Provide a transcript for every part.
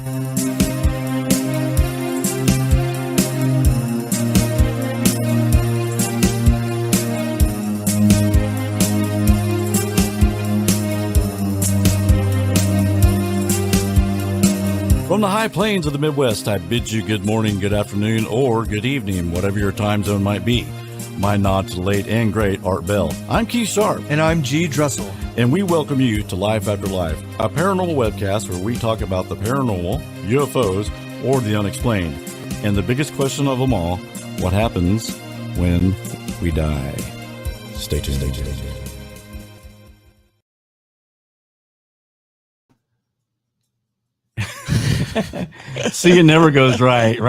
From the high plains of the Midwest, I bid you good morning, good afternoon, or good evening, whatever your time zone might be. My nod to the late and great Art Bell. I'm Keith Sharp. And I'm G. Dressel. And we welcome you to Life After Life, a paranormal webcast where we talk about the paranormal, UFOs, or the unexplained. And the biggest question of them all, what happens when we die? Stay tuned. Stay tuned. See, it never goes right?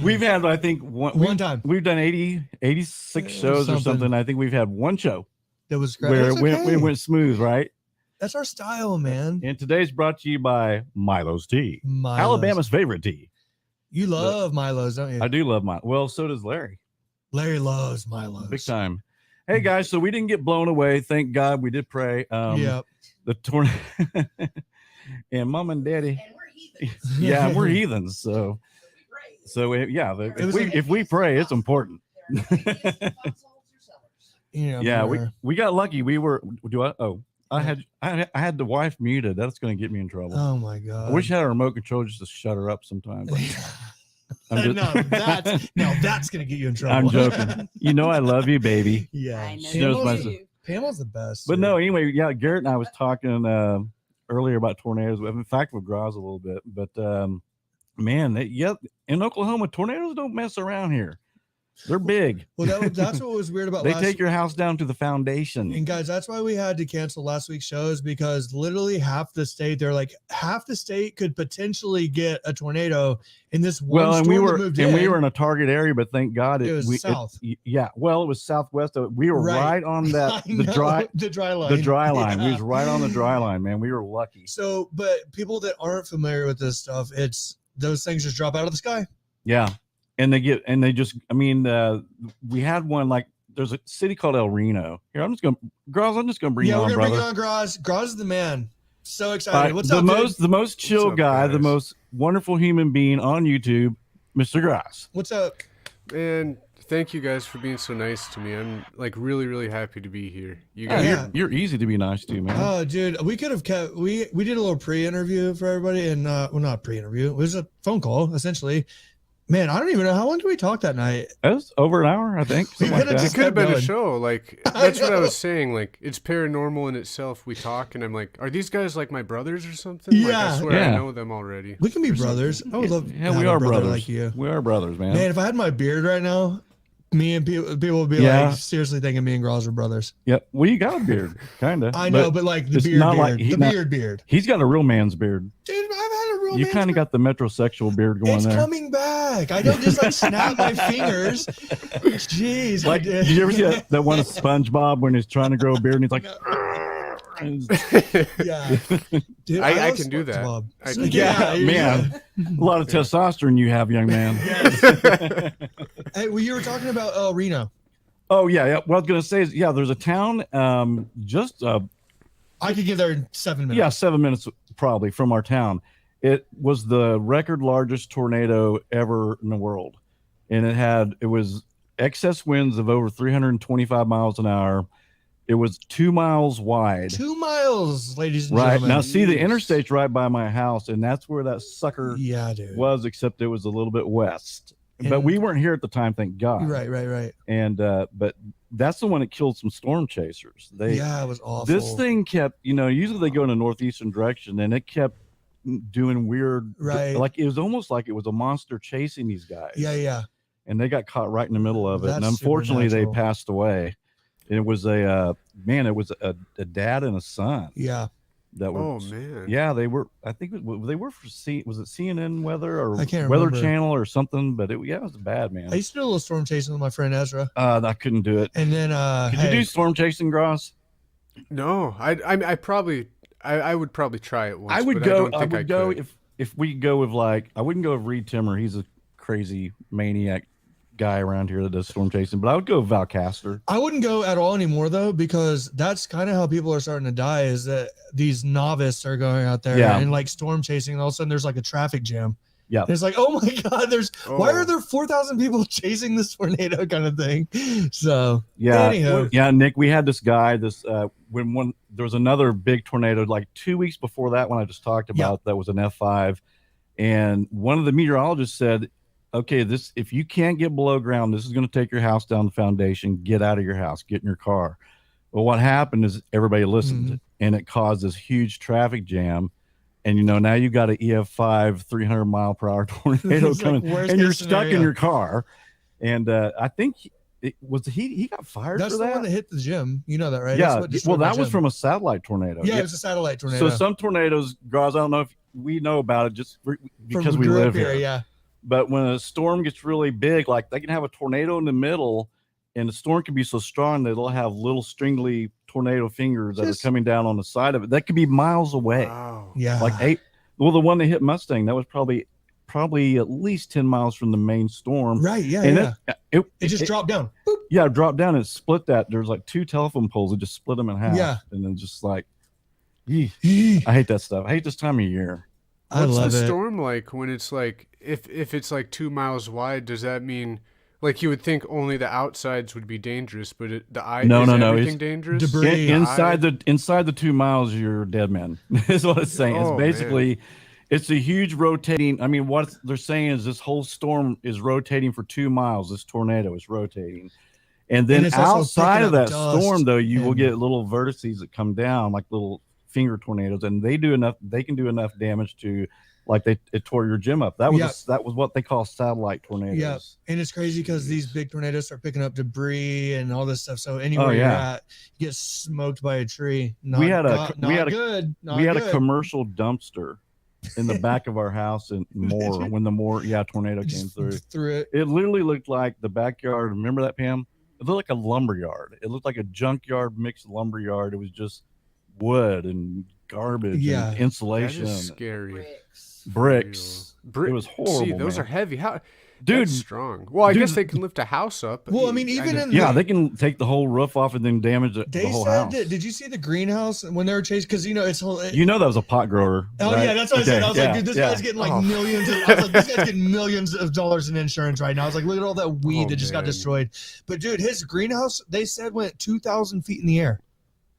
We've had, I think, one time. We've done 86 shows or something. I think we've had one show that was great. Where it went smooth, right? That's our style, man. And today's brought to you by Milo's Tea. Alabama's favorite tea. You love Milo's, don't you? I do love Milo. Well, so does Larry. Larry loves Milo's. Big time. Hey, guys, so we didn't get blown away. Thank God we did pray. Yep. The tornado. And Mom and Daddy. Yeah, we're heathens. So if we pray, it's important. Yeah, we got lucky. We were. I had the wife muted. That's going to get me in trouble. Oh my God! I wish I had a remote control just to shut her up sometime. Now that's going to get you in trouble. I'm joking. You know I love you, baby. Yeah, I know. Pamela's the best. But no, anyway, yeah. Garrett and I was talking earlier about tornadoes. In fact, with Graz a little bit. But man, in Oklahoma, tornadoes don't mess around here. They're big. Well, that's what was weird about they take your house down to the foundation. And guys, that's why we had to cancel last week's shows, because literally half the state could potentially get a tornado in this one storm we were in a target area, but thank God it was south. It was southwest. We were right on that the dry line. We was right on the dry line, man. We were lucky. So, but people that aren't familiar with this stuff, those things just drop out of the sky. Yeah. And we had one, like, there's a city called El Reno. Here, I'm just going to bring you on, brother. We're going to bring you on, Graz. Graz is the man. So excited. What's up, the most chill guy, the most wonderful human being on YouTube, Mr. Graz. What's up? Man, thank you guys for being so nice to me. I'm like really, really happy to be here. You guys, you're easy to be nice to, man. Oh, dude, we could have we did a little pre-interview for everybody, and not pre-interview. It was a phone call, essentially. Man, I don't even know how long did we talk that night. It was over an hour, I think. It could have been a show. Like, that's what I was saying. Like, it's paranormal in itself. We talk, and I'm like, are these guys like my brothers or something? Yeah, like, I swear I know them already. We can be brothers. I would love. Yeah, we are brothers. Like you. We are brothers, man. Man, if I had my beard right now, me and people would be like seriously thinking me and Graz are brothers. Yep. Well, you got a beard, kind of. I know, but like the beard. He's got a real man's beard. Dude, I've had a real. You kind of got the metrosexual beard going there. It's coming back. I don't just like snap my fingers. Jeez. Like, did you ever see that one of SpongeBob when he's trying to grow a beard and he's like, yeah. Dude, I can do that. Man, a lot of testosterone you have, young man. Yes. Hey, well, you were talking about El Reno. Oh yeah. What I was gonna say is, there's a town I could get there in 7 minutes. Yeah, 7 minutes probably from our town. It was the record largest tornado ever in the world, and it was excess winds of over 325 miles an hour. It was 2 miles wide. 2 miles, ladies and gentlemen. Right. Now, see, the interstate's right by my house, and that's where that sucker was, except it was a little bit west. But we weren't here at the time, thank God. Right. And but that's the one that killed some storm chasers. It was awful. This thing kept, usually they go in a northeastern direction, and it kept doing weird. Right. Like, it was almost like it was a monster chasing these guys. Yeah. And they got caught right in the middle of it. And unfortunately, they passed away. And it was a dad and a son. Yeah. That were, oh man. Yeah, they were. I think they were for was it CNN Weather or I can't Weather remember. Channel or something? But it was bad, man. I used to do a little storm chasing with my friend Ezra. I couldn't do it. And then could you do storm chasing, Graz? No, I would probably try it once. I would but go. I would go if we go with, like, I wouldn't go with Reed Timmer. He's a crazy maniac guy around here that does storm chasing, but I would go Valcaster. I wouldn't go at all anymore though, because that's kind of how people are starting to die. Is that these novices are going out there and like storm chasing, and all of a sudden there's like a traffic jam. Yeah, and it's like, oh my god, why are there 4,000 people chasing this tornado kind of thing? So yeah, Nick, we had this guy. When there was another big tornado like 2 weeks before that one I just talked about. That was an F5, and one of the meteorologists said, okay, if you can't get below ground, this is going to take your house down the foundation. Get out of your house, get in your car. Well, what happened is everybody listened, and it caused this huge traffic jam. And now you've got an EF5 300-mile-per-hour tornado coming, and you're stuck in your car. And I think he got fired. That's for that. The one that hit the gym. You know that, right? Yeah. Well, that was from a satellite tornado. Yeah, it was a satellite tornado. So some tornadoes, Graz, I don't know if we know about it just because we live here. Yeah. But when a storm gets really big, like they can have a tornado in the middle, and the storm can be so strong that they'll have little stringly tornado fingers that are coming down on the side of it. That could be miles away. Wow. Yeah. Like the one that hit Mustang, that was probably at least 10 miles from the main storm. Right. Yeah. And it just dropped down. Boop. Yeah, it dropped down and split that. There's like 2 telephone poles that just split them in half. Yeah. And then just like, I hate that stuff. I hate this time of year. What's the storm like when it's like, if it's like 2 miles wide, does that mean, like, you would think only the outsides would be dangerous, but everything dangerous? Debris. Inside the 2 miles, you're a dead man. Is what it's saying. It's basically, it's a huge rotating. I mean, what they're saying is this whole storm is rotating for 2 miles. This tornado is rotating. And then outside of that storm, though, you will get little vortices that come down, like little finger tornadoes, and they can do enough damage to, like, it tore your gym up. That was what they call satellite tornadoes. Yeah, and it's crazy because these big tornadoes are picking up debris and all this stuff. So anywhere you're at, you get smoked by a tree. We had a commercial dumpster in the back of our house in Moore when the tornado came through it. It literally looked like the backyard. Remember that, Pam? It looked like a lumber yard. It looked like a junkyard mixed lumber yard. It was just wood and garbage and insulation. That is scary. Bricks. It was horrible. See, those are heavy. Dude, that's strong. Well, I guess they can lift a house up. Well, I mean, they can take the whole roof off and then damage the whole house. Did you see the greenhouse when they were chasing? Because that was a pot grower. Oh right? Yeah, that's what I said. I was like, dude, this guy's getting like millions. This guy's getting millions of dollars in insurance right now. I was like, look at all that weed that just got destroyed. But dude, his greenhouse, they said, went 2,000 feet in the air.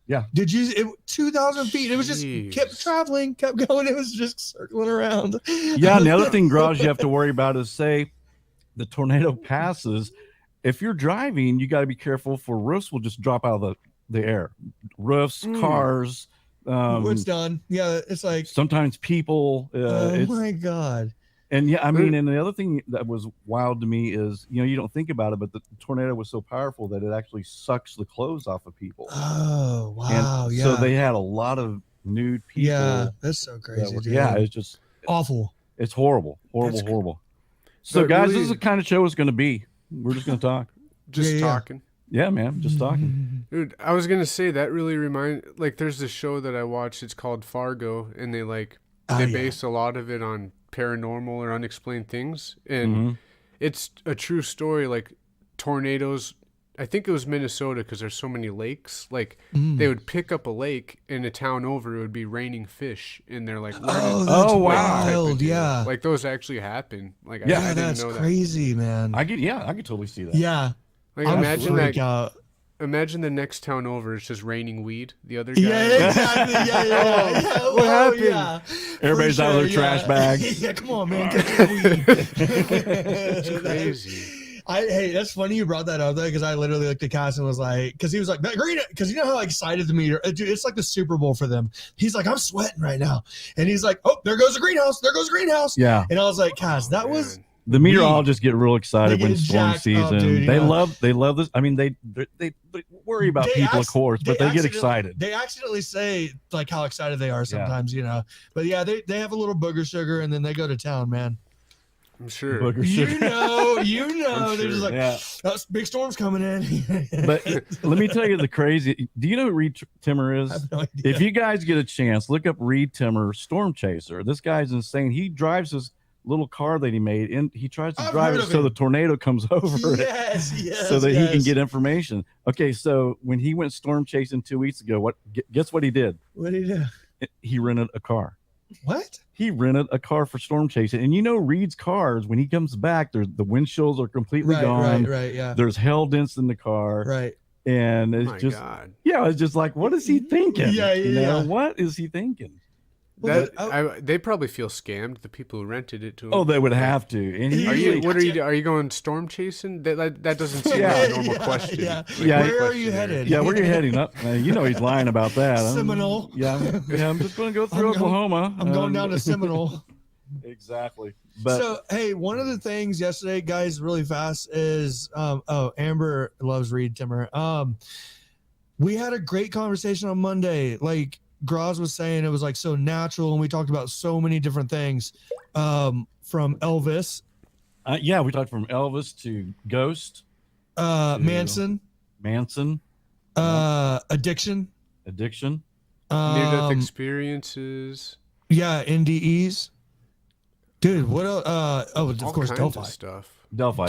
Yeah. 2,000 feet. It was just kept traveling, kept going. It was just circling around. Yeah. And the other thing, Graz, you have to worry about is, say the tornado passes. If you're driving, you got to be careful, for roofs will just drop out of the air. Roofs, cars. It's done. Yeah. It's like sometimes people. My God. And yeah, I mean, and the other thing that was wild to me is, you don't think about it, but the tornado was so powerful that it actually sucks the clothes off of people. Oh, wow. And so they had a lot of nude people. Yeah, that's so crazy. It's just awful. It's horrible. Horrible. So, guys, this is the kind of show it's going to be. We're just going to talk. Talking. Yeah, man, just talking. Dude, I was going to say that really there's this show that I watched. It's called Fargo, and they base a lot of it on paranormal or unexplained things, and it's a true story. Like tornadoes, I think it was Minnesota, because there's so many lakes. Like they would pick up a lake in a town over, it would be raining fish, and they're like, that's wild. Yeah, like those actually happen. Like I didn't that's know crazy, man. I could totally see that. Yeah, like imagine the next town over, it's just raining weed. The other guy. Yeah, exactly. Yeah. What happened? Yeah. Everybody's out of their trash bag. Yeah, come on, man. Get your weed. It's crazy. Hey, that's funny you brought that up, though, because I literally looked at Cass and was like, because he was like, because you know how excited the meter, dude, it's like the Super Bowl for them. He's like, I'm sweating right now. And he's like, oh, there goes the greenhouse. There goes the greenhouse. Yeah. And I was like, Cass, that was. The meteorologists get real excited when storm season. Dude, they love this. I mean, they worry about people, of course, but they get excited. They accidentally say like how excited they are sometimes, But yeah, they have a little booger sugar and then they go to town, man. I'm sure. Booger sugar. They're just like, big storm's coming in. But let me tell you the crazy. Do you know who Reed Timmer is? I have no idea. If you guys get a chance, look up Reed Timmer, Storm Chaser. This guy's insane. He drives his little car that he made, and he tries to drive it so the tornado comes over it, so that he can get information. Okay, so when he went storm chasing 2 weeks ago, guess what he did? What did he do? He rented a car. What? He rented a car for storm chasing. And Reed's cars, when he comes back, the windshields are completely gone. Right, yeah. There's hell dents in the car. Right. And it's it's just like, what is he thinking? What is he thinking? They probably feel scammed, the people who rented it to him. Oh, they would have to. And are you going storm chasing? That doesn't seem like a normal question. Where are you headed? Yeah, where are you heading up? He's lying about that. Seminole. I'm just going to go through Oklahoma. I'm going down to Seminole. Exactly. But so, hey, one of the things yesterday, guys, really fast is Amber loves Reed Timmer. We had a great conversation on Monday. Like Graz was saying, it was like so natural, and we talked about so many different things. From Elvis. We talked from Elvis to Ghost. Manson. Addiction. Near-death experiences. Yeah, NDEs. Dude, what else? Of course, Delphi stuff. Delphi,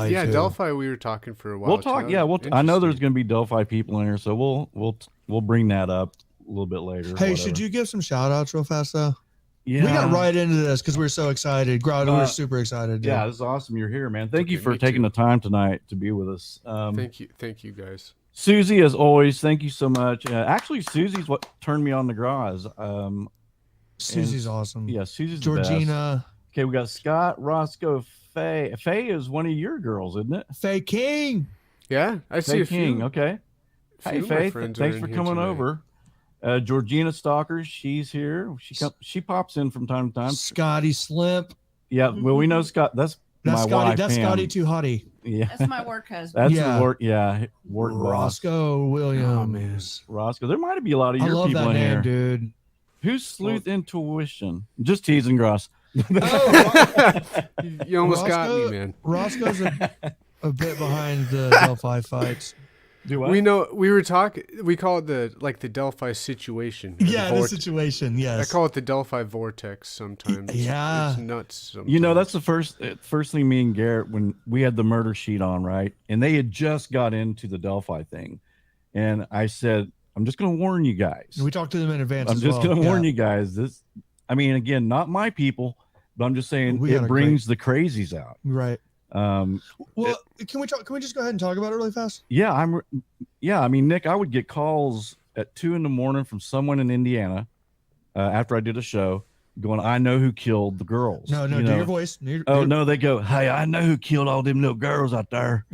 yeah, Delphi. We were talking for a while. We'll talk. Yeah, I know there's going to be Delphi people in here, so we'll bring that up a little bit later. Hey, should you give some shout outs real fast though? Yeah, we got right into this because we're so excited. Grod, we're super excited. Dude. Yeah, this is awesome. You're here, man. Thank you for taking the time tonight to be with us. Thank you, guys. Susie, as always, thank you so much. Actually, Susie's what turned me on to Graz. Susie's awesome. Yeah, Susie's Georgina. Okay, we got Scott, Roscoe, Faye. Faye is one of your girls, isn't it? Faye King. Yeah, I see Faye King. Okay. Hey, Faye, thanks for coming over. Georgina Stalker, she's here. She pops in from time to time. Scotty Slimp. Yeah, well, we know Scott. That's my Scotty, wife. That's Pam. Scotty Too Hottie. Yeah, that's my work husband. That's work. Yeah, work. Roscoe Williams. Oh man, Roscoe. There might be a lot of your people in here, dude. Who's Sleuth Intuition? Just teasing, Gross. You almost got me, man. Roscoe's a bit behind the Delphi fights. Do what? We know we were talking. We call it the Delphi situation. Yeah, the situation. Yes, I call it the Delphi vortex sometimes. Yeah, it's nuts. Sometimes. That's the first thing me and Garrett, when we had the murder sheet on, right, and they had just got into the Delphi thing, and I said, I'm just going to warn you guys. We talked to them in advance. I'm just going to warn you guys. This, again, not my people, but I'm just saying it brings the crazies out. Right. Can we just go ahead and talk about it really fast? Yeah, Nick, I would get calls at 2 a.m. from someone in Indiana after I did a show going, I know who killed the girls. No, do your voice. No, they go, hey, I know who killed all them little girls out there.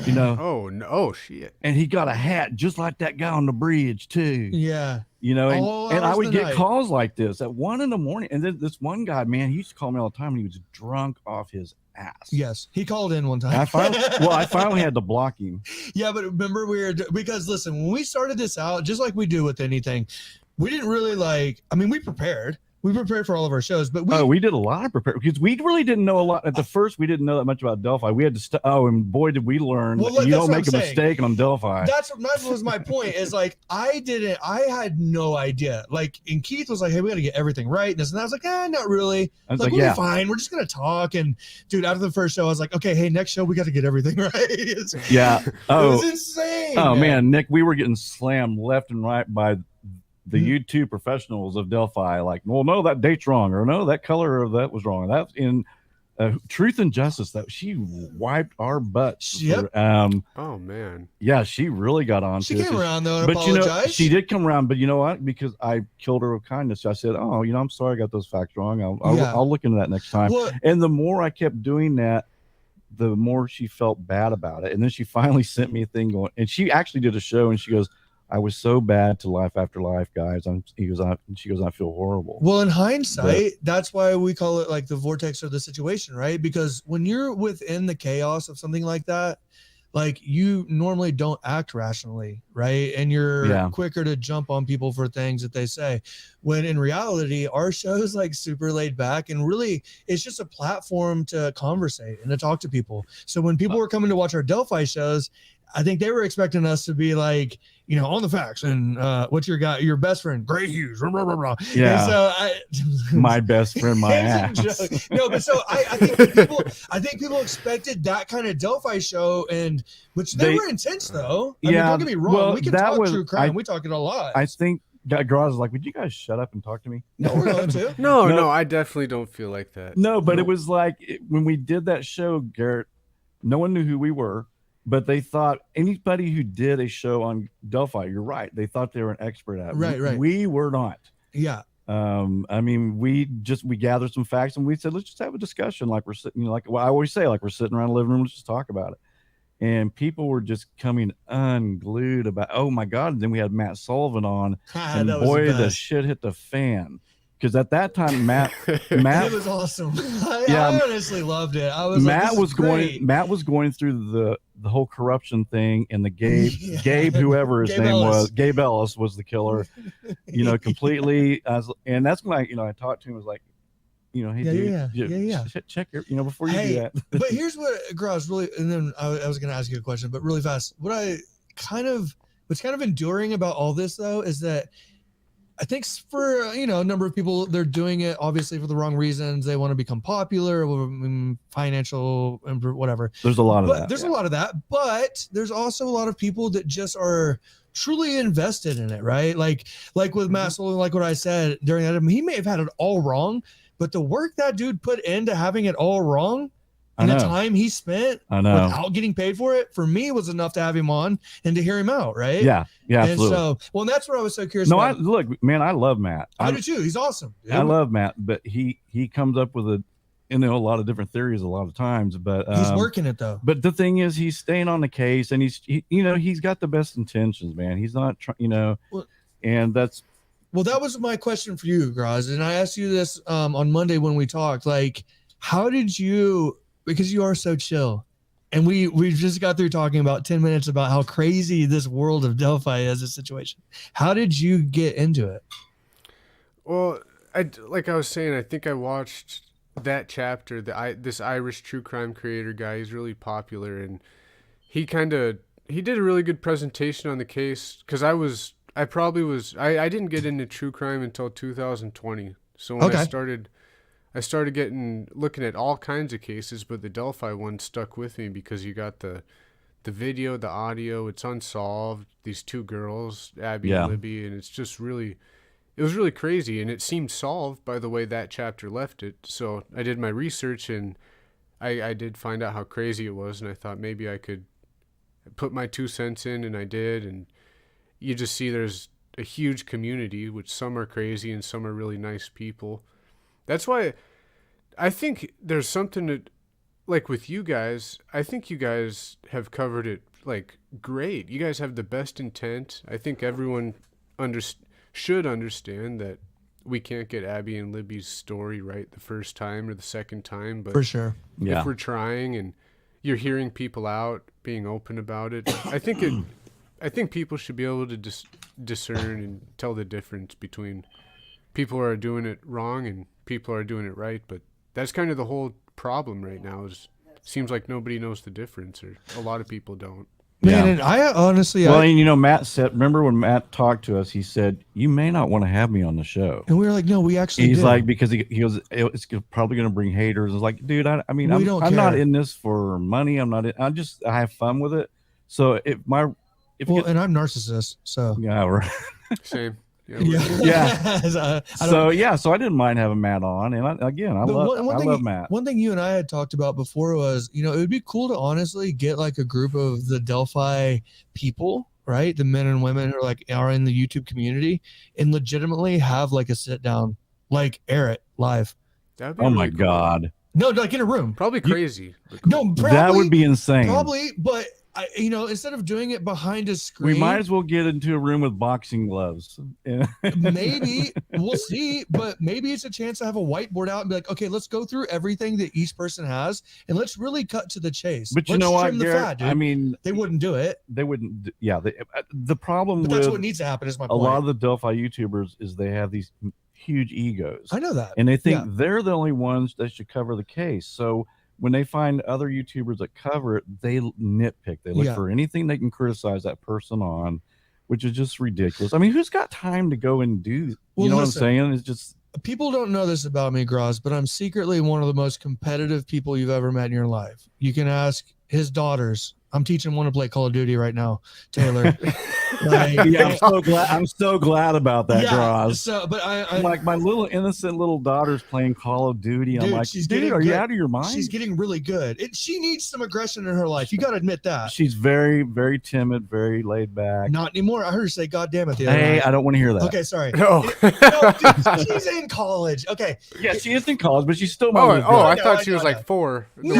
Oh, no. Oh, shit. And he got a hat just like that guy on the bridge, too. Yeah. And I would get calls like this at 1 a.m. And then this one guy, man, he used to call me all the time, and he was drunk off his ass. Yes, he called in one time. I finally had to block him. Yeah, but remember because listen, when we started this out, just like we do with anything, we didn't really we prepared. We prepared for all of our shows, but we did a lot of prepare because we really didn't know a lot at the first. We didn't know that much about Delphi. We had to and boy, did we learn! You don't make a mistake on Delphi. That was my point. Is I had no idea. And Keith was like, "Hey, we got to get everything right." And I was like, not really. I was like, we'll be fine. We're just gonna talk. And dude, after the first show, I was like, okay, hey, next show we got to get everything right. It was insane. Oh man, Nick, we were getting slammed left and right by the YouTube professionals of Delphi, well, no, that date's wrong, or no, that color of that was wrong. That's in Truth and Justice. That she wiped our butts. Yep. Oh man. Yeah, she really got on. She came around though and apologized. She did come around, but you know what? Because I killed her with kindness, I said, "Oh, I'm sorry, I got those facts wrong. I'll look into that next time." And the more I kept doing that, the more she felt bad about it. And then she finally sent me a thing going, and she actually did a show, and she goes, I was so bad to Life After Life, guys. She goes, I feel horrible. Well, in hindsight, that's why we call it the vortex of the situation, right? Because when you're within the chaos of something like that, you normally don't act rationally, right? And you're quicker to jump on people for things that they say. When in reality, our show is super laid back, and really it's just a platform to conversate and to talk to people. So when people were coming to watch our Delphi shows, I think they were expecting us to be on the facts and what's your best friend, Gray Hughes, blah, blah, blah. Yeah. And so my best friend, my ass. No, but so I think people expected that kind of Delphi show, and which they were intense though. I mean, don't get me wrong. Well, we can talk true crime. We talk it a lot. I think Graz was like, would you guys shut up and talk to me? No, we're going to. No, I definitely don't feel like that. No, but it was like when we did that show, Garrett, no one knew who we were, but they thought anybody who did a show on Delphi, you're right, they thought they were an expert at it. Right. We were not. Yeah. I mean, we gathered some facts and we said, let's just have a discussion. Like we're sitting, like I always say, like we're sitting around the living room, let's just talk about it. And people were just coming unglued about, oh my God. And then we had Matt Sullivan on, and boy, the shit hit the fan. Because at that time, Matt, it was awesome. I honestly loved it. Matt was going through the whole corruption thing, and the Gabe, whoever his name was, Gabe Ellis was the killer. Completely. And that's when I talked to him. Was like, hey, check your, before you do that. But here's what Graz really, and then I was going to ask you a question, but really fast. What's kind of enduring about all this though is that I think for a number of people, they're doing it obviously for the wrong reasons. They want to become popular, financial, and whatever. There's a lot of that. There's a lot of that, but there's also a lot of people that just are truly invested in it, right? Like with Matt Sullivan, like what I said during that, he may have had it all wrong, but the work that dude put into having it all wrong, and the time he spent without getting paid for it, for me was enough to have him on and to hear him out, right? Yeah, absolutely. And so, and that's what I was so curious. No, I love Matt. I do too. He's awesome. Dude. I love Matt, but he comes up with a lot of different theories a lot of times. But he's working it though. But the thing is, he's staying on the case, and he's got the best intentions, man. He's not, and that's. Well, that was my question for you, Graz, and I asked you this on Monday when we talked. Like, how did you? Because you are so chill, and we just got through talking about 10 minutes about how crazy this world of Delphi is, a situation. How did you get into it? Well, like I was saying, I think I watched that chapter. This Irish true crime creator guy, he's really popular, and he did a really good presentation on the case. Because I didn't get into true crime until 2020. So when I started looking at all kinds of cases, but the Delphi one stuck with me because you got the video, the audio, it's unsolved. These two girls, Abby and Libby, and it was really crazy, and it seemed solved by the way that chapter left it. So I did my research, and I did find out how crazy it was, and I thought maybe I could put my 2 cents in, and I did, and you just see there's a huge community, which some are crazy and some are really nice people. That's why I think there's something that, like with you guys, I think you guys have covered it like great. You guys have the best intent. I think everyone should understand that we can't get Abby and Libby's story right the first time or the second time, but for sure, if we're trying and you're hearing people out, being open about it, I think people should be able to discern and tell the difference between people who are doing it wrong and people are doing it right. But that's kind of the whole problem right now. It seems like nobody knows the difference, or a lot of people don't. Man, and I honestly, Matt said, remember when Matt talked to us, he said, you may not want to have me on the show. And we were like, no, we actually He's did. like, because he goes, it's probably going to bring haters. It's like, dude, I'm not in this for money. I have fun with it. So and I'm narcissist. So yeah, right. Same. So I didn't mind having Matt on, and I love Matt. One thing you and I had talked about before was, it would be cool to honestly get like a group of the Delphi people, right? The men and women who are in the YouTube community, and legitimately have like a sit down, like air it live. That'd be my God. No, like in a room. Probably crazy. No, that would be insane. Probably, but instead of doing it behind a screen, we might as well get into a room with boxing gloves. Maybe we'll see, but maybe it's a chance to have a whiteboard out and be like, okay, let's go through everything that each person has, and let's really cut to the chase. But you know what, Garrett? I mean, they wouldn't do it. They wouldn't. Yeah. The problem that's what needs to happen. Is my point. A lot of the Delphi YouTubers is they have these huge egos. I know that, and they think they're the only ones that should cover the case. So when they find other YouTubers that cover it, they nitpick. They look for anything they can criticize that person on, which is just ridiculous. I mean, who's got time to go and do? Well, you know listen, what I'm saying? It's just people don't know this about me, Graz, but I'm secretly one of the most competitive people you've ever met in your life. You can ask his daughters. I'm teaching one to play Call of Duty right now, Taylor. Yeah, I'm so glad about that, Graz. So, but I'm like my little innocent little daughter's playing Call of Duty. I'm like, dude, are you out of your mind? She's getting really good. She needs some aggression in her life. You got to admit that. She's very, very timid, very laid back. Not anymore. I heard her say, "God damn it!" Hey, I don't want to hear that. Okay, sorry. No, dude, she's in college. Okay. Yeah, she is in college, but she's still my I thought she was like 4. No.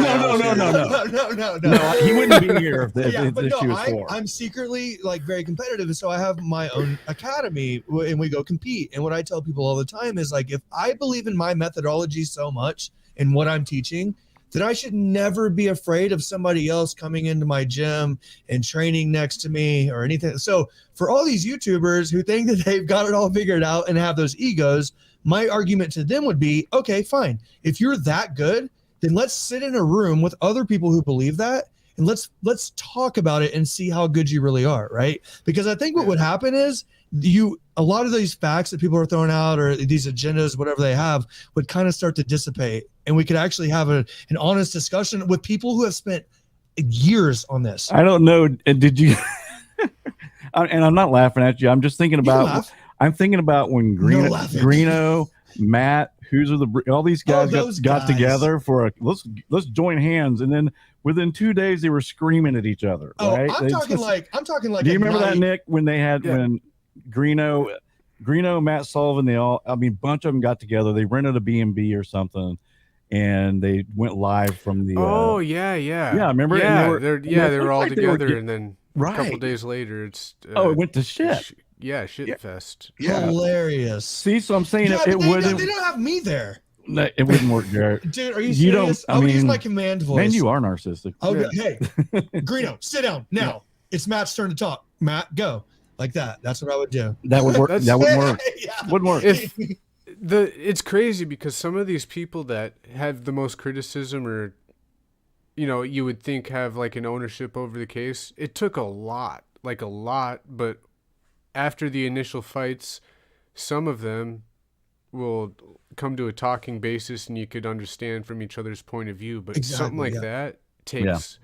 He wouldn't be here if she was 4. I'm secretly like very competitive, and so I have my own academy, and we go compete. And what I tell people all the time is like, if I believe in my methodology so much and what I'm teaching, that I should never be afraid of somebody else coming into my gym and training next to me or anything. So for all these YouTubers who think that they've got it all figured out and have those egos, my argument to them would be, okay, fine. If you're that good, then let's sit in a room with other people who believe that, and let's talk about it and see how good you really are, right? Because I think what would happen is a lot of these facts that people are throwing out or these agendas, whatever they have, would kind of start to dissipate, and we could actually have an honest discussion with people who have spent years on this. I don't know. Did you? And I'm not laughing at you. I'm just thinking about. I'm thinking about when Greeno, Matt, all these guys got together for let's join hands, and then within 2 days they were screaming at each other. Right? I'm talking like. Do you remember that, Nick? When they had when Greeno, Matt Sullivan, a bunch of them got together. They rented a B&B or something, and they went live from the. Yeah. Remember? Yeah, they were all together, and then a couple days later, it's. It went to shit. Shit fest. Yeah. Hilarious. See, so I'm saying it wouldn't. They don't have me there. No, it wouldn't work, Garrett. Dude, are you serious? I would use my command voice. Man, you are narcissistic. Okay, hey, Greeno, sit down now. Yeah. It's Matt's turn to talk. Matt, go. Like that. That's what I would do. That would work. That wouldn't work. Wouldn't work. It's crazy because some of these people that have the most criticism, or you would think have like an ownership over the case, it took a lot, but after the initial fights, some of them will come to a talking basis and you could understand from each other's point of view. But something like that takes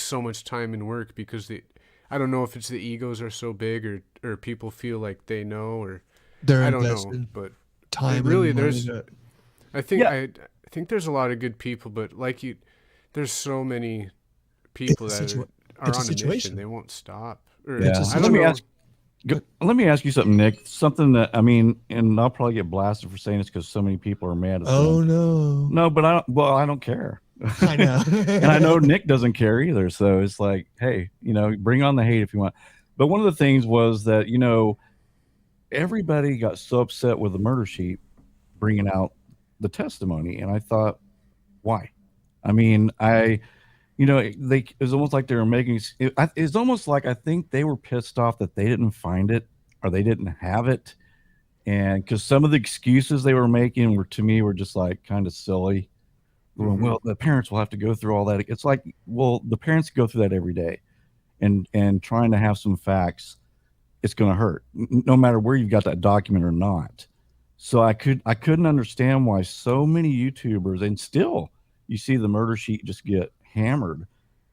so much time and work because I don't know if it's the egos are so big or people feel like they know, or I don't know. But time really, I think there's a lot of good people, but there's so many people that are on a mission. They won't stop. Let me ask you something, Nick. Something that and I'll probably get blasted for saying this because so many people are mad at them. No, but I don't care. I know. And I know Nick doesn't care either. So it's like, hey, bring on the hate if you want. But one of the things was that, everybody got so upset with the murder sheet bringing out the testimony. And I thought, why? It's almost like they were making it's almost like I think they were pissed off that they didn't find it or they didn't have it. And because some of the excuses they were making were just like kind of silly. Mm-hmm. Well, the parents will have to go through all that. It's like, well, the parents go through that every day, and trying to have some facts, it's going to hurt no matter where you've got that document or not. So I couldn't understand why so many YouTubers, and still you see the murder sheet just get hammered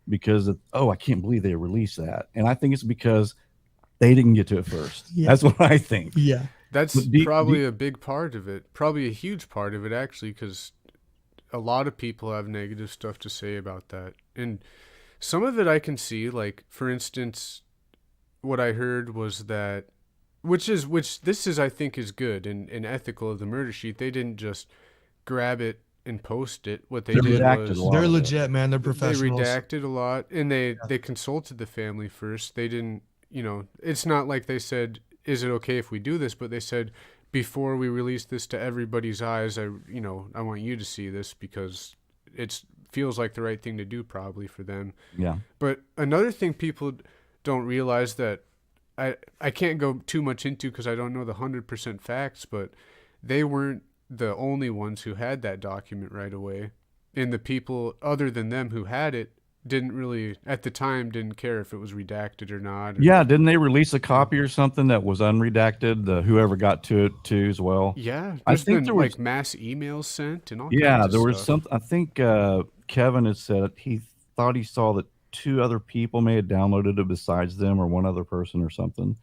because I can't believe they released that. And I think it's because they didn't get to it first. Yeah. That's what I think. Yeah. That's probably a big part of it. Probably a huge part of it, actually, because a lot of people have negative stuff to say about that. And some of it I can see, like, for instance, what I heard was that, which this is, I think, is good and ethical of the murder sheet. They didn't just grab it and post it. What they did was they're legit, man. They're professionals. They redacted a lot, and they consulted the family first. They didn't, it's not like they said, is it okay if we do this? But they said, before we release this to everybody's eyes, I want you to see this because it feels like the right thing to do probably for them. Yeah. But another thing people don't realize that I can't go too much into because I don't know the 100% facts, but they weren't the only ones who had that document right away. And the people other than them who had it, didn't really at the time didn't care if it was redacted or not. Yeah, didn't they release a copy or something that was unredacted? Whoever got to it too as well. Yeah, I there's think been there was like mass emails sent and all yeah, kinds of there was stuff. something. I think Kevin had said he thought he saw that 2 other people may have downloaded it besides them, or one other person or something.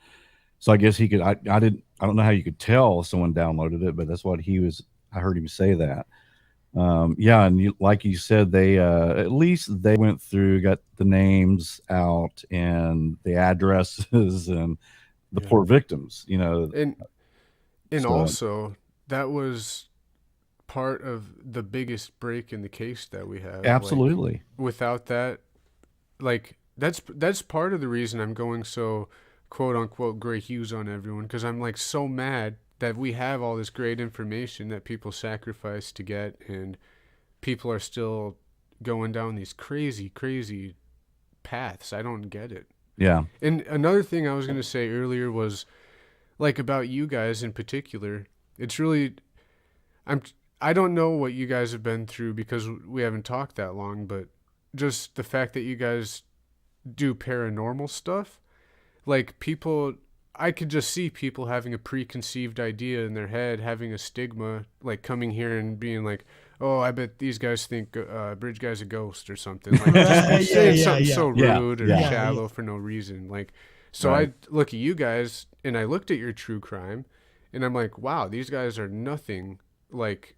So I guess he could. I don't know how you could tell if someone downloaded it, but that's what he was. I heard him say that. Yeah, and like you said, they at least they went through, got the names out and the addresses and the poor victims. And so, also that was part of the biggest break in the case that we have. absolutely. Like, without that, like that's part of the reason I'm going so quote unquote gray hues on everyone, because I'm like so mad that we have all this great information that people sacrifice to get, and people are still going down these crazy paths. I don't get it. Yeah. And another thing I was going to say earlier was like about you guys in particular. It's really I don't know what you guys have been through because we haven't talked that long, but just the fact that you guys do paranormal stuff, like people, I could just see people having a preconceived idea in their head, having a stigma, like coming here and being like, oh, I bet these guys think Bridge Guy's a ghost or something. Like just saying something so rude or shallow for no reason. Like, so I look at you guys and I looked at your true crime and I'm like, wow, these guys are nothing like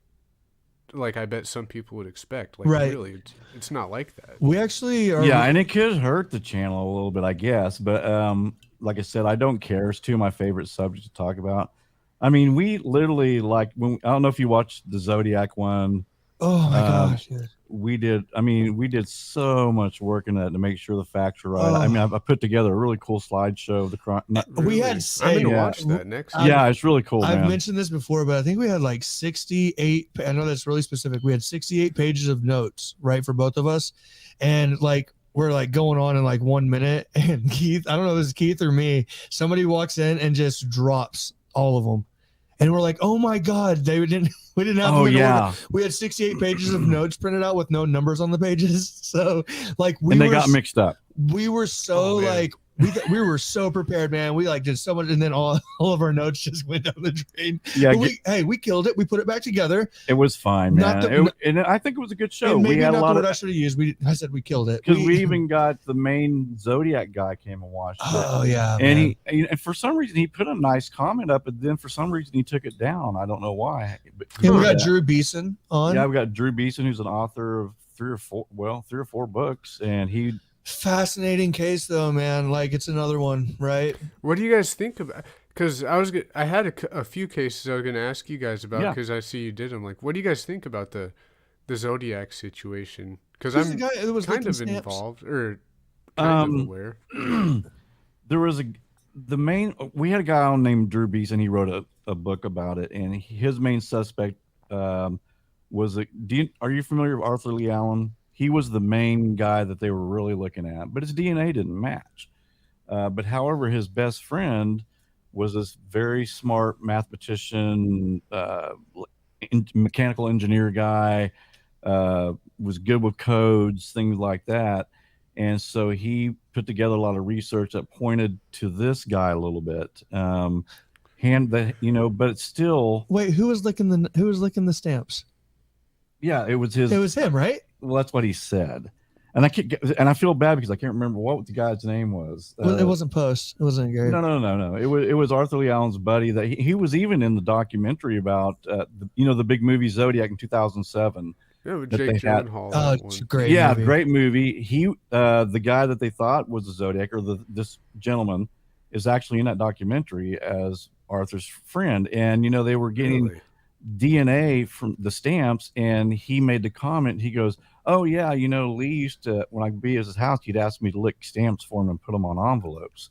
I bet some people would expect. Like, really, it's not like that. We actually are. Yeah, and it could hurt the channel a little bit, I guess. But like I said, I don't care. It's 2 of my favorite subjects to talk about. I mean, we literally I don't know if you watched the Zodiac one. Oh my gosh, dude. We did so much work in that to make sure the facts were right. I mean, I put together a really cool slideshow of the crime. We had I'm gonna watch that next. Yeah, it's really cool. I've mentioned this before, but I think we had like 68. I know that's really specific. We had 68 pages of notes, right, for both of us, and like we're like going on in like 1 minute, and Keith, I don't know if it was Keith or me, somebody walks in and just drops all of them. And we're like, oh my God, we didn't have them in order. We had 68 pages of notes printed out with no numbers on the pages. So like they got mixed up. We were so we were so prepared, man. We like did so much, and then all of our notes just went down the drain. Yeah, we killed it. We put it back together. It was fine, man. And I think it was a good show. Maybe we had not a lot the of. word I should have used. I said we killed it because we even got the main Zodiac guy came and watched it. Oh yeah, and and for some reason he put a nice comment up, but then for some reason he took it down. I don't know why. And we got Drew Beeson on. Yeah, we got Drew Beeson, who's an author of 3 or 4 books, and he. Fascinating case though, man. Like it's another one, right? What do you guys think about? Because I had a few cases I was going to ask you guys about because I see you did them. Like, what do you guys think about the Zodiac situation? Because I'm kind of involved or kind of aware. There was we had a guy on named Drew Beeson. He wrote a book about it, and his main suspect was are you familiar with Arthur Lee Allen? He was the main guy that they were really looking at, but his DNA didn't match. But however, his best friend was this very smart mathematician, mechanical engineer guy, was good with codes, things like that. And so he put together a lot of research that pointed to this guy a little bit. But it's still. Wait, who was licking the stamps? Yeah, it was his. It was him, right? Well, that's what he said, and I feel bad because I can't remember what the guy's name was. It wasn't Post. It wasn't Gary. No. It was Arthur Lee Allen's buddy. That he was even in the documentary about the big movie Zodiac in 2007. Yeah, with Jake Gyllenhaal. Oh, it's a great. Yeah, movie. Great movie. He the guy that they thought was the Zodiac or this gentleman is actually in that documentary as Arthur's friend, and they were getting. DNA from the stamps, and he made the comment. He goes, "Oh yeah, Lee used to when I'd be at his house, he'd ask me to lick stamps for him and put them on envelopes."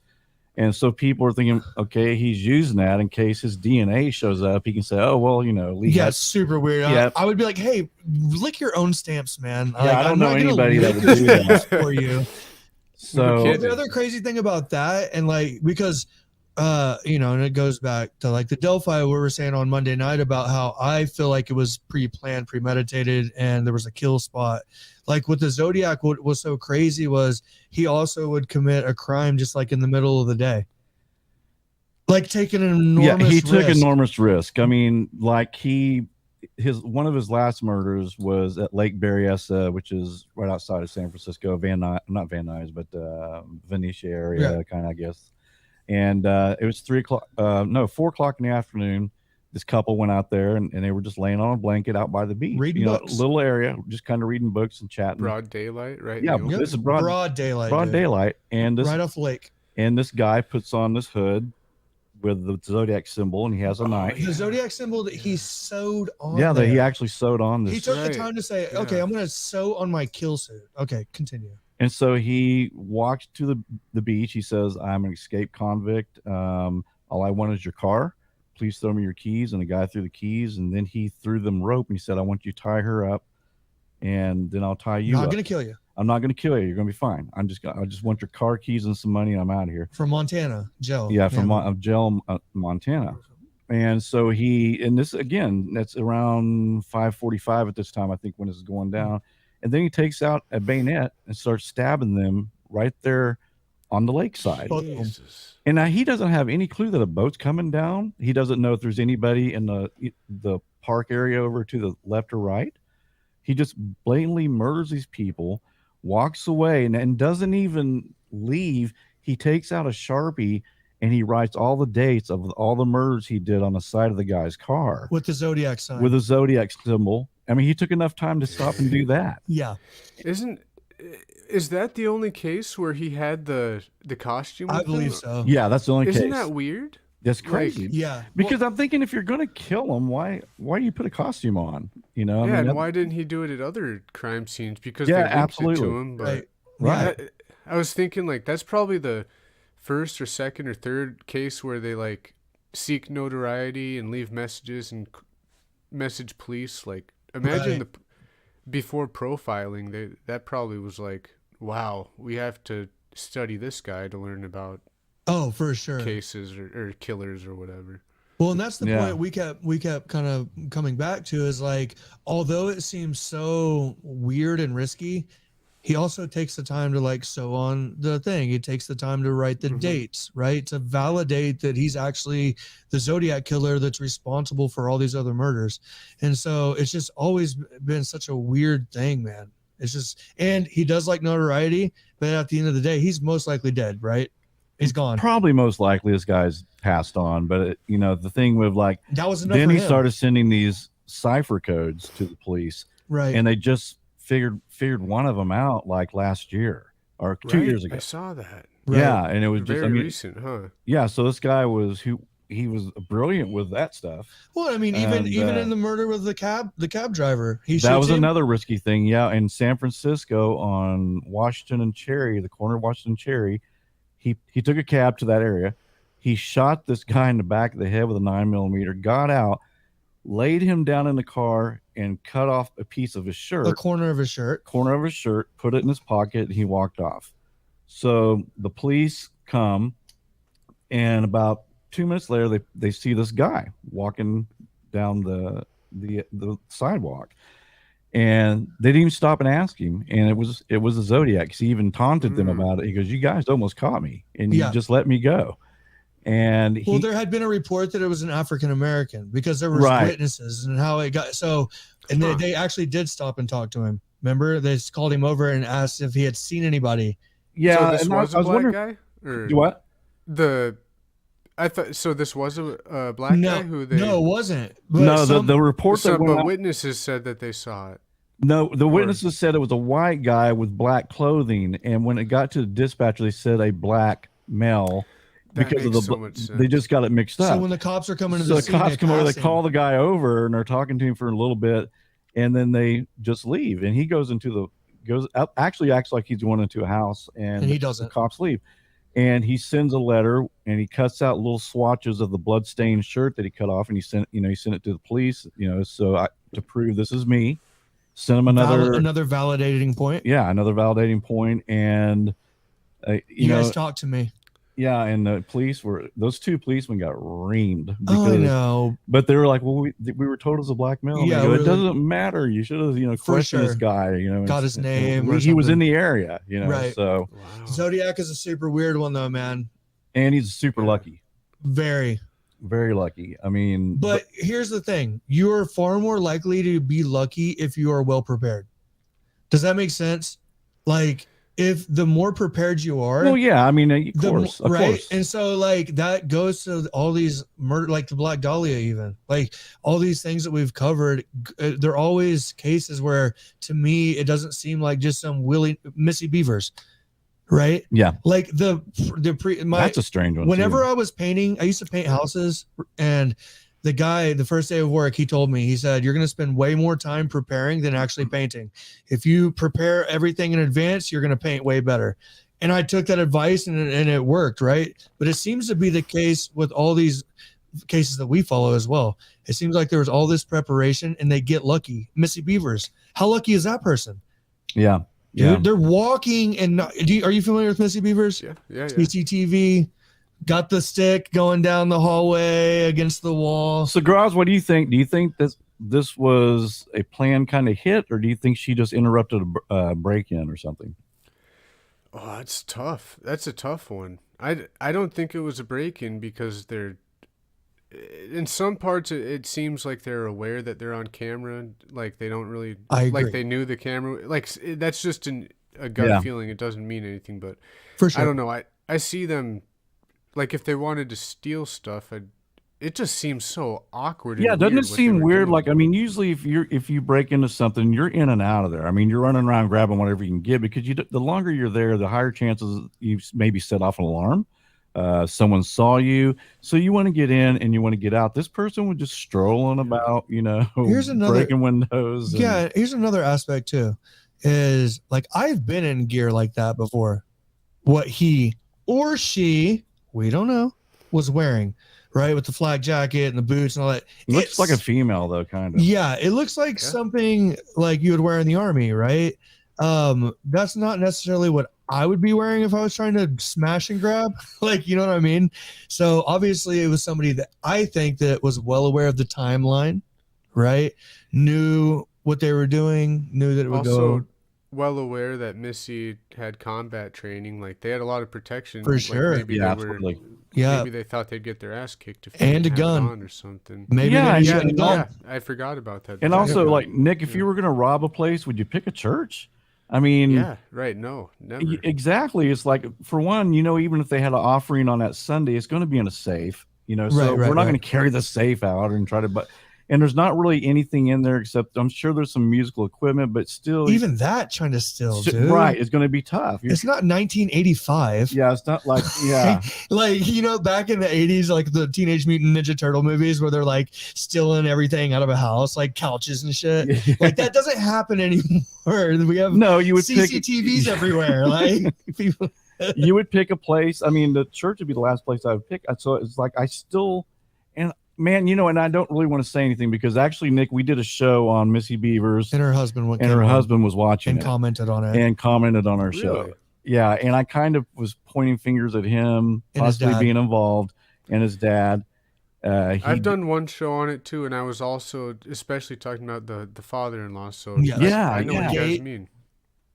And so people are thinking, okay, he's using that in case his DNA shows up. He can say, "Oh well, Lee." Yeah, it's super weird. Yeah. I would be like, "Hey, lick your own stamps, man." Yeah, I don't know anybody that would do that for you. So the other crazy thing about that, and like because And it goes back to like the Delphi we were saying on Monday night about how I feel like it was pre-planned, premeditated, and there was a kill spot. Like with the Zodiac, what was so crazy was he also would commit a crime just like in the middle of the day. Like taking an enormous he took risk. enormous risk. I mean, like one of his last murders was at Lake Berryessa, which is right outside of San Francisco, not Van Nuys, but Venetia area, kind of, I guess. And it was 4 o'clock in the afternoon. This couple went out there and they were just laying on a blanket out by the beach, reading books. Little area, just kind of reading books and chatting. Broad daylight, right? Yeah, this is broad daylight. Broad daylight, and right off the lake. And this guy puts on this hood with the Zodiac symbol, and he has a knife. The Zodiac symbol that he sewed on. Yeah, that he actually sewed on this. He took the time to say, "Okay, I'm going to sew on my kill suit." Okay, continue. And so he walks to the beach. He says, "I'm an escaped convict. All I want is your car. Please throw me your keys." And the guy threw the keys, and then he threw them rope. And he said, "I want you to tie her up, and then I'll tie you up. Not going to kill you. I'm not going to kill you. You're going to be fine. I just want your car keys and some money, and I'm out of here." From Montana, Joe. Yeah, from Montana. And so this again, that's around 5:45 at this time, I think, when this is going down. And then he takes out a bayonet and starts stabbing them right there on the lakeside. And now he doesn't have any clue that a boat's coming down. He doesn't know if there's anybody in the park area over to the left or right. He just blatantly murders these people, walks away, and doesn't even leave. He takes out a Sharpie and he writes all the dates of all the murders he did on the side of the guy's car. With the Zodiac sign. With a Zodiac symbol. I mean, he took enough time to stop and do that. Yeah. Is that the only case where he had the costume? I believe so. Yeah, that's the only case. Isn't that weird? That's crazy. Yeah. Because I'm thinking, if you're going to kill him, why do you put a costume on? I mean, and why didn't he do it at other crime scenes? Because they linked absolutely. it to him. But right. I was thinking, like, that's probably the first or second or third case where they like seek notoriety and leave messages and message police. Like, imagine before profiling, that probably was like, wow, we have to study this guy to learn about for sure cases or killers or whatever. Well, and that's the point we kept kind of coming back to, is like, although it seems so weird and risky, he also takes the time to like sew on the thing. He takes the time to write the dates, right? To validate that he's actually the Zodiac Killer that's responsible for all these other murders. And so it's just always been such a weird thing, man. It's just, and he does like notoriety, but at the end of the day, he's most likely dead, right? He's gone. Probably most likely this guy's passed on. But the thing with like, that was enough. Then he started sending these cipher codes to the police. Right. And they just figured one of them out like last year or 2 years ago. I saw that. Right. Yeah, and it was very recent, huh? Yeah, so this guy he was brilliant with that stuff. Well, I mean, even in the murder with the cab driver, that was another risky thing. Yeah, in San Francisco on Washington and Cherry, the corner of Washington and Cherry, he took a cab to that area. He shot this guy in the back of the head with a 9mm, got out, laid him down in the car, and cut off a piece of his shirt. A corner of his shirt, put it in his pocket, and he walked off. So the police come, and about 2 minutes later, they see this guy walking down the sidewalk, and they didn't even stop and ask him. And it was a Zodiac. He even taunted them about it. He goes, "You guys almost caught me, and you just let me go." And there had been a report that it was an African American, because there were witnesses and how it got so. And they actually did stop and talk to him. Remember, they just called him over and asked if he had seen anybody. Yeah, so this was a black guy. Or what? I thought so. This was a black guy who they. No, it wasn't. But the report that went out, witnesses said that they saw it. No, the witnesses said it was a white guy with black clothing, and when it got to the dispatcher, they said a black male. Because of they just got it mixed up. So when the cops are coming to the scene, cops come over, they call the guy over, and they're talking to him for a little bit, and then they just leave. And he actually acts like he's going into a house, and he doesn't. The cops leave, and he sends a letter, and he cuts out little swatches of the bloodstained shirt that he cut off, and he sent it to the police, to prove this is me. Send him another validating point. Yeah, another validating point, and you guys talk to me. Yeah, and those two policemen got reamed. I know. But they were like, well, we were told as a black male. Yeah, it doesn't matter. You should have, questioned this guy, got his name. He was in the area, right. So wow. Zodiac is a super weird one though, man. And he's super lucky. Very. Very lucky. I mean, but here's the thing. You're far more likely to be lucky if you are well prepared. Does that make sense? Like, if the more prepared you are, well, yeah, I mean, of course. And so like that goes to all these murder, like the Black Dahlia, even like all these things that we've covered. They're always cases where, to me, it doesn't seem like just some Missy Bevers, right? Yeah, like that's a strange one. Whenever I was painting, I used to paint houses, and the guy, the first day of work, he told me, he said, you're going to spend way more time preparing than actually painting. If you prepare everything in advance, you're going to paint way better. And I took that advice and it worked, right? But it seems to be the case with all these cases that we follow as well. It seems like there was all this preparation and they get lucky. Missy Bevers, how lucky is that person? Yeah. Dude, they're walking and are you familiar with Missy Bevers? Yeah. CCTV. Got the stick going down the hallway against the wall. So, Graz, what do you think? Do you think this was a planned kind of hit, or do you think she just interrupted a break-in or something? Oh, that's tough. That's a tough one. I don't think it was a break-in because they're, in some parts, it seems like they're aware that they're on camera. Like they don't really, like they knew the camera. Like that's just a gut feeling. It doesn't mean anything, but for sure. I don't know. I see them. Like if they wanted to steal stuff, it just seems so awkward. Yeah, doesn't it seem weird? Like, I mean, usually if you break into something, you're in and out of there. I mean, you're running around grabbing whatever you can get because the longer you're there, the higher chances you maybe set off an alarm. Someone saw you, so you want to get in and you want to get out. This person was just strolling about, here's another, breaking windows. Yeah, here's another aspect too, is like I've been in gear like that before. What he or she, we don't know, was wearing, right? With the flak jacket and the boots and all that. It looks like a female though, kind of. Yeah, it looks like something like you would wear in the army, right? That's not necessarily what I would be wearing if I was trying to smash and grab. Like, you know what I mean? So obviously it was somebody that I think that was well aware of the timeline, right? Knew what they were doing, knew that it would also go. Well aware that Missy had combat training, like they had a lot of protection for sure. Maybe absolutely. Maybe they thought they'd get their ass kicked if and they a gun on or something. Maybe I forgot about that. And also, like Nick, if you were gonna rob a place, would you pick a church? I mean, yeah, right. No, never. Exactly. It's like, for one, even if they had an offering on that Sunday, it's going to be in a safe. So we're not going to carry the safe out and try to. And there's not really anything in there except I'm sure there's some musical equipment, but still, even that trying to steal, dude. Right, it's going to be tough. It's not 1985. Yeah, it's not like like back in the 80s, like the Teenage Mutant Ninja Turtle movies where they're like stealing everything out of a house, like couches and shit. Like that doesn't happen anymore. We have you would CCTVs everywhere. Like people. You would pick a place. I mean, the church would be the last place I would pick. So it's like I still. Man, and I don't really want to say anything because actually, Nick, we did a show on Missy Bevers, and her husband was watching and commented on it and commented on our Really? show. Yeah, and I kind of was pointing fingers at him, and possibly being involved, and his dad. I've done one show on it too, and I was also especially talking about the father-in-law. So I know what you guys mean.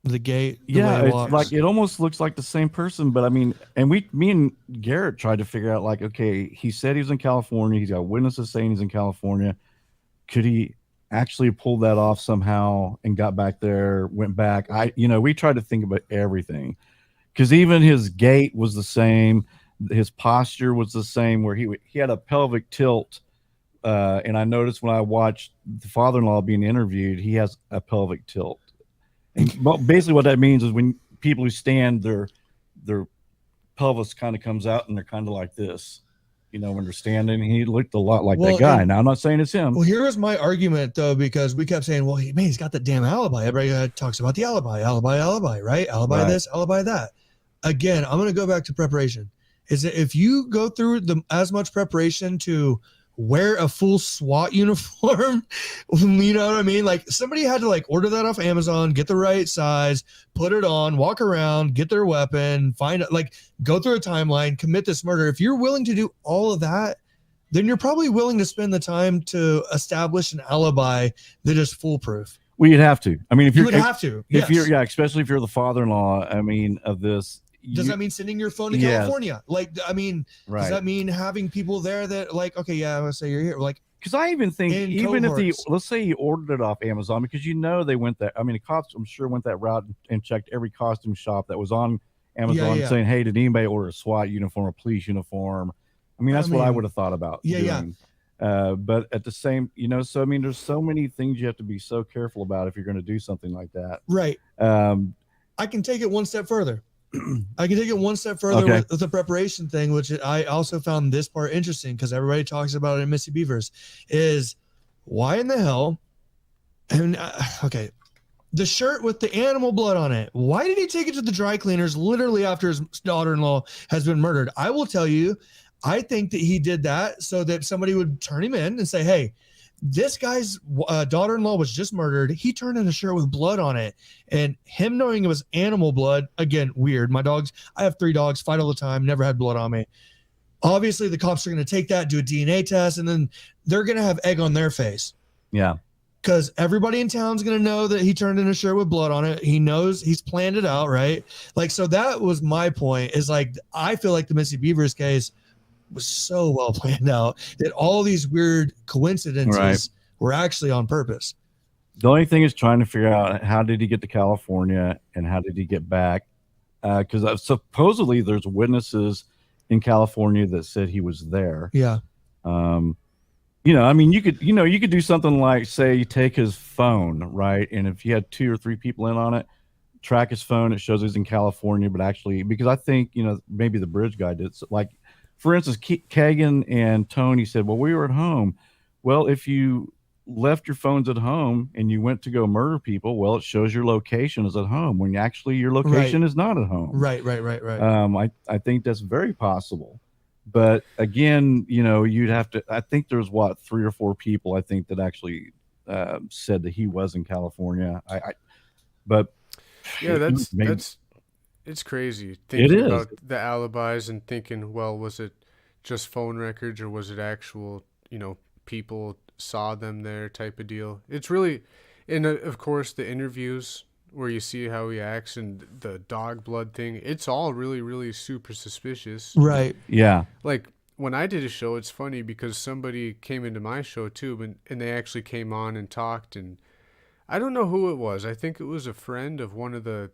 The gate, it's like it almost looks like the same person, but I mean, and me and Garrett tried to figure out, like, okay, he said he was in California, he's got witnesses saying he's in California. Could he actually pull that off somehow and got back there, went back? We tried to think about everything because even his gait was the same, his posture was the same, where he had a pelvic tilt. And I noticed when I watched the father-in-law being interviewed, he has a pelvic tilt. And basically what that means is when people who stand, their pelvis kind of comes out and they're kind of like this, when they're standing. He looked a lot like that guy. Now, I'm not saying it's him. Well, here was my argument, though, because we kept saying, well, he's got the damn alibi. Everybody talks about the alibi, right? Alibi this, alibi that. Again, I'm going to go back to preparation. Is that if you go through as much preparation to wear a full SWAT uniform. You know what I mean? Like somebody had to like order that off Amazon, get the right size, put it on, walk around, get their weapon, find it, like go through a timeline, commit this murder. If you're willing to do all of that, then you're probably willing to spend the time to establish an alibi that is foolproof. Well, you'd have to. I mean, if You you're would have to. if Yes. you're especially if you're the father-in-law, I mean, of this. Does that mean sending your phone to Yes. California? Like, I mean, Right. does that mean having people there that like, okay, yeah, I'm gonna say you're here. Like, because I even think in even if cohorts. let's say he ordered it off Amazon, because they went that. I mean, the cops I'm sure went that route and checked every costume shop that was on Amazon, saying, "Hey, did anybody order a SWAT uniform or police uniform?" I mean, that's what I would have thought about. doing. But at the same, so I mean, there's so many things you have to be so careful about if you're going to do something like that. Right. I can take it one step further. With the preparation thing, which I also found this part interesting because everybody talks about it in Missy Bevers, is why in the hell? And the shirt with the animal blood on it. Why did he take it to the dry cleaners literally after his daughter-in-law has been murdered? I will tell you, I think that he did that so that somebody would turn him in and say, hey, this guy's daughter-in-law was just murdered. He turned in a shirt with blood on it. And him knowing it was animal blood, again, weird. I have 3 dogs, fight all the time, never had blood on me. Obviously, the cops are going to take that, do a DNA test, and then they're going to have egg on their face. Yeah. Because everybody in town's going to know that he turned in a shirt with blood on it. He knows, he's planned it out, right? Like, so that was my point, is like, I feel like the Missy Bevers case was so well planned out that all these weird coincidences were actually on purpose. The only thing is trying to figure out, how did he get to California and how did he get back? Because supposedly there's witnesses in California that said he was there. Yeah. I mean, you could do something like, say, you take his phone, right? And if you had 2 or 3 people in on it, track his phone, it shows he's in California, but actually, because I think, maybe the bridge guy did, like, for instance, Kagan and Tony said, well, we were at home. Well, if you left your phones at home and you went to go murder people, well, it shows your location is at home when actually your location is not at home. Right. I think that's very possible. But again, you'd have to, I think there's 3 or 4 people, I think, that actually said that he was in California. But yeah, it's crazy thinking about the alibis and thinking, well, was it just phone records or was it actual, people saw them there type of deal? It's really, and of course, the interviews where you see how he acts and the dog blood thing, it's all really, really super suspicious. Right. Yeah. Like when I did a show, it's funny because somebody came into my show too, and they actually came on and talked, and I don't know who it was. I think it was a friend of one of the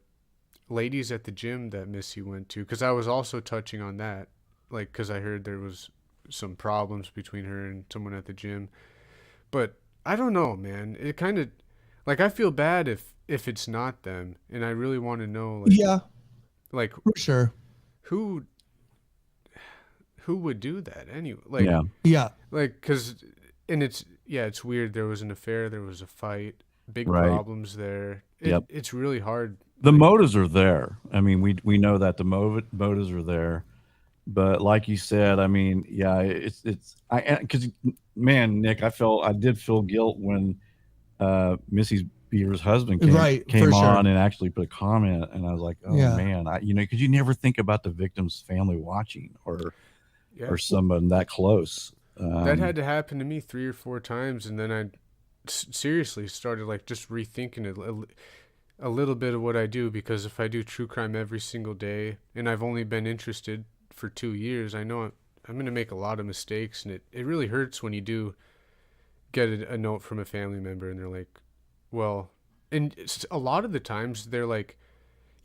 ladies at the gym that Missy went to, because I was also touching on that, like, because I heard there was some problems between her and someone at the gym. But I don't know, man. It kind of, like, I feel bad if it's not them, and I really want to know, like, for sure, who would do that anyway? Like, yeah, like, because, and it's weird. There was an affair, there was a fight, big problems there. It's really hard. The motives are there. I mean, we know that the motives are there, but like you said, I mean, because Nick, I did feel guilt when Missy Bevers' husband came on and actually put a comment, and I was like, oh man, because you never think about the victim's family watching or someone that close. That had to happen to me 3 or 4 times, and then I seriously started like just rethinking it. A little bit of what I do, because if I do true crime every single day and I've only been interested for 2 years, I know I'm going to make a lot of mistakes, and it really hurts when you do get a note from a family member and they're like, well, and a lot of the times they're like,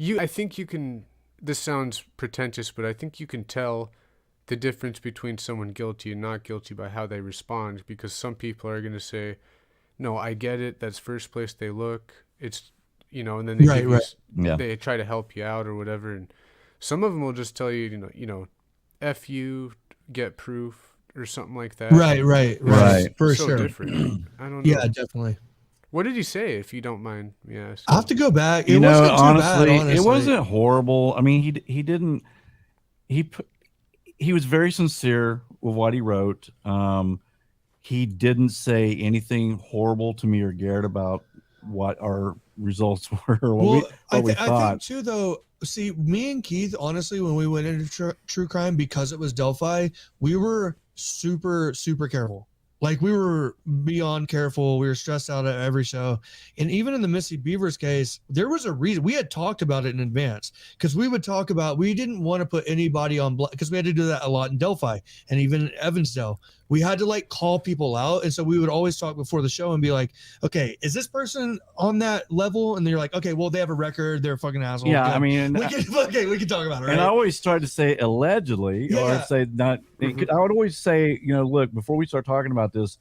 I think you can, this sounds pretentious, but I think you can tell the difference between someone guilty and not guilty by how they respond, because some people are going to say, no, I get it, that's first place they look, it's, and then they they try to help you out or whatever, and some of them will just tell you, F you, get proof or something like that. Right. For so sure. Different. I don't know. Yeah, definitely. What did he say, if you don't mind me asking? I'll have to go back. It wasn't too bad, honestly. It wasn't horrible. I mean, he was very sincere with what he wrote. he didn't say anything horrible to me or Garrett about what our results were. Or what I thought. think too, though. See, me and Keith, honestly, when we went into true crime, because it was Delphi, we were super, super careful. Like, we were beyond careful. We were stressed out at every show. And even in the Missy Bevers case, there was a reason. We had talked about it in advance, because we would talk about, we didn't want to put anybody on, because we had to do that a lot in Delphi and even in Evansdale. We had to like call people out. And so we would always talk before the show and be like, okay, is this person on that level? And you're like, okay, well, they have a record. They're a fucking asshole. Yeah, good. I mean, we can talk about it. Right? And I always tried to say allegedly, or say not. I would always say, look, before we start talking about this,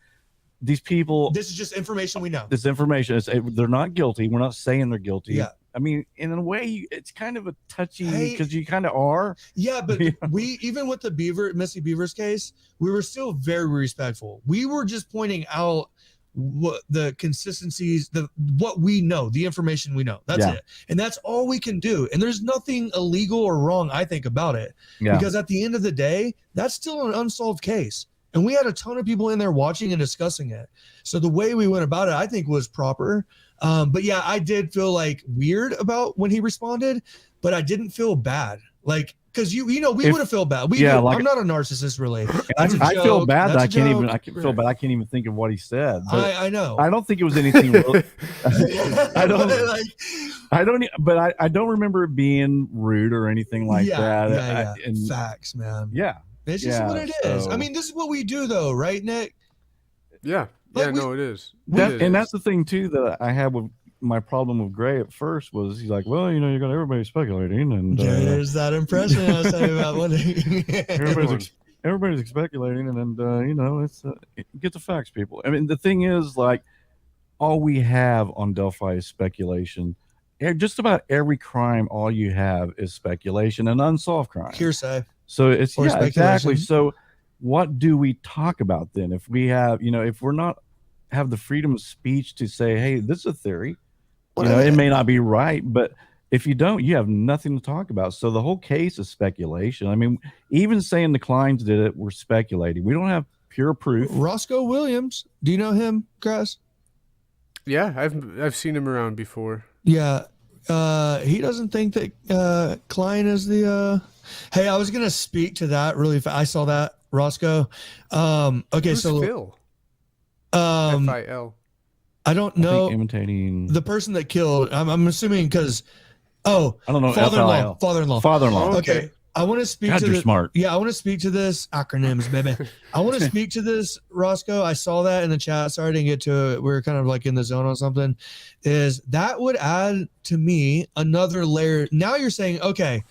these people. This is just information we know. This information they're not guilty. We're not saying they're guilty. Yeah. I mean, in a way, it's kind of a touchy because you kind of are. Yeah, but we, even with the Missy Bevers case, we were still very respectful. We were just pointing out what the consistencies, what we know, the information we know. That's it. And that's all we can do. And there's nothing illegal or wrong, I think, about it. Yeah. Because at the end of the day, that's still an unsolved case. And we had a ton of people in there watching and discussing it. So the way we went about it, I think, was proper. But yeah, I did feel like weird about when he responded, but I didn't feel bad. Like, because we would have felt bad. I'm not a narcissist, really. I feel bad that I can't even think of what he said. I know. I don't think it was anything. Really, I don't remember it being rude or anything like that. Facts, man. Yeah. It's just what it is. I mean, this is what we do, though, right, Nick? Yeah. Like it is. And that's the thing, too, that I had with my problem with Gray at first was he's like, well, you got everybody speculating. And there's that impression I was talking about. Everybody's speculating. And then, it's get the facts, people. I mean, the thing is, like, all we have on Delphi is speculation. Just about every crime, all you have is speculation and unsolved crime. Hearsay. So it's exactly. So what do we talk about then? If we have, if we're not have the freedom of speech to say, hey, this is a theory, it may not be right, but if you don't, you have nothing to talk about. So the whole case is speculation. I mean, even saying the Kleins did it, we're speculating. We don't have pure proof. Roscoe Williams. Do you know him, Graz? Yeah, I've seen him around before. Yeah. He doesn't think that Klein is the hey, I was gonna speak to that really fast. I saw that, Roscoe. Okay, who's so Phil? F-I-L. I don't know. Imitating the person that killed. I'm assuming because I don't know. Father-in-law. Okay. I want to speak to this. Smart. Yeah, I want to speak to this. Acronyms, baby. I want to speak to this, Roscoe. I saw that in the chat. Sorry I didn't get to it. We were kind of like in the zone on something. Is that would add to me another layer. Now you're saying, okay,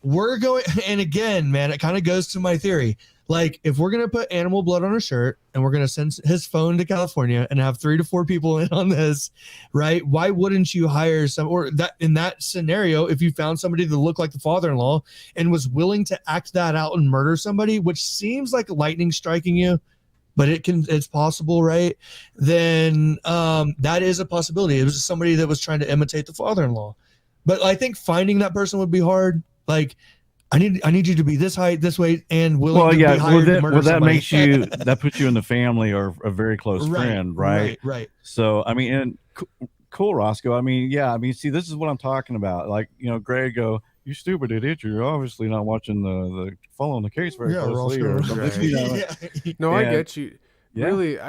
we're going, and again, man, it kind of goes to my theory. Like, if we're going to put animal blood on a shirt and we're going to send his phone to California and have 3 to 4 people in on this, right? Why wouldn't you hire or that in that scenario, if you found somebody that looked like the father-in-law and was willing to act that out and murder somebody, which seems like lightning striking you, but it's possible, right? Then that is a possibility. It was somebody that was trying to imitate the father-in-law. But I think finding that person would be hard. Like, I need you to be this height, this weight, and willing to be hired to murder somebody. Makes you that puts you in the family or a very close friend, right? Right. So I mean, and cool, Roscoe. I mean, yeah. I mean, see, this is what I'm talking about. Like, Greg, go, you stupid idiot! You're obviously not watching the following the case very closely. Or something. No, I get you. Yeah. Really,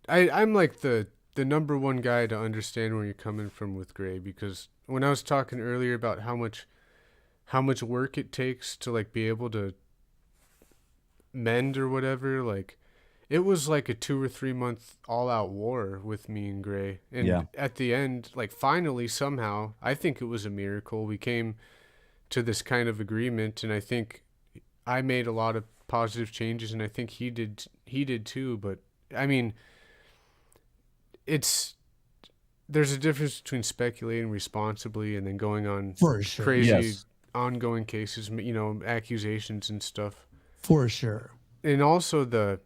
I'm like the number one guy to understand where you're coming from with Gray, because when I was talking earlier about how much work it takes to like be able to mend or whatever, like it was like a 2 or 3 month all out war with me and Gray. And at the end, like finally, somehow, I think it was a miracle. We came to this kind of agreement, and I think I made a lot of positive changes, and I think he did too. But I mean, there's a difference between speculating responsibly and then going on crazy ongoing cases, accusations and stuff. For sure. And also the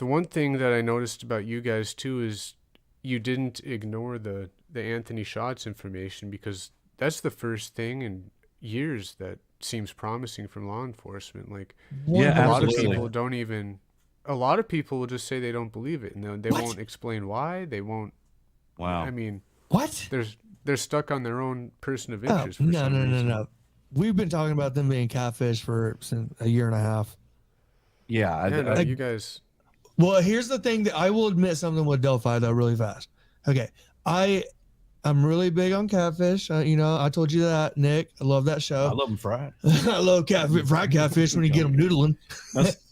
one thing that I noticed about you guys too is you didn't ignore the Anthony Schatz information, because that's the first thing in years that seems promising from law enforcement. Like, a lot of people don't even a lot of people will just say they don't believe it, and they won't explain why. They won't. Wow. I mean, what? They're stuck on their own person of interest. No. We've been talking about them being catfish for a year and a half. Yeah, you guys. Well, here's the thing that I will admit something with Delphi though, really fast. Okay, I'm really big on catfish. I told you that, Nick. I love that show. I love them fried. I love fried catfish when you get them noodling.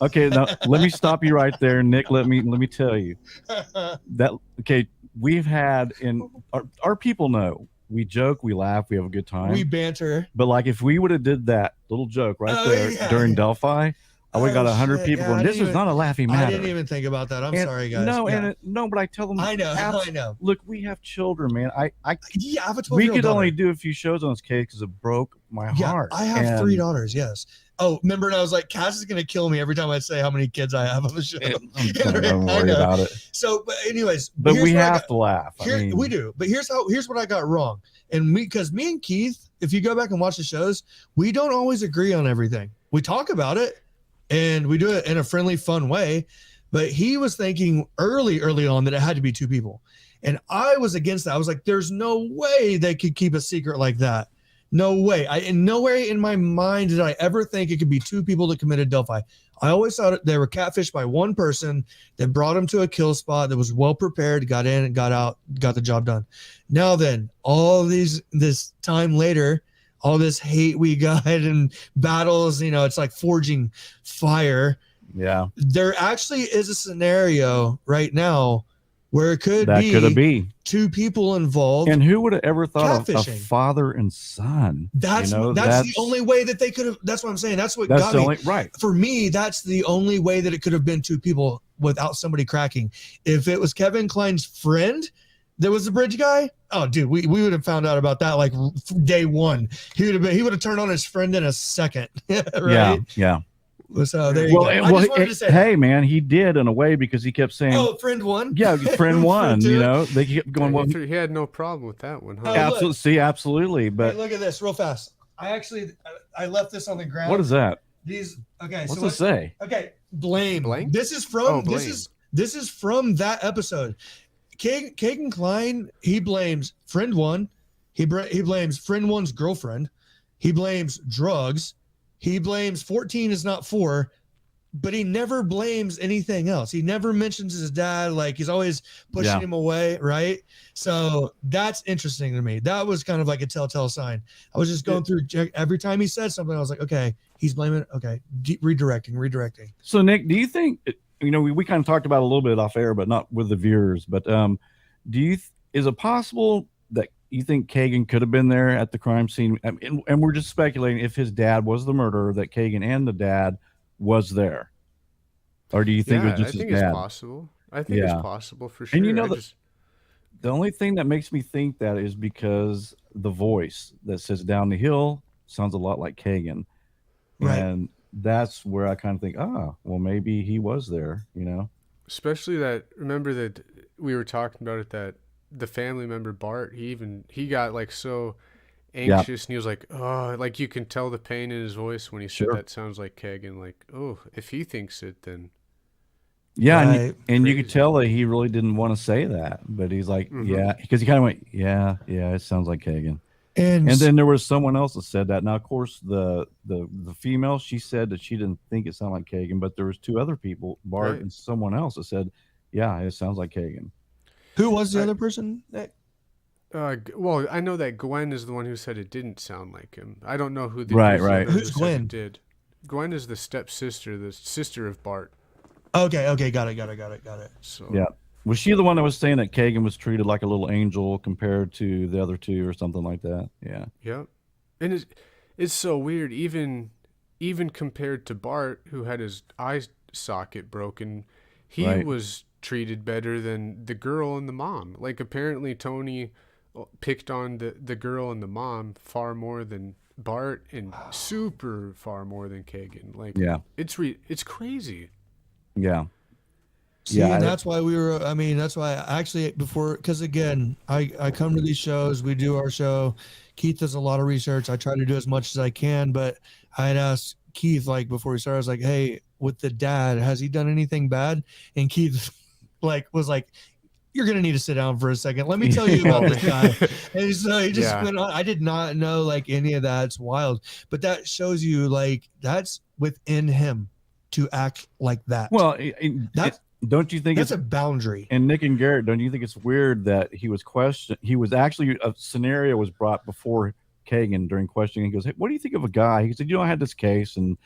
Okay, now let me stop you right there, Nick. Let me tell you that. Okay, we've had our people know. We joke, we laugh, we have a good time. We banter. But like if we would have did that little joke during Delphi, I would have got 100 people going, this is not a laughing matter. I didn't even think about that. I'm sorry, guys. No, but I tell them. I know. Look, we have children, man. I have a 12-year-old We could only do a few shows on this case because it broke my heart. I have 3 daughters, yes. Oh, remember, and I was like, Cass is going to kill me every time I say how many kids I have on the show. Don't worry about it. So, but anyways. But we have to laugh. We do. But here's what I got wrong. And because me and Keith, if you go back and watch the shows, we don't always agree on everything. We talk about it. And we do it in a friendly, fun way. But he was thinking early on that it had to be 2 people. And I was against that. I was like, there's no way they could keep a secret like that. No way. No way in my mind did I ever think it could be 2 people that committed Delphi. I always thought they were catfished by one person that brought them to a kill spot that was well prepared, got in and got out, got the job done. Now then, this time later, all this hate we got and battles, it's like forging fire. Yeah. There actually is a scenario right now where it could be 2 people involved. And who would have ever thought of a father and son? That's the only way that they could have. That's what I'm saying. That's got me. Right. For me, that's the only way that it could have been 2 people without somebody cracking. If it was Kevin Klein's friend, there was the bridge guy. Oh, dude, we would have found out about that like day one. He would have turned on his friend in a second. Right? Yeah. So there you go. I just wanted to say hey, man, he did in a way because he kept saying, "Oh, friend 1." Yeah, friend 1. They kept going. Well, he had no problem with that one. Huh? Absolutely, absolutely. But hey, look at this, real fast. I left this on the ground. What is that? What's it say? Okay, blame. This is from this is from that episode. Kagan Klein, he blames friend 1. He blames friend 1's girlfriend. He blames drugs. He blames 14 is not 4, but he never blames anything else. He never mentions his dad. Like he's always pushing him away. Right. So that's interesting to me. That was kind of like a telltale sign. I was just going through every time he said something. I was like, okay, he's blaming. Okay. Redirecting. So Nick, do you think, we kind of talked about it a little bit off air, but not with the viewers, but is it possible that you think Kagan could have been there at the crime scene? And we're just speculating if his dad was the murderer, that Kagan and the dad was there. Or do you think it was just his dad? It's possible. I think it's possible for sure. And the only thing that makes me think that is because the voice that says down the hill sounds a lot like Kagan. Right. And that's where I kind of think, well, maybe he was there, Especially remember that we were talking about it, that the family member Bart, he got like so anxious and he was like, oh, like you can tell the pain in his voice when he said that sounds like Kagan. Like, oh, if he thinks it, then and you could tell that he really didn't want to say that, but he's like, because he kind of went, it sounds like Kagan. And then there was someone else that said that. Now, of course, the female, she said that she didn't think it sounded like Kagan, but there was 2 other people, Bart and someone else, that said, it sounds like Kagan. Who was the other person? Well, I know that Gwen is the one who said it didn't sound like him. I don't know who the right. Who's Gwen? Did. Gwen is the stepsister, the sister of Bart. Okay, got it. So was she the one that was saying that Kagan was treated like a little angel compared to the other 2 or something like that? Yeah, and it's so weird. Even compared to Bart, who had his eye socket broken, he was treated better than the girl and the mom. Like apparently Tony picked on the girl and the mom far more than Bart, and super far more than Kagan. Like it's crazy. Yeah. See, and that's why that's why I actually because again, I come to these shows, we do our show. Keith does a lot of research. I try to do as much as I can, but I had asked Keith, like before we started, I was like, hey, with the dad. Has he done anything bad? And Keith was like, you're going to need to sit down for a second. Let me tell you about this guy. And so he just went on. I did not know like any of that. It's wild. But that shows you like that's within him to act like that. Well, don't you think that's a boundary? And Nick and Garrett, don't you think it's weird that he was questioned? He was actually, a scenario was brought before Kagan during questioning. He goes, hey, what do you think of a guy? He said, I had this case and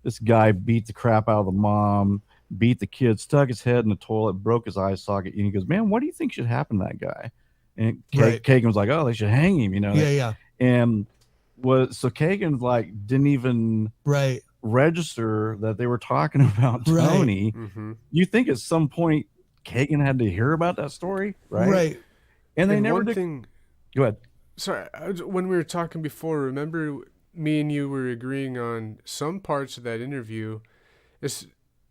this guy beat the crap out of the mom, beat the kid, stuck his head in the toilet, broke his eye socket. And he goes, man, what do you think should happen to that guy? And Kagan was like, oh, they should hang him, Yeah. And so Kagan like didn't even register that they were talking about Tony. Mm-hmm. You think at some point Kagan had to hear about that story, right? And they never did. Go ahead. Sorry, when we were talking before, remember me and you were agreeing on some parts of that interview.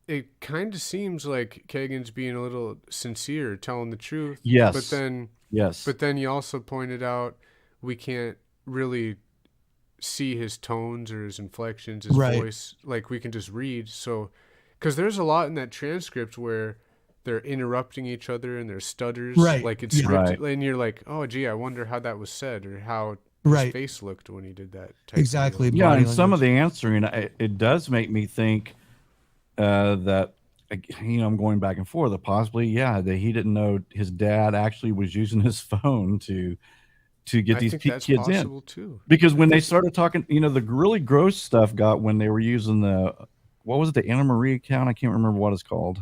It kind of seems like Kagan's being a little sincere, telling the truth. Yes. But then you also pointed out we can't really see his tones or his inflections, his voice. Like we can just read. So, because there's a lot in that transcript where they're interrupting each other and there's stutters. Like it's scripted. And you're like, oh, gee, I wonder how that was said or how his face looked when he did that. Exactly. Yeah, and some of the answering, it does make me think that, I'm going back and forth. That possibly, that he didn't know his dad actually was using his phone to get these kids in. Too. Because when they started talking, the really gross stuff got when they were using the Anna Marie account? I can't remember what it's called.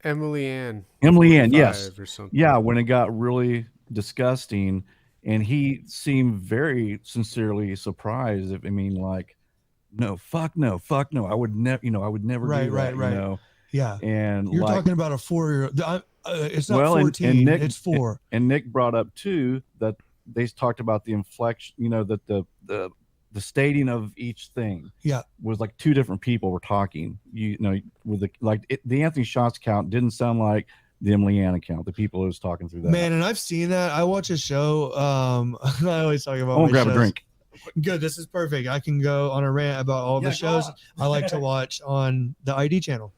Emily Ann, yes. Or something. Yeah, when it got really disgusting, and he seemed very sincerely surprised. No, fuck no, I would never, I would never do that. Yeah, and you're talking about a 4-year-old. It's not 14. And Nick, it's 4. And Nick brought up too that they talked about the inflection. That the stating of each thing was like 2 different people were talking, with the Anthony Shots count didn't sound like the Emily Ann account, the people who was talking through that. Man, and I've seen that. I watch a show. I always talk about I'll grab a drink. Good. This is perfect. I can go on a rant about all the shows I like to watch on the ID channel.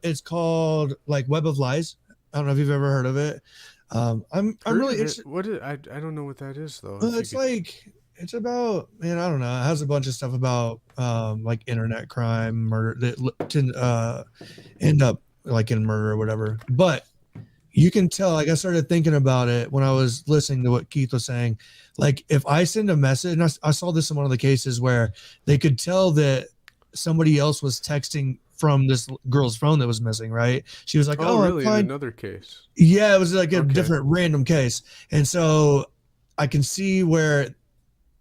It's called like Web of Lies. I don't know if you've ever heard of it. I'm really interested. I don't know what that is though. It's about, man, I don't know. It has a bunch of stuff about like internet crime, murder that can end up like in murder or whatever. But you can tell, like I started thinking about it when I was listening to what Keith was saying. Like if I send a message, and I saw this in one of the cases where they could tell that somebody else was texting from this girl's phone that was missing, right? She was like, oh really? In another case? Yeah, it was like a different random case. And so I can see where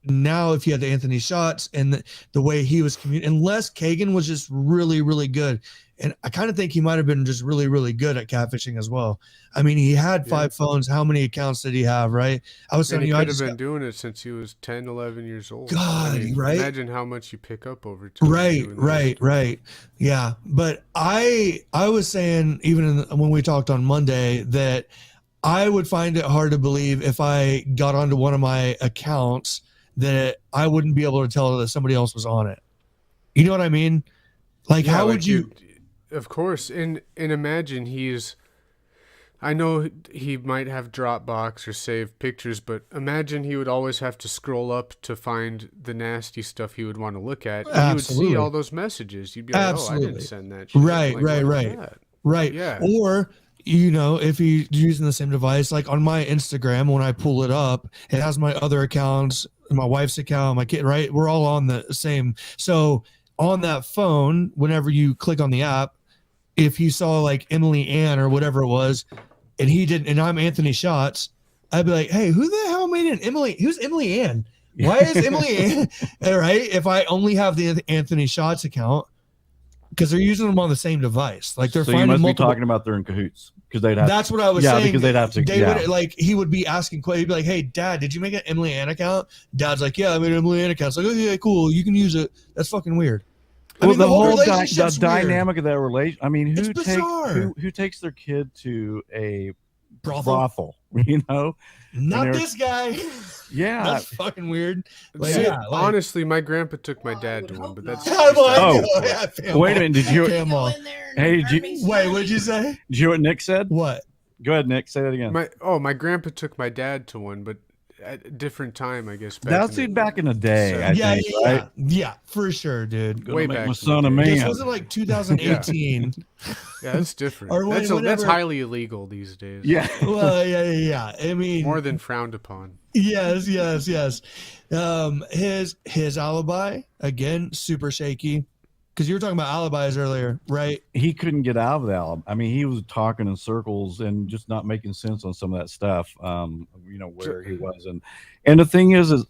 now if you had the Anthony Shots and the way he was communicating, unless Kagan was just really, really good. And I kind of think he might have been just really, really good at catfishing as well. I mean, he had 5 phones. How many accounts did he have, right? I was telling you, I could have been doing it since he was 10, 11 years old. God, right? Imagine how much you pick up over time. Right. Yeah. But I was saying, even when we talked on Monday, that I would find it hard to believe if I got onto one of my accounts that I wouldn't be able to tell that somebody else was on it. You know what I mean? Like, how would you? Of course. And imagine I know he might have Dropbox or save pictures, but imagine he would always have to scroll up to find the nasty stuff he would want to look at. And you would see all those messages. You'd be like, oh, I didn't send that shit. Right. Yeah. Or, if he's using the same device, like on my Instagram, when I pull it up, it has my other accounts, my wife's account, my kid, right? We're all on the same. So on that phone, whenever you click on the app, if he saw like Emily Ann or whatever it was, and he didn't, and I'm Anthony Shots, I'd be like, hey, who the hell made an Emily? Who's Emily Ann? Why is Emily Ann? Right? If I only have the Anthony Shots account, because they're using them on the same device. Like they're finding multiple. Be talking about they're in cahoots because they'd have. That's what I was saying. Yeah, because they'd have to. Would, like he would be asking questions. He'd be like, "Hey, Dad, did you make an Emily Ann account?" Dad's like, "Yeah, I made an Emily Ann account." It's like, "Oh yeah, cool. You can use it." That's fucking weird. Well, I mean, the whole dynamic of that relation. I mean, who takes their kid to a brothel? Not this guy. Yeah. That's fucking weird. But See, yeah, like, honestly, my grandpa took my dad to one, but that's. Wait a minute. Did you? Hey, wait, what'd you say? Did you hear what Nick said? What? Go ahead, Nick. Say that again. My grandpa took my dad to one, but at a different time, I guess. That's back in the day. I think, right? Yeah, for sure, dude. Way back. My son a man. This wasn't like 2018. Yeah, that's different. Or That's highly illegal these days. Yeah. Well, yeah. I mean, more than frowned upon. Yes. His alibi again, super shaky. Because you were talking about alibis earlier, right? He couldn't get out of the alibi. I mean, he was talking in circles and just not making sense on some of that stuff. Where he was, and the thing is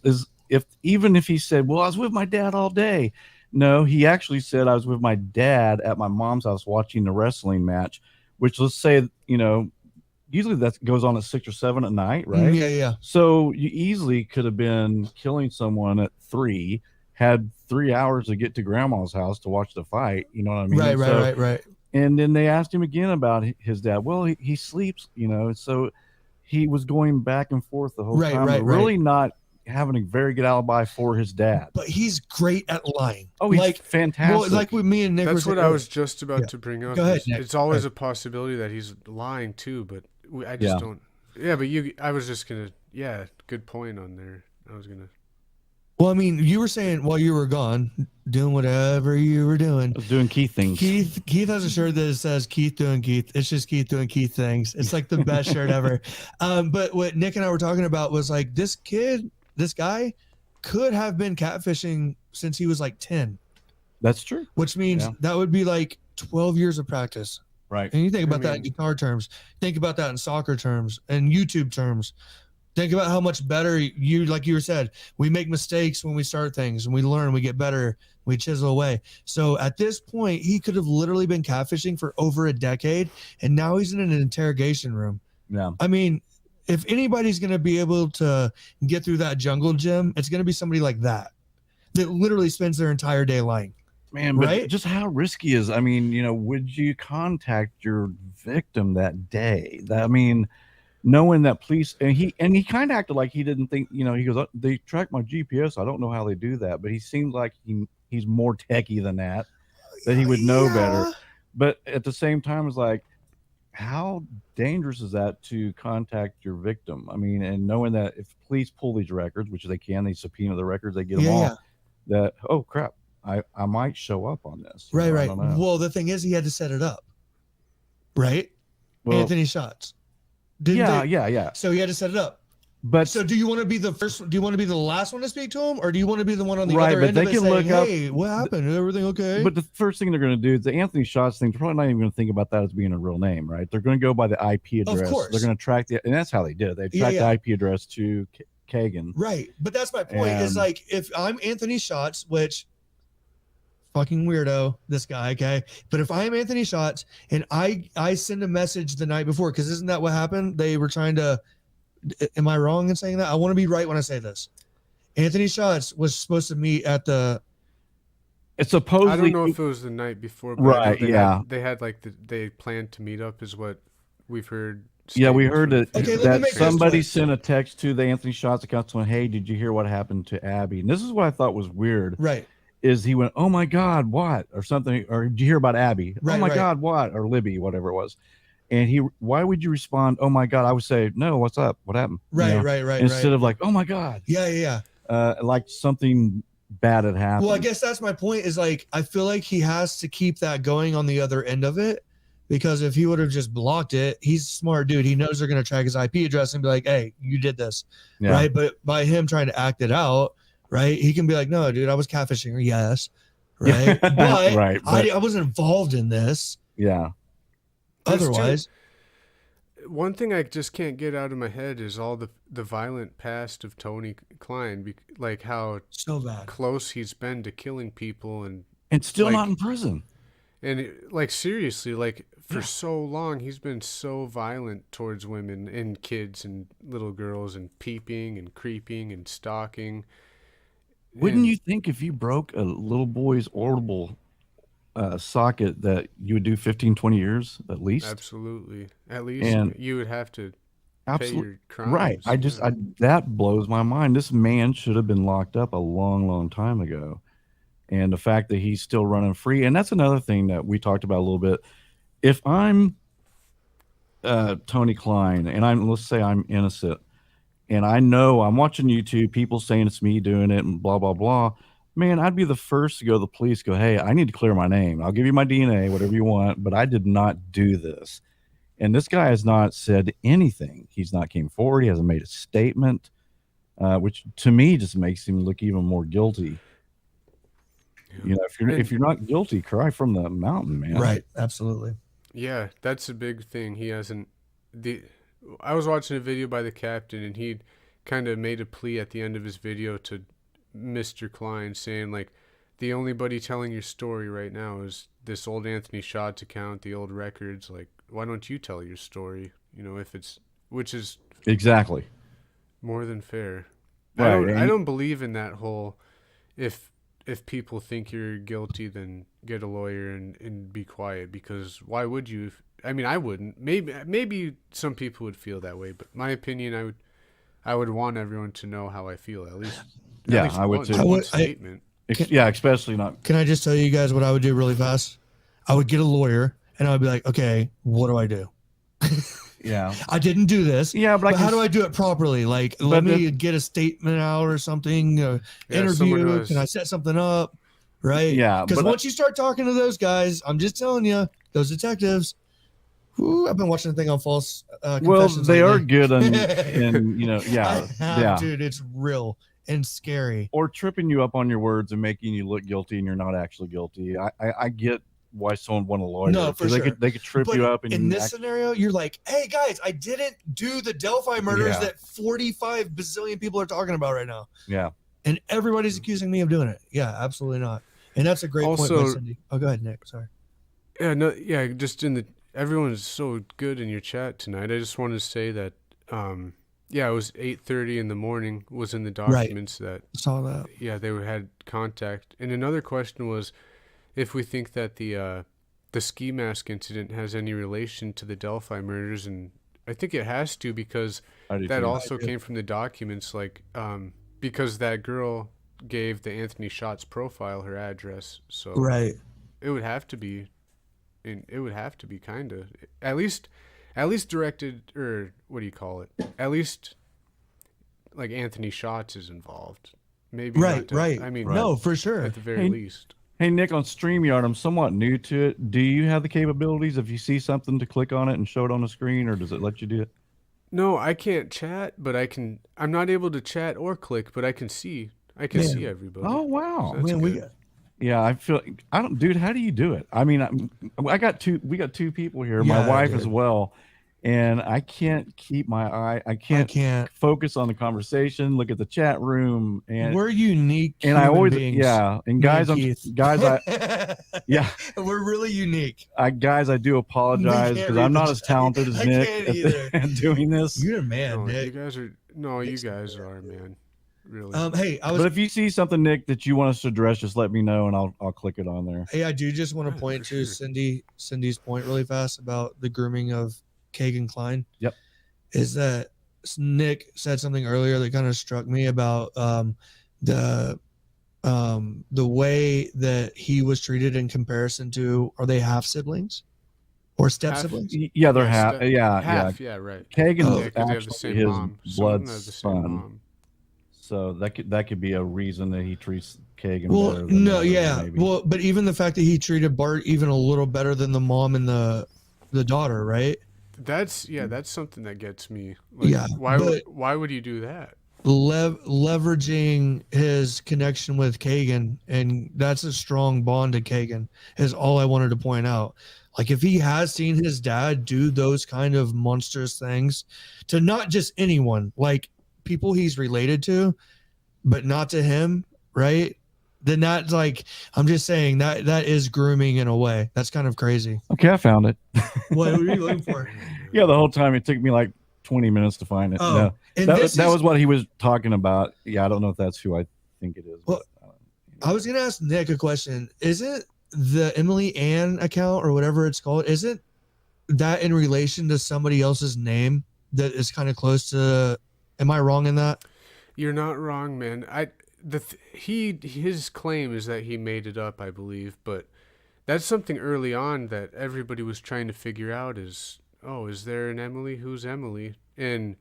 if even if he said, "Well, I was with my dad all day," no, he actually said, "I was with my dad at my mom's house watching the wrestling match," which let's say, usually that goes on at 6 or 7 at night, right? Yeah. So you easily could have been killing someone at 3. Had 3 hours to get to grandma's house to watch the fight. You know what I mean? Right. And then they asked him again about his dad. Well, he sleeps, so he was going back and forth the whole time. Really not having a very good alibi for his dad. But he's great at lying. Oh, he's fantastic. Well, like with me and Nick. That's what I was just about to bring up. Go ahead, Nick. It's always a possibility that he's lying too, but I just don't. Yeah, but I was just going to, good point on there. I was going to. Well, I mean, you were saying while you were gone, doing whatever you were doing. I was doing Keith things. Keith has a shirt that says Keith doing Keith. It's just Keith doing Keith things. It's like the best shirt ever. But what Nick and I were talking about was like this guy could have been catfishing since he was like 10. That's true. Which means that would be like 12 years of practice. Right. And you think about that in guitar terms. Think about that in soccer terms and YouTube terms. Think about how much better like you said, we make mistakes when we start things and we learn, we get better, we chisel away. So at this point, he could have literally been catfishing for over a decade, and now he's in an interrogation room. Yeah. I mean, if anybody's going to be able to get through that jungle gym, it's going to be somebody like that literally spends their entire day lying. Man, but just how risky is, I mean, would you contact your victim that day? Knowing that police and he kind of acted like he didn't think, he goes, they track my GPS. I don't know how they do that, but he seems like he's more techie than that he would know better. But at the same time, it's like, how dangerous is that to contact your victim? I mean, and knowing that if police pull these records, which they can, they subpoena the records, they get them all. That oh crap, I might show up on this. Right. Well, the thing is, he had to set it up. Right. Well, Anthony Shots. Yeah. So he had to set it up. But so, do you want to be the first? Do you want to be the last one to speak to him, or do you want to be the one on the other end of it saying, "Hey, what happened? Is everything okay?" But the first thing they're going to do is the Anthony Shots thing. They're probably not even going to think about that as being a real name, right? They're going to go by the IP address. Of course. They're going to track and that's how they did it. They tracked the IP address to Kagan. Right. But that's my point. Is like if I'm Anthony Shots, which fucking weirdo, this guy, okay? But if I'm Anthony Shots and I send a message the night before, because isn't that what happened? They were trying to. Am I wrong in saying that? I want to be right when I say this. Anthony Shots was supposed to meet at the. It's supposedly. I don't know if it was the night before, but right? They had they planned to meet up, is what we've heard. Yeah, we heard that somebody sent a text to the Anthony Shots account saying, "Hey, did you hear what happened to Abby?" And this is what I thought was weird. Right. Is he went, "Oh my God, what?" or something, or did you hear about Abby? Right, oh my God, what? Or Libby, whatever it was. And why would you respond, "Oh my God"? I would say, "No, what's up? What happened?" Right. Instead of like, "Oh my God." Yeah. Like something bad had happened. Well, I guess that's my point. Is like I feel like he has to keep that going on the other end of it, because if he would have just blocked it, he's a smart dude. He knows they're going to track his IP address and be like, "Hey, you did this," right? But by him trying to act it out, right, he can be like, "No, dude, I was catfishing." Or yes, right, but I wasn't involved in this. Yeah. Otherwise, one thing I just can't get out of my head is all the violent past of Tony Klein, like how so bad close he's been to killing people and still not in prison. And seriously, for so long, he's been so violent towards women and kids and little girls and peeping and creeping and stalking. Wouldn't you think if you broke a little boy's orbital socket that you would do 15, 20 years at least? Absolutely. At least you would have to pay your crimes. Right. That blows my mind. This man should have been locked up a long, long time ago. And the fact that he's still running free. And that's another thing that we talked about a little bit. If I'm Tony Klein and let's say I'm innocent and I know I'm watching YouTube, people saying it's me doing it and blah, blah, blah. Man, I'd be the first to go to the police, go, hey, I need to clear my name. I'll give you my DNA, whatever you want, but I did not do this. And this guy has not said anything. He's not came forward. He hasn't made a statement, which to me just makes him look even more guilty. You know, if you're not guilty, cry from the mountain, man. Right. Absolutely. Yeah, that's a big thing. He hasn't. I was watching a video by the captain, and he kind of made a plea at the end of his video to Mr. Klein, saying like, the only buddy telling your story right now is this old Anthony Schatz account, the old records. Like, why don't you tell your story? You know, which is exactly more than fair. Right. I don't believe in that whole if people think you're guilty, then get a lawyer and be quiet, because why would you? I wouldn't. Maybe some people would feel that way, but my opinion, I would want everyone to know how I feel, at least. Yeah, I would too. One statement. Especially not. Can I just tell you guys what I would do really fast? I would get a lawyer and I would be like, okay, what do I do? Yeah. I didn't do this. Yeah, but how do I do it properly? Like, let me get a statement out or something. Interview. Can I set something up? Right. Yeah. Because once you start talking to those guys, I'm just telling you, those detectives. I've been watching a thing on false. Well, they are good, and you know, yeah, dude, it's real and scary. Or tripping you up on your words and making you look guilty, and you're not actually guilty. I get why someone want a lawyer. No, for sure. They could trip you up. And in this scenario, you're like, hey guys, I didn't do the Delphi murders that 45 bazillion people are talking about right now. Yeah. And everybody's accusing me of doing it. Yeah, absolutely not. And that's a great point by Cindy. Oh, go ahead, Nick. Sorry. Yeah, no, yeah, just everyone is so good in your chat tonight. I just wanted to say that, it was 8:30 in the morning was in the documents that saw that. Yeah, they had contact. And another question was if we think that the ski mask incident has any relation to the Delphi murders, and I think it has to, because that also came from the documents, like because that girl gave the Anthony Schatz profile her address, so it would have to be. And it would have to be kind of at least directed, or what do you call it? At least like Anthony Schatz is involved. Maybe right. I mean, no, for sure. At the very least. Hey Nick, on StreamYard, I'm somewhat new to it. Do you have the capabilities if you see something to click on it and show it on the screen, or does it let you do it? No, I can't chat, but I can. I'm not able to chat or click, but I can see. I can see everybody. Oh wow! So that's good. Yeah, I don't, dude. How do you do it? I mean, we got two people here, my wife as well, and I can't keep my eye. I can't focus on the conversation, look at the chat room, and we're unique. And I always, beings, and guys, we're really unique. I do apologize because I'm not as talented as Nick at doing this. You're a man, Nick. You guys are, man. Really. But if you see something, Nick, that you want us to address, just let me know and I'll click it on there. Hey, I do just want to point to Cindy's point really fast about the grooming of Kagan Klein. Yep. Is that Nick said something earlier that kind of struck me about the way that he was treated in comparison to, are they half siblings or step siblings? Yeah, they're half. Half, yeah, right. Kagan's actually his mom. blood son. So that could be a reason that he treats Kagan better than maybe. Well, but even the fact that he treated Bart even a little better than the mom and the daughter, right? That's something that gets me. Like, why would you do that? Leveraging his connection with Kagan, and that's a strong bond to Kagan, is all I wanted to point out. Like, if he has seen his dad do those kind of monstrous things to not just anyone, like people he's related to, but not to him, right? Then that's like, I'm just saying that is grooming in a way. That's kind of crazy. Okay, I found it. What were you looking for? Yeah, the whole time it took me like 20 minutes to find it. Oh, no, that was what he was talking about. Yeah, I don't know if that's who I think it is. Well, I was gonna ask Nick a question. Isn't the Emily Ann account or whatever it's called, isn't that in relation to somebody else's name that is kind of close to. Am I wrong in that? You're not wrong, man. His claim is that he made it up, I believe, but that's something early on that everybody was trying to figure out is there an Emily? Who's Emily? And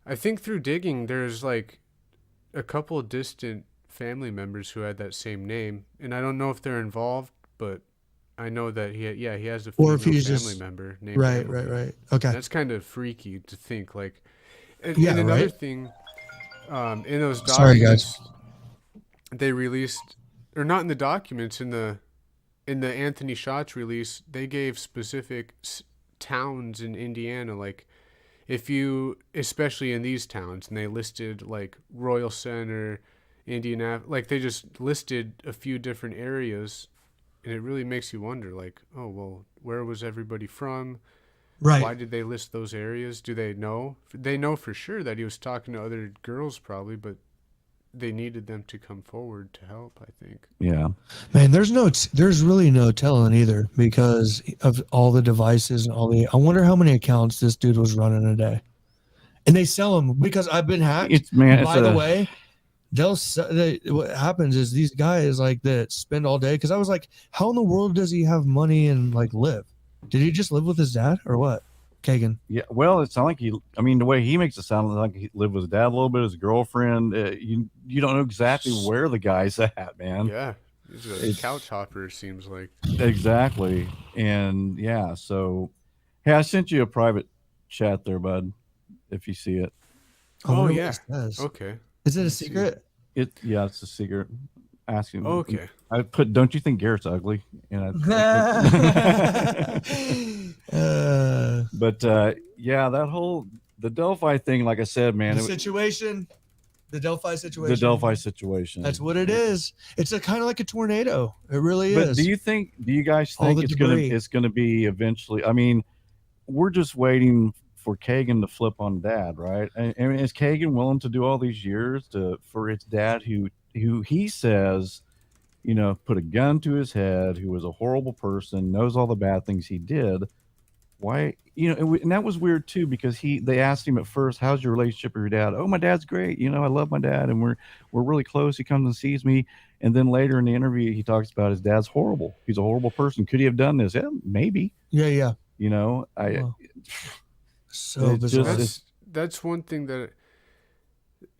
I think through digging, there's like a couple of distant family members who had that same name, and I don't know if they're involved, but I know that he has a female family member named right, Emily. right. Okay, that's kind of freaky to think. Like, and right? another thing, in those documents, sorry guys, they released, or not in the documents, in the Anthony Schatz release, they gave specific towns in Indiana, like if you, especially in these towns, and they listed like Royal Center, Indianapolis, like they just listed a few different areas, and it really makes you wonder, like, oh well, where was everybody from? right? Why did they list those areas? Do they know? They know for sure that he was talking to other girls, probably, but they needed them to come forward to help, I think. Yeah, man, there's really no telling either, because of all the devices and I wonder how many accounts this dude was running a day, and they sell them because I've been hacked. By the way, what happens is these guys like that spend all day, because I was like, how in the world does he have money and like live? Did he just live with his dad or what? Kagan. Yeah, well, it sounds like the way he makes it sound like he lived with his dad a little bit, his girlfriend. You don't know exactly where the guy's at, man. Yeah, he's a couch hopper, seems like. Exactly, and yeah, so hey, I sent you a private chat there, bud. If you see it. Oh yeah. Okay. Is it a secret? It's a secret. Ask him. Okay. I put. Don't you think Garrett's ugly? And but yeah, the Delphi thing, like I said, man, the Delphi situation. That's what it is. It's kind of like a tornado. It really is. But do you guys think it's gonna be eventually? I mean, we're just waiting for Kagan to flip on Dad, right? And is Kagan willing to do all these years for its dad, who he says, put a gun to his head, who was a horrible person, knows all the bad things he did? Why, and that was weird too, because they asked him at first, how's your relationship with your dad? Oh, my dad's great. I love my dad, and we're really close. He comes and sees me. And then later in the interview, he talks about his dad's horrible. He's a horrible person. Could he have done this? Yeah, maybe. Yeah. So that's one thing that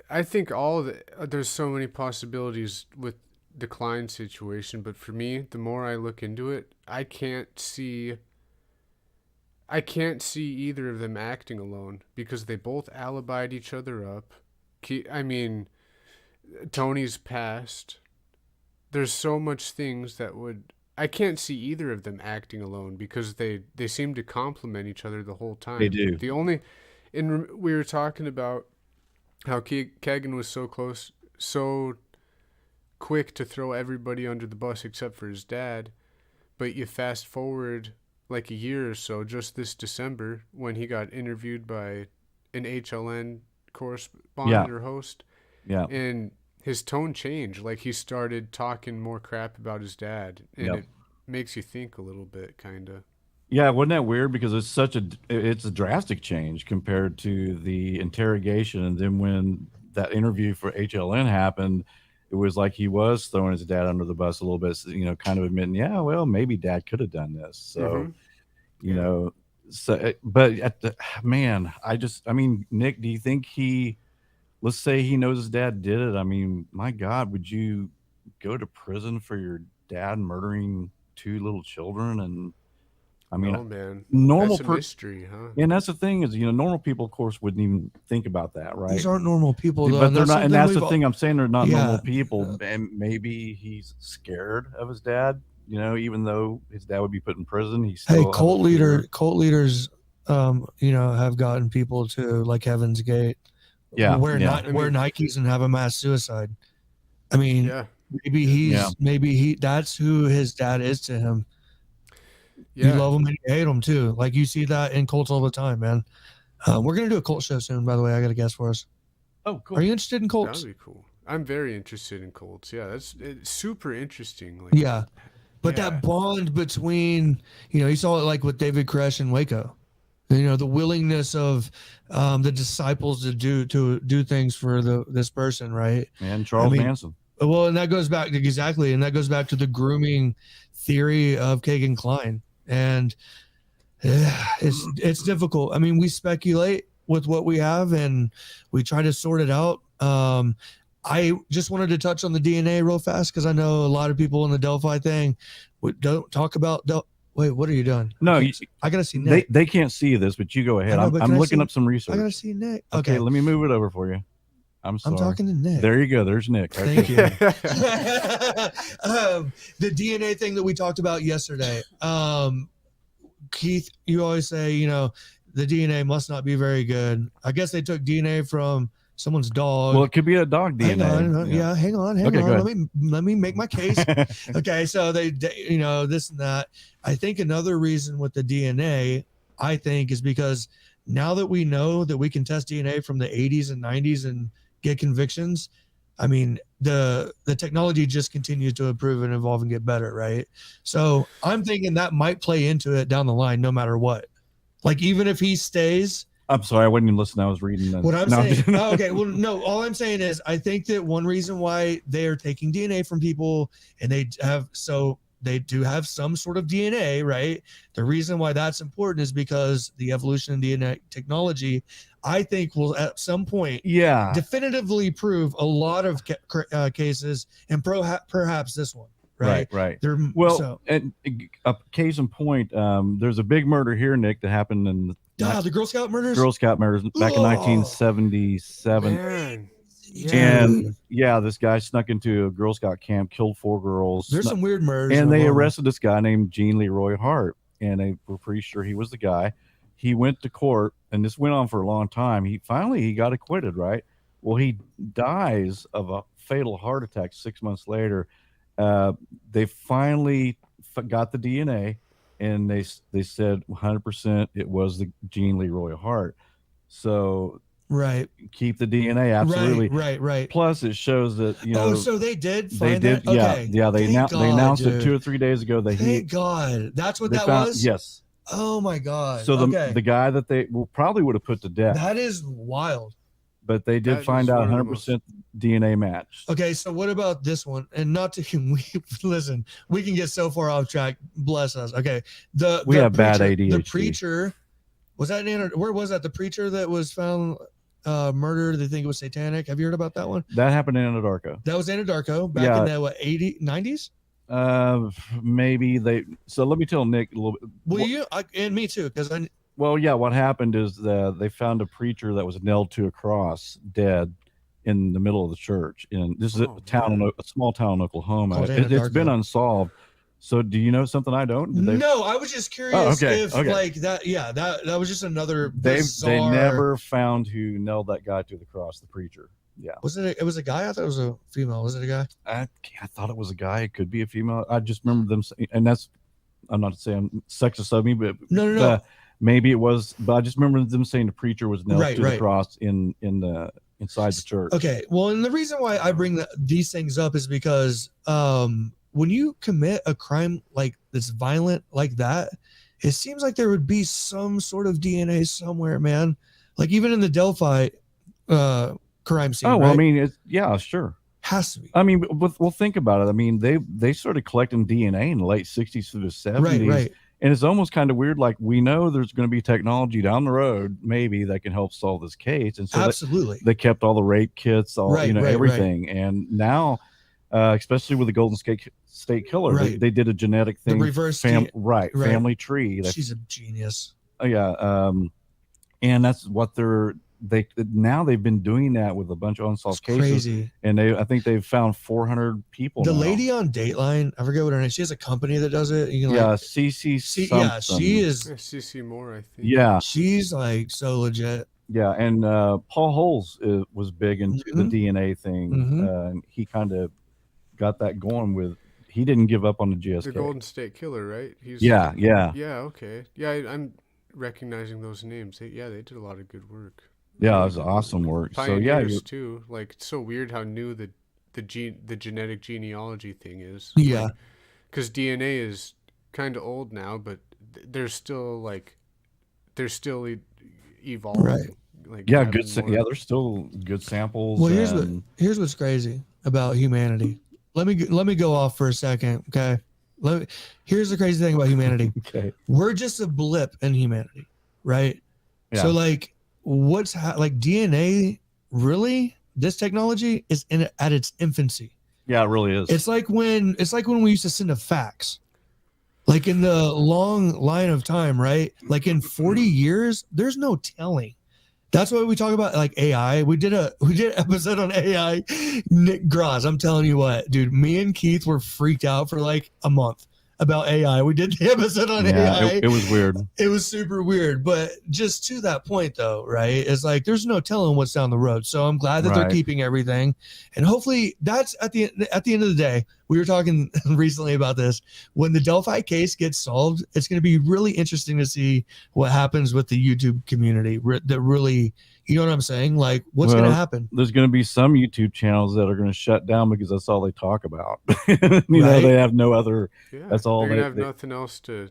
I think there's so many possibilities with the Klein situation, but for me, the more I look into it, I can't see either of them acting alone, because they both alibied each other up. I mean, Tony's passed. There's so much things that I can't see either of them acting alone, because they seem to complement each other the whole time. They do. We were talking about how Kagan was so quick to throw everybody under the bus except for his dad, but you fast forward like a year or so, just this December, when he got interviewed by an HLN correspondent or host, and his tone changed. Like, he started talking more crap about his dad, and it makes you think a little bit, kind of. Yeah, wasn't that weird? Because it's a drastic change compared to the interrogation, and then when that interview for HLN happened, it was like he was throwing his dad under the bus a little bit, kind of admitting, yeah, well, maybe Dad could have done this. So, but Nick, do you think let's say he knows his dad did it? I mean, my God, would you go to prison for your dad murdering 2 little children? And I mean, oh man, normal that's a mystery, huh? And that's the thing is, normal people, of course, wouldn't even think about that, right? These aren't normal people, though, but they're not, and that's the thing I'm saying. They're not normal people, Yeah. and maybe he's scared of his dad. Even though his dad would be put in prison, he's still cult leaders, have gotten people to like Heaven's Gate, wear Nikes and have a mass suicide. I mean, maybe that's who his dad is to him. You love him and you hate him too. Like, you see that in cults all the time, man. We're gonna do a cult show soon, by the way. I got a guest for us. Oh, cool. Are you interested in cults? That'd be cool. I'm very interested in cults. Yeah, it's super interesting. Like, but that bond between, you saw it like with David Koresh and Waco. You know, the willingness of the disciples to do things for this person, right? And Charles Manson. Well, and that goes back to the grooming theory of Kagan Klein, and it's difficult. I mean, we speculate with what we have, and we try to sort it out. I just wanted to touch on the DNA real fast because I know a lot of people in the Delphi thing don't talk about Wait, what are you doing? No, I gotta see Nick. They can't see this, but you go ahead. I'm looking up some research. I gotta see Nick. Okay, let me move it over for you. I'm sorry. I'm talking to Nick. There you go. There's Nick. Thank you. The DNA thing that we talked about yesterday. Keith, you always say, you know, the DNA must not be very good. I guess they took DNA from someone's dog. Well, it could be a dog DNA. Hang on. Let me make my case. Okay, so they, you know, this and that. I think another reason with the DNA, I think, is because now that we know that we can test DNA from the 80s and 90s and get convictions, I mean, the technology just continues to improve and evolve and get better, right? So I'm thinking that might play into it down the line, no matter what. Like, even if he stays. I'm sorry, I wasn't even listening. I was reading what I'm saying. Oh, okay. Well, no, all I'm saying is I think that one reason why they are taking DNA from people, and they do have some sort of DNA, right? The reason why that's important is because the evolution in DNA technology, I think, will at some point definitively prove a lot of cases, and perhaps this one. Right. And a case in point, there's a big murder here, Nick, that happened in the Girl Scout murders. Back in 1977. Man. And this guy snuck into a Girl Scout camp, killed 4 girls. There's some weird murders. And they arrested this guy named Gene Leroy Hart, and they were pretty sure he was the guy. He went to court, and this went on for a long time. He got acquitted, right? Well, he dies of a fatal heart attack 6 months later. They finally got the DNA, and they said 100% it was the Gene Leroy Hart. So keep the DNA, absolutely. Right. Plus, it shows that, you know. Oh, so they did find that? Okay. Yeah. They announced it 2 or 3 days ago that Thank God. That's what that was? Yes. Oh my God. So the guy that they probably would have put to death. That is wild. But they did find out 100% DNA match. Okay, so what about this one? And not to listen, we can get so far off track. Bless us. Okay, we have bad ADHD. The preacher, was that where was that? The preacher that was found murdered. They think it was satanic. Have you heard about that one? That happened in Anadarko. That was Anadarko back in the 90s. Maybe so let me tell Nick a little bit. Well, and me too, because I. Well, yeah, what happened is they found a preacher that was nailed to a cross, dead, in the middle of the church. And this is a small town in Oklahoma. It's been unsolved. So, do you know something I don't? No, I was just curious like that. Yeah, that was just another. They never found who nailed that guy to the cross. The preacher. Yeah. It was a guy? I thought it was a female. Was it a guy? I thought it was a guy. It could be a female. I just remember them saying, and I'm not saying sexist of me, but no. Maybe it was, but I just remember them saying the preacher was nailed to the cross inside the church. Okay, well, and the reason why I bring these things up is because when you commit a crime like this, violent like that, it seems like there would be some sort of DNA somewhere, man. Like even in the Delphi crime scene. Oh, well, right? I mean, sure. Has to be. I mean, we'll think about it. I mean, they started collecting DNA in the late 60s through the 70s. Right. And it's almost kind of weird. Like, we know there's going to be technology down the road, maybe, that can help solve this case. And so absolutely, they kept all the rape kits, everything. Right. And now, especially with the Golden State Killer, they did a genetic thing. The reverse family tree. She's a genius. And that's what they've been doing that with a bunch of unsolved cases. Crazy. And I think they've found 400 people. The lady on Dateline, I forget what her name. She has a company that does it. CC. Yeah, she is. CC Moore, I think. Yeah, she's like so legit. Yeah, and Paul Holes was big into the DNA thing. And he kind of got that going with. He didn't give up on the GSK. The Golden State Killer, right? Yeah. Okay. Yeah, I'm recognizing those names. They did a lot of good work. Yeah, it was awesome work. Pioneers too. Like, it's so weird how new the genetic genealogy thing is. Yeah, because DNA is kind of old now, but there's still they're still evolving. Right. Like yeah, there's still good samples. Well, here's what's crazy about humanity. Let me go off for a second, okay? Here's the crazy thing about humanity. Okay. We're just a blip in humanity, right? Yeah. So like like DNA, really, this technology is at its infancy. Yeah, it really is. It's like when we used to send a fax. Like in the long line of time, right? Like in 40 years, there's no telling. That's why we talk about like AI. We did an episode on AI. Nick Graz, I'm telling you what, dude, me and Keith were freaked out for like a month about AI. We did the episode on AI. It was weird. It was super weird. But just to that point though, right? It's like there's no telling what's down the road. So I'm glad that they're keeping everything. And hopefully that's at the end of the day. We were talking recently about this. When the Delphi case gets solved, it's going to be really interesting to see what happens with the YouTube community. That really, you know what I'm saying? Like, what's going to happen? There's going to be some YouTube channels that are going to shut down because that's all they talk about. You know, they have no other. Yeah, that's all they have nothing else to.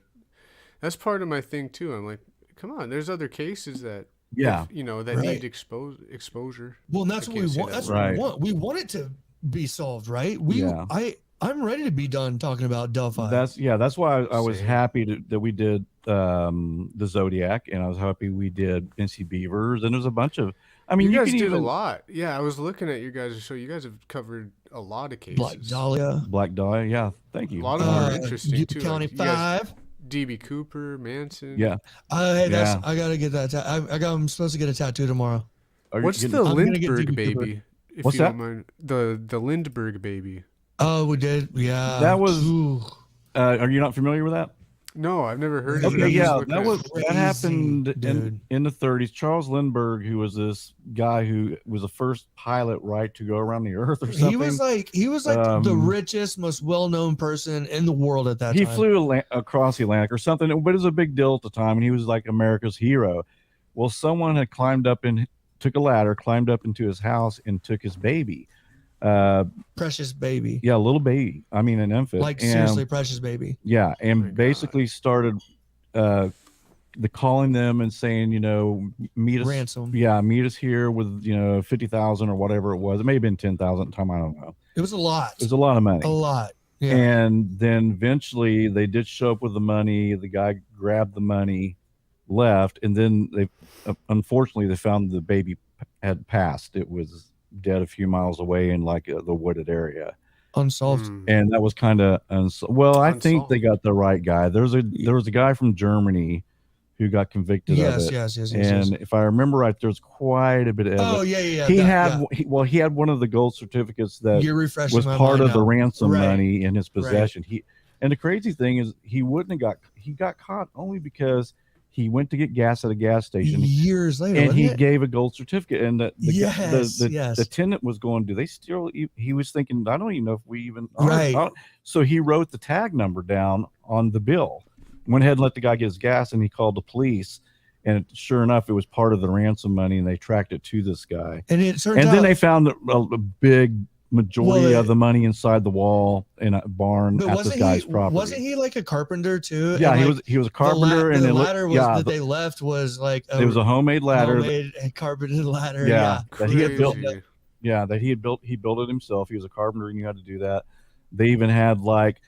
That's part of my thing too. I'm like, come on, there's other cases that. That need exposure. Well, and that's what we want. That's what we want. We want it to be solved, right? I'm ready to be done talking about Delphi. That's why I was happy that we did the Zodiac, and I was happy we did Missy Bevers, and there's a bunch of. I mean, you guys did a lot. Yeah, I was looking at your guys' show. You guys have covered a lot of cases. Black Dahlia. Yeah, thank you. A lot of them are interesting too. County 5. DB Cooper, Manson. Yeah. I gotta get that. I'm supposed to get a tattoo tomorrow. What's the Lindbergh baby? If What's you that? don't mind, the Lindbergh baby. Oh, we did. Yeah. That was. Are you not familiar with that? No, I've never heard of it. Okay, yeah, that happened in the 30s. Charles Lindbergh, who was this guy who was the first pilot, right, to go around the Earth or something. He was like the richest, most well-known person in the world at that time. He flew across the Atlantic or something, but it was a big deal at the time, and he was like America's hero. Well, someone had took a ladder, climbed up into his house, and took his baby. Precious baby. Yeah, a little baby. I mean, an infant. Like seriously, precious baby. Yeah, and basically started calling them and saying, meet us. Ransom. Yeah, meet us here with 50,000 or whatever it was. It may have been 10,000 at the time. I don't know. It was a lot. It was a lot of money. A lot. Yeah. And then eventually they did show up with the money. The guy grabbed the money, left, and then unfortunately they found the baby had passed. It was dead a few miles away in like the wooded area, unsolved. And that was kind of I think they got the right guy. There was a guy from Germany who got convicted of it. Yes. And if I remember right, there's quite a bit of He had one of the gold certificates that was part of the ransom money in his possession. And the crazy thing is he got caught only because he went to get gas at a gas station years later, and he gave a gold certificate. And the tenant was going, "Do they still?" He was thinking, "I don't even know if we even." Right. So he wrote the tag number down on the bill, went ahead and let the guy get his gas, and he called the police. And sure enough, it was part of the ransom money, and they tracked it to this guy. And then they found a big majority of the money inside the wall in a barn at this guy's property. Wasn't he like a carpenter too? Yeah, he was a carpenter, and the ladder that they left was like it was a homemade ladder, carpeted ladder. Yeah, that he had built. Yeah, that he built it himself. He was a carpenter and knew how to do that. They even had like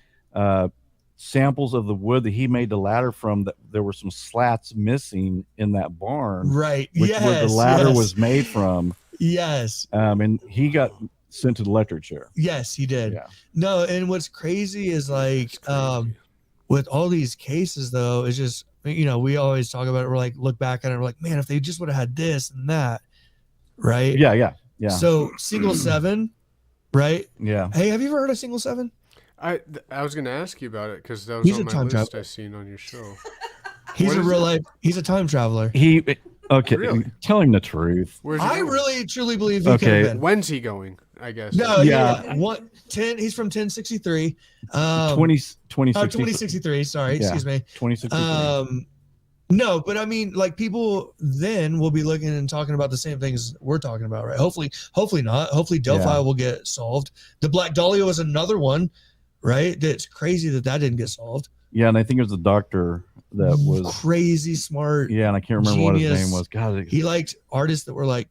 samples of the wood that he made the ladder from. That there were some slats missing in that barn, right? Where the ladder was made from. Yes. And he got sent to the electric chair. Yes, he did. Yeah. No, and what's crazy is like with all these cases though, it's just we always talk about it. We're like look back at it. We're like, man, if they just would have had this and that, right? Yeah. So Single 7, right? Yeah. Hey, have you ever heard of Single 7? I was gonna ask you about it because that was on my list I seen on your show. He's he's a time traveler. Okay, really? Tell him the truth. I really truly believe he could have been. When's he going? I guess. No, yeah. 10? He's from 1063. 2063. Sorry, excuse me. 2063. No, but I mean, like people then will be looking and talking about the same things we're talking about, right? Hopefully not. Hopefully Delphi will get solved. The Black Dahlia was another one, right? That's crazy that didn't get solved. Yeah, and I think it was the doctor. that was crazy smart. Yeah, and I can't remember genius. what his name was. God, he liked artists that were like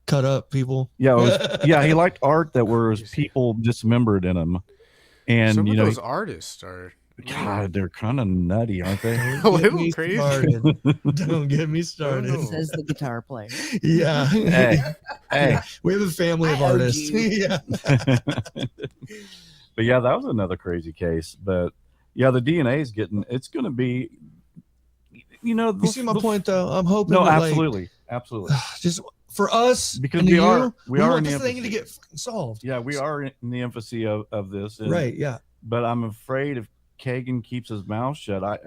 cut up people. Yeah, he liked art that was people dismembered in them. And some of those artists are. God, they're kind of nutty, aren't they? A little crazy. Don't get me started. Says the guitar player. Yeah. Hey. We have a family of artists. Yeah. But yeah, that was another crazy case. But yeah, the DNA is it's going to be, you see my point though? I'm hoping. No, that, absolutely. Just for us, because we are want in this the thing to get solved. Yeah, we are in the infancy of this. Right. Yeah. But I'm afraid if Kagan keeps his mouth shut, I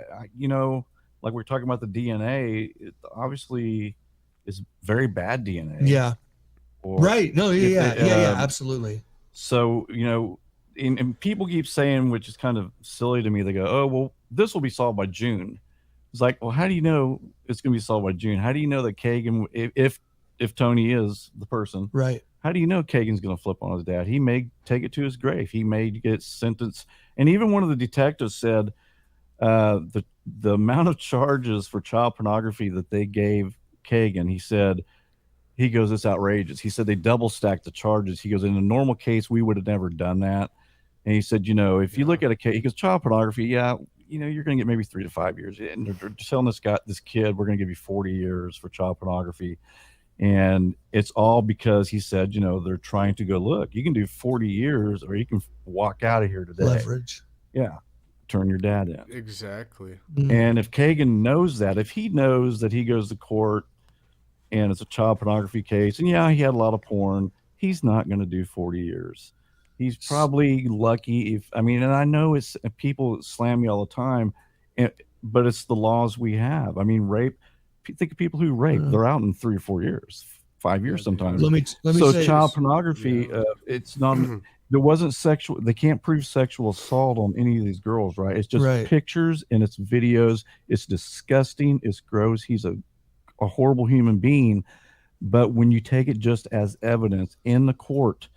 like we're talking about the DNA, it obviously is very bad DNA. Yeah. Right. No. Yeah. Absolutely. So and people keep saying, which is kind of silly to me, they go, oh well, this will be solved by June. It's like, well, how do you know it's going to be solved by June? How do you know that Kagan, if Tony is the person, right? How do you know Kagan's going to flip on his dad? He may take it to his grave. He may get sentenced. And even one of the detectives said the amount of charges for child pornography that they gave Kagan, he goes, it's outrageous. He said they double stacked the charges. He goes, in a normal case, we would have never done that. And he said, if you look at a case, he goes, child pornography, you're going to get maybe 3 to 5 years. And they're telling this kid, we're going to give you 40 years for child pornography. And it's all because he said, they're trying to go, look, you can do 40 years or you can walk out of here today. Leverage. Yeah. Turn your dad in. Exactly. And if Kagan knows that, if he knows that he goes to court and it's a child pornography case, and he had a lot of porn, he's not going to do 40 years. He's probably lucky and I know it's people slam me all the time, but it's the laws we have. Rape. Think of people who rape; they're out in 3 or 4 years, 5 years sometimes. Let me so say child this. Pornography, it's not. There wasn't sexual. They can't prove sexual assault on any of these girls, right? It's just pictures and it's videos. It's disgusting. It's gross. He's a horrible human being. But when you take it just as evidence in the court,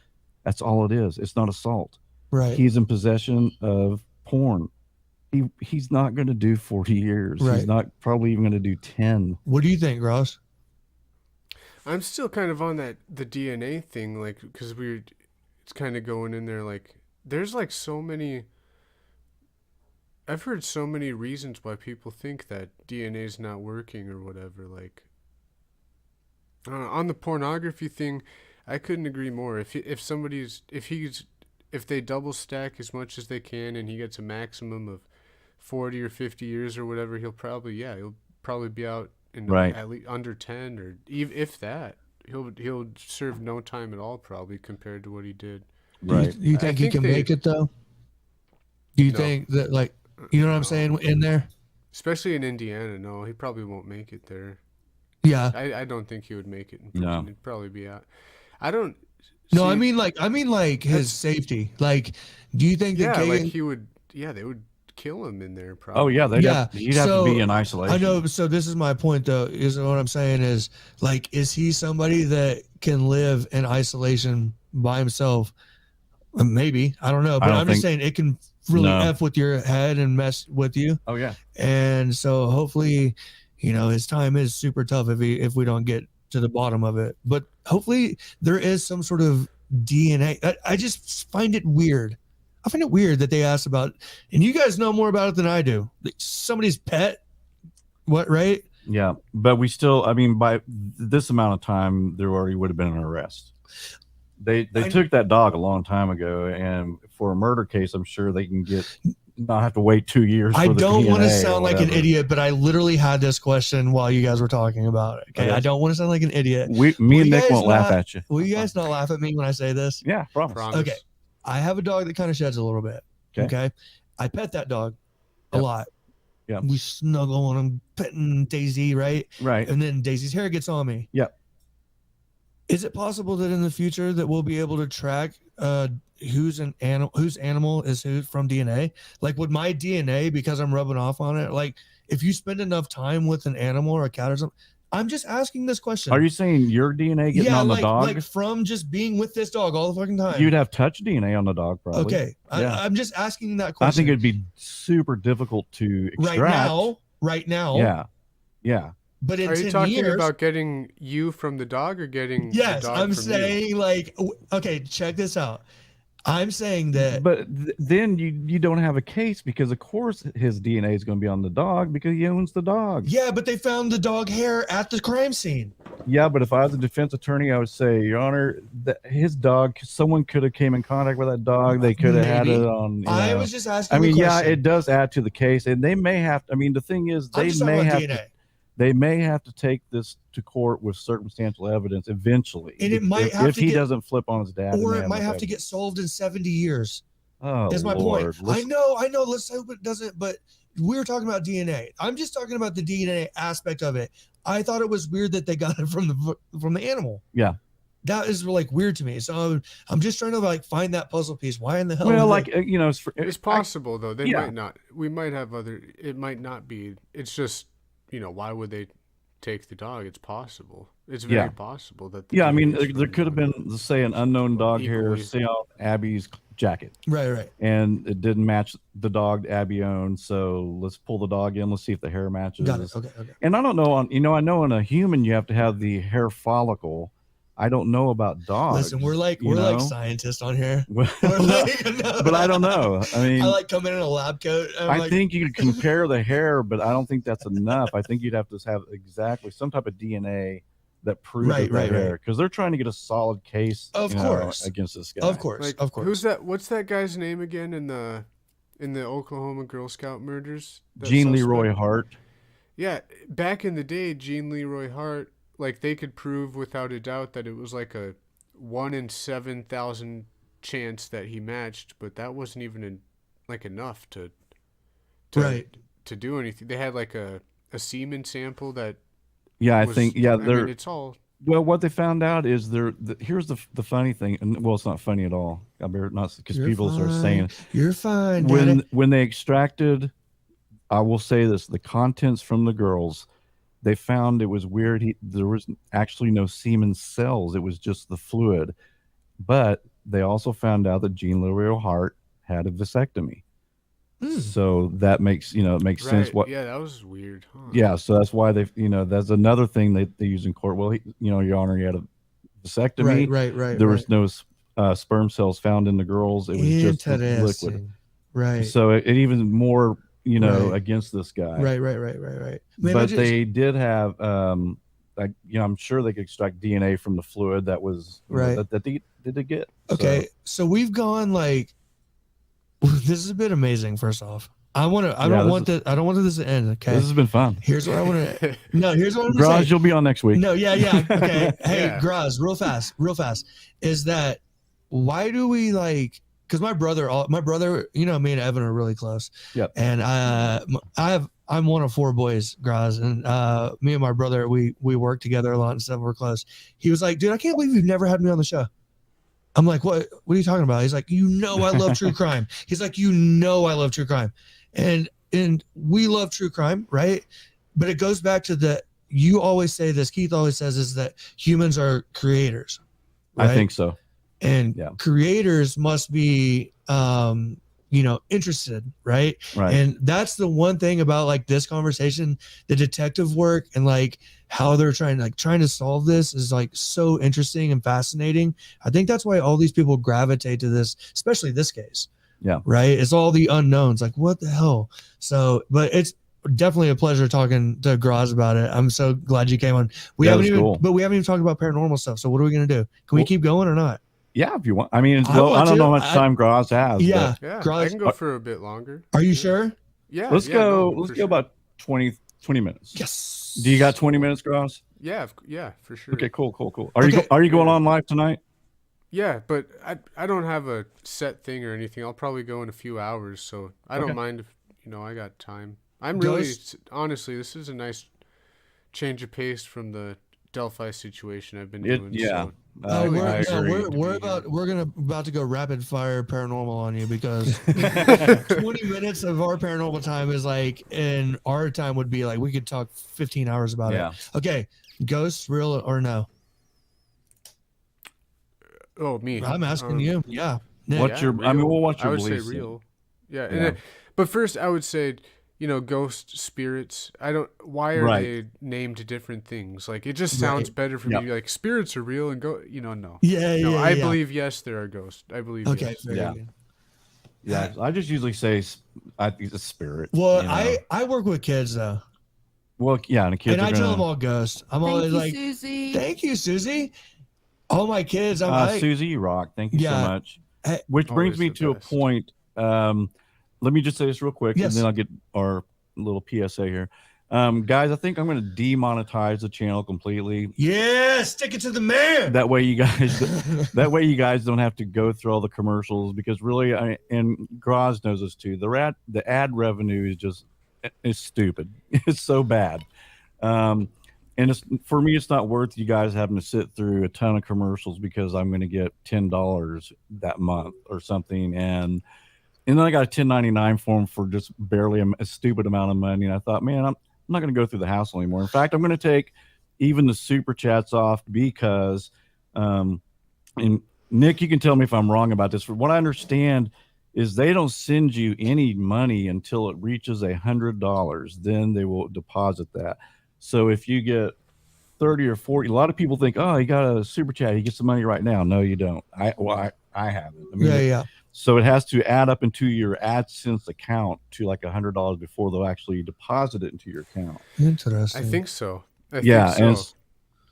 that's all it is. It's not assault. Right. He's in possession of porn. He's not going to do 40 years. Right. He's not probably even going to do 10. What do you think, Ross? I'm still kind of on the DNA thing, like, because it's kind of going in there, like, there's like so many, I've heard so many reasons why people think that DNA is not working or whatever. Like, on the pornography thing, I couldn't agree more. If they double stack as much as they can and he gets a maximum of 40 or 50 years or whatever, he'll probably be out in at least under 10, or even if that, he'll serve no time at all probably compared to what he did. Right. Do you think he can make it though? Do you think that, like, you know what I'm saying, in there? Especially in Indiana, no, he probably won't make it there. Yeah. I don't think he would make it in prison. No. He'd probably be out. I don't. No, I mean like his safety. Like, do you think that Kagan, like he would? Yeah, they would kill him in there. Probably. Oh yeah, he'd have to be in isolation. I know. So this is my point, though. Is what I'm saying is, like, is he somebody that can live in isolation by himself? Maybe, I don't know, but I'm just saying it can really F with your head and mess with you. Oh yeah. And so hopefully, his time is super tough if we don't get to the bottom of it. But hopefully there is some sort of DNA. I just find it weird. I find it weird that they asked about, and you guys know more about it than I do. Like, somebody's pet, what, right? Yeah, but we still, by this amount of time, there already would have been an arrest. They took that dog a long time ago, and for a murder case, I'm sure they can not have to wait 2 years. I don't want to sound like an idiot, but I literally had this question while you guys were talking about it. Okay, I don't want to sound like an idiot. Me and Nick won't laugh at you. Will you guys not laugh at me when I say this? Yeah, promise. Okay, I have a dog that kind of sheds a little bit. Okay, I pet that dog a lot. Yeah, we snuggle on him, petting Daisy, right? Right, and then Daisy's hair gets on me. Yep. Is it possible that in the future that we'll be able to track whose animal is who from DNA? Like, would my DNA, because I'm rubbing off on it, like, if you spend enough time with an animal or a cat or something? I'm just asking this question. Are you saying your DNA getting on the dog? Like from just being with this dog all the fucking time. You'd have touch DNA on the dog, probably. Okay. Yeah. I'm just asking that question. I think it'd be super difficult to extract. right now. Yeah. But in Are 10 you talking years, about getting you from the dog or getting the yes, dog I'm from saying you? like, okay, check this out. I'm saying that, but then you don't have a case because of course his DNA is going to be on the dog because he owns the dog. yeah, but they found the dog hair at the crime scene. Yeah, but if I was a defense attorney, I would say, Your Honor, that his dog, someone could have came in contact with that dog. They could have had it on. I was just asking. I mean, yeah, it does add to the case, and they may have. I mean, the thing is, they may have to take this to court with circumstantial evidence eventually, and it might have if he doesn't flip on his dad, or it might have to get solved in 70 years. Oh, is my Lord. point. I know. Let's hope it doesn't. But we're talking about DNA. I'm just talking about the DNA aspect of it. I thought it was weird that they got it from the animal. Yeah. That is like weird to me. So I'm just trying to like find that puzzle piece. Why in the hell? Well, like you know, it's possible though. They might not. We might have other. It might not be. It's just, you know, why would they take the dog? It's possible. It's very possible that. I mean, there could have been, let's say, an unknown dog hair say on Abby's jacket. Right. And it didn't match the dog Abby owned, so let's pull the dog in. Let's see if the hair matches. Got it. Okay. And I don't know I know in a human you have to have the hair follicle. I don't know about dogs. Listen, we're like scientists on here. But I don't know. I mean, I like come in a lab coat. I think you can compare the hair, but I don't think that's enough. I think you'd have to have exactly some type of DNA that proves hair, because they're trying to get a solid case, of course, against this guy. Of course. Who's that? What's that guy's name again in the Oklahoma Girl Scout murders? Gene Leroy Hart. Yeah, back in the day, Gene Leroy Hart. Like, they could prove without a doubt that it was like a 1 in 7,000 chance that he matched, but that wasn't even enough to do anything. They had like a semen sample that. Yeah, I think it's all. Well, what they found out is here's the funny thing, and well, it's not funny at all. I better not, because people are saying you're fine. When they extracted, I will say this: the contents from the girls. They found it was weird. There was actually no semen cells. It was just the fluid. But they also found out that Gene Leroy Hart had a vasectomy. So that makes sense. Yeah, that was weird. Huh? Yeah, so that's why that's another thing they use in court. Well, Your Honor, he had a vasectomy. Right. There was no sperm cells found in the girls. It was just liquid. Right. So it even more. Against this guy. Right. But they did have, I'm sure they could extract DNA from the fluid that was that they get. Okay, so we've gone like, this is a bit amazing. First off, I don't want this to end. Okay, this has been fun. Here's what I want to. No, here's what I'm Graz, you'll be on next week. No, yeah. Okay, hey, Graz, real fast. Is that why do we like? Because my brother, me and Evan are really close. Yep. And I'm one of 4 boys, Graz, and me and my brother, we work together a lot and stuff. We're close. He was like, dude, I can't believe you've never had me on the show. I'm like, what are you talking about? He's like, I love true crime. He's like, I love true crime. And we love true crime, right? But it goes back to you always say this, Keith always says, is that humans are creators. Right? I think so. And creators must be, interested, right? And that's the one thing about like this conversation, the detective work and like how they're trying to solve this is like so interesting and fascinating. I think that's why all these people gravitate to this, especially this case. Yeah. Right. It's all the unknowns. Like, what the hell? So, but it's definitely a pleasure talking to Graz about it. I'm so glad you came on. We haven't even talked about paranormal stuff. So what are we going to do? Can we keep going or not? Yeah, if you want. I mean, I don't know how much time Graz has. Yeah, Graz, I can go for a bit longer. Are you sure? Yeah. Let's go about 20 minutes. Yes. Do you got 20 minutes, Graz? Yeah, for sure. Okay, cool. Are you going on live tonight? Yeah, but I don't have a set thing or anything. I'll probably go in a few hours, so I don't mind if I got time. I'm really honestly, this is a nice change of pace from the Delphi situation I've been doing. Yeah. So. We're about to go rapid fire paranormal on you, because 20 minutes of our paranormal time is like, and our time would be like, we could talk 15 hours about it. Okay, ghosts, real or no? Oh, me. I'm asking you. Yeah. What's your? Real. I mean, what's your I would belief? say real. Yeah. But first, I would say, ghost spirits. Why are they named different things? Like, it just sounds better for me to be like, spirits are real and no. No, I believe, yes, there are ghosts. I believe, okay, yes. Yeah. I just usually say, I think it's a spirit. Well, I work with kids though. Well, yeah. And the kids and I tell them all ghosts. I'm always like, Susie. Thank you, Susie. All my kids. Susie, you rock. Thank you so much. Which brings me to a point. Let me just say this real quick, and then I'll get our little PSA here. Guys, I think I'm going to demonetize the channel completely. Yeah, stick it to the man. That way you guys don't have to go through all the commercials, because really, and Graz knows this too. The ad revenue is stupid. It's so bad. And for me, it's not worth you guys having to sit through a ton of commercials, because I'm going to get $10 that month or something. And then I got a 1099 form for just barely a stupid amount of money. And I thought, man, I'm not going to go through the hassle anymore. In fact, I'm going to take even the super chats off, because, and Nick, you can tell me if I'm wrong about this. From what I understand is they don't send you any money until it reaches $100. Then they will deposit that. So if you get 30 or 40, a lot of people think, oh, you got a super chat, you get some money right now. No, you don't. I haven't. I mean, so it has to add up into your AdSense account to like $100 before they'll actually deposit it into your account. Interesting. I think so.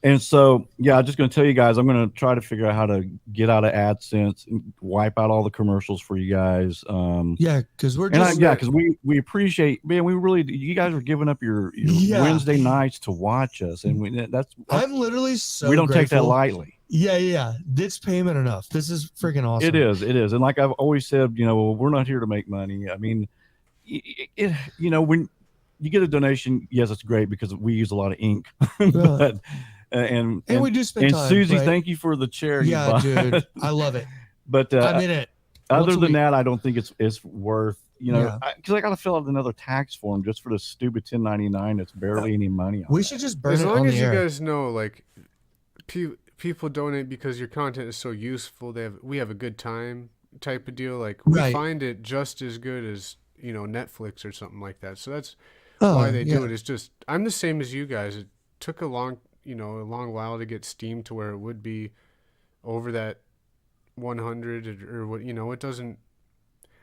And so, I'm just going to tell you guys, I'm going to try to figure out how to get out of AdSense and wipe out all the commercials for you guys. Because we're just because we appreciate, man. We really, you guys are giving up your Wednesday nights to watch us, and that's I'm literally so we don't grateful. take that lightly. Yeah. This payment enough. This is freaking awesome. It is, and like I've always said, we're not here to make money. I mean, when you get a donation, yes, it's great because we use a lot of ink, but. And we do spend time. And Susie, right? Thank you for the chair. Yeah, dude, I love it. But I'm in it. Other than that, I don't think it's worth, because I got to fill out another tax form just for the stupid 1099. That's barely any money. We should just burn as it long on as the you air. guys know, like, people donate because your content is so useful. We have a good time type of deal. Like, we find it just as good as Netflix or something like that. So that's why they do it. It's just, I'm the same as you guys. It took a long while to get Steam to where it would be over that 100 or what, it doesn't,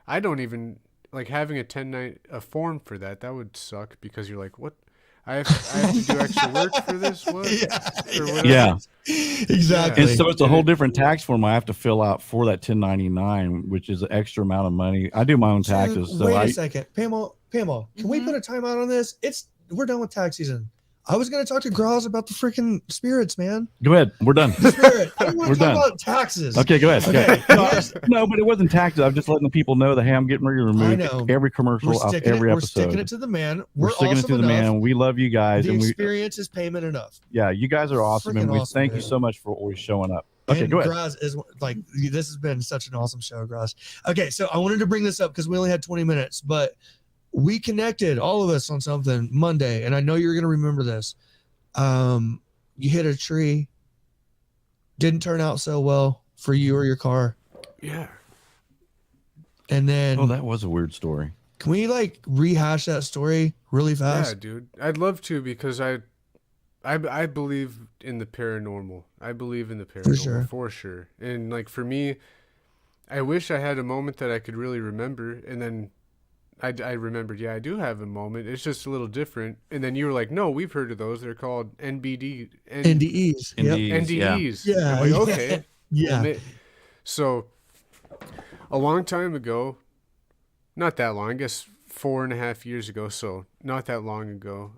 I don't even like having a form for that. That would suck, because you're like, what? I have to do extra work for this? What? Yeah, exactly. And so it's a whole different tax form I have to fill out for that 1099, which is an extra amount of money. I do my own taxes. Dude, wait a second. Pamela, can we put a timeout on this? We're done with tax season. I was going to talk to Graz about the freaking spirits, man. Go ahead. We're done. Spirit. I don't want to talk about taxes. Okay, go ahead. Okay. No, but it wasn't taxes. I'm just letting the people know that, hey, I'm getting ready to remove every commercial off every episode. We're sticking it to the man. We're sticking it to the man. We love you guys. The experience is payment enough. Yeah, you guys are awesome. And we thank you so much for always showing up. Okay, and go ahead. Graz is like, this has been such an awesome show, Graz. Okay, so I wanted to bring this up because we only had 20 minutes, but we connected, all of us, on something Monday, and I know you're going to remember this. You hit a tree, didn't turn out so well for you or your car. Yeah. And then that was a weird story. Can we like rehash that story really fast? Yeah, dude. I'd love to, because I believe in the paranormal. I believe in the paranormal for sure. And like, for me, I wish I had a moment that I could really remember, and then I remembered, I do have a moment. It's just a little different. And then you were like, no, we've heard of those. They're called NDEs. NDEs. Yeah. I'm like, okay. Yeah. So a long time ago, not that long, I guess 4.5 years ago. So not that long ago,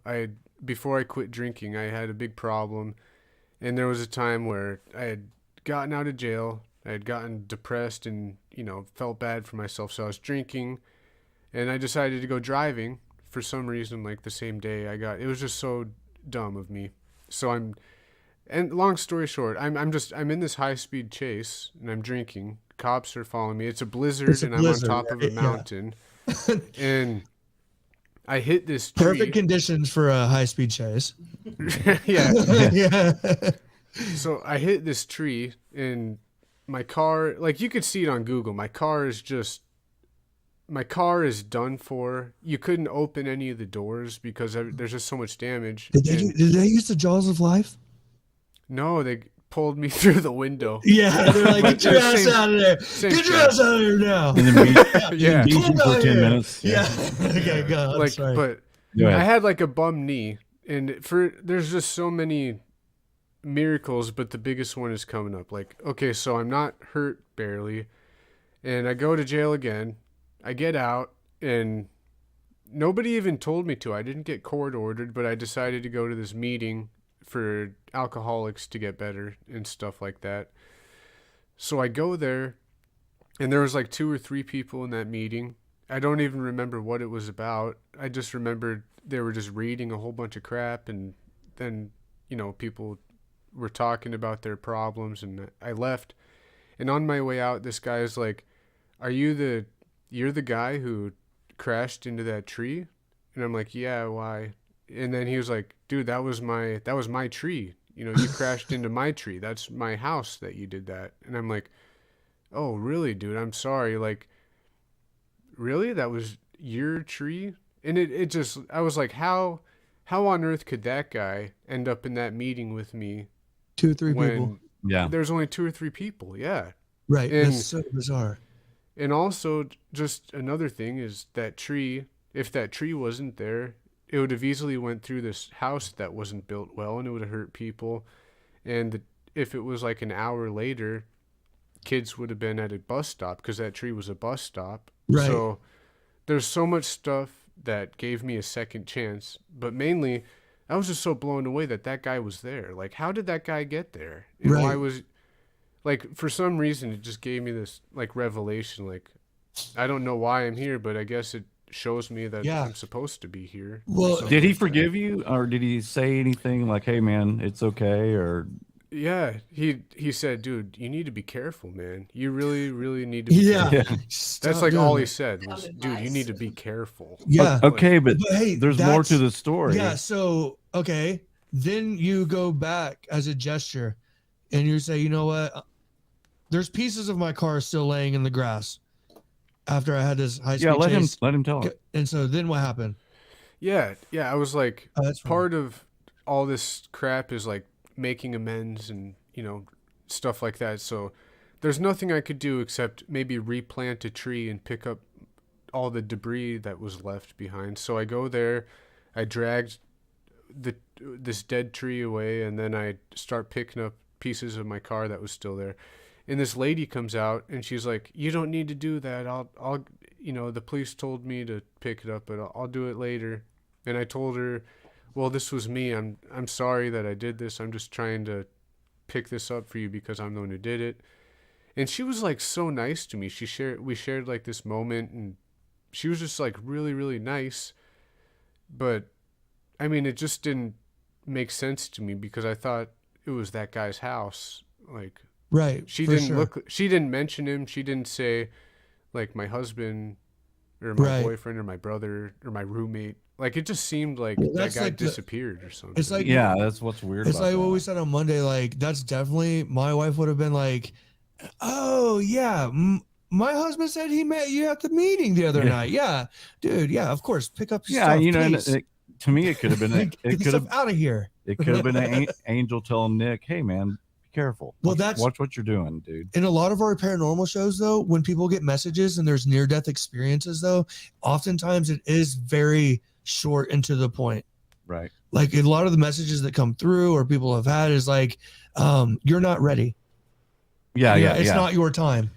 before I quit drinking, I had a big problem. And there was a time where I had gotten out of jail. I had gotten depressed and, felt bad for myself. So I was drinking. And I decided to go driving for some reason, like the same day it was just so dumb of me. So and long story short, I'm in this high speed chase and I'm drinking. Cops are following me. It's a blizzard and I'm on top of a mountain. And I hit this tree. Perfect conditions for a high speed chase. Yeah. So I hit this tree and my car, like you could see it on Google, my car is just my car is done for. You couldn't open any of the doors because there's just so much damage. Did they use the jaws of life? No, they pulled me through the window. Yeah, they're like, get your ass out of there. Get your ass out of here now. And then yeah. beat you for 10 minutes. Yeah. Okay, go. I'm like, sorry. but I had like a bum knee, and there's just so many miracles, but the biggest one is coming up. Like, okay, so I'm not hurt barely, and I go to jail again. I get out, and nobody even told me to. I didn't get court ordered, but I decided to go to this meeting for alcoholics to get better and stuff like that. So I go there, and there was like 2 or 3 people in that meeting. I don't even remember what it was about. I just remembered they were just reading a whole bunch of crap, and then, people were talking about their problems, and I left. And on my way out, this guy is like, you're the guy who crashed into that tree? And I'm like, yeah, why? And then he was like, dude, that was my tree. You crashed into my tree. That's my house that you did that. And I'm like, oh, really, dude? I'm sorry. Like, really? That was your tree? And it just, I was like, how on earth could that guy end up in that meeting with me? 2 or 3 people. Yeah. There's only 2 or 3 people. Yeah. Right. And, that's so bizarre. And also, just another thing is that tree, if that tree wasn't there, it would have easily went through this house that wasn't built well, and it would have hurt people. And if it was like an hour later, kids would have been at a bus stop because that tree was a bus stop. Right. So there's so much stuff that gave me a second chance. But mainly, I was just so blown away that guy was there. Like, how did that guy get there? And right. why was... Like, for some reason, it just gave me this, like, revelation. Like, I don't know why I'm here, but I guess it shows me that I'm supposed to be here. Well, did he forgive you, or did he say anything like, hey, man, it's okay, or... Yeah, he said, dude, you need to be careful, man. You really, really need to be careful. That's like all he said was, dude, you need to be careful. Yeah. Okay, but hey, there's more to the story. Yeah, so, okay, then you go back as a gesture, and you say, you know what? There's pieces of my car still laying in the grass after I had this high speed chase. Let him tell it. And so then what happened? Yeah, I was like, that's part of all this crap is like making amends and, stuff like that. So there's nothing I could do except maybe replant a tree and pick up all the debris that was left behind. So I go there, I dragged this dead tree away, and then I start picking up pieces of my car that was still there. And this lady comes out, and she's like, you don't need to do that. I'll the police told me to pick it up, but I'll do it later. And I told her, well, this was me. I'm sorry that I did this. I'm just trying to pick this up for you because I'm the one who did it. And she was like so nice to me. We shared like this moment, and she was just like really, really nice. But I mean, it just didn't make sense to me because I thought it was that guy's house. Like, right. She didn't mention him. She didn't say like my husband or my boyfriend or my brother or my roommate. Like, it just seemed like that guy disappeared or something. It's like, yeah, that's what's weird. It's like what we said on Monday. Like, that's definitely, my wife would have been like, oh yeah, my husband said he met you at the meeting the other night. Yeah, dude. Yeah, of course. Pick up your stuff, and to me, it could have been it could have out of here. It could have been an angel telling Nick, "Hey, man, be careful. Well, watch what you're doing, dude." In a lot of our paranormal shows, though, when people get messages and there's near-death experiences, though, oftentimes it is very short and to the point. Right. Like, a lot of the messages that come through or people have had is like, "You're not ready." Yeah. It's not your time.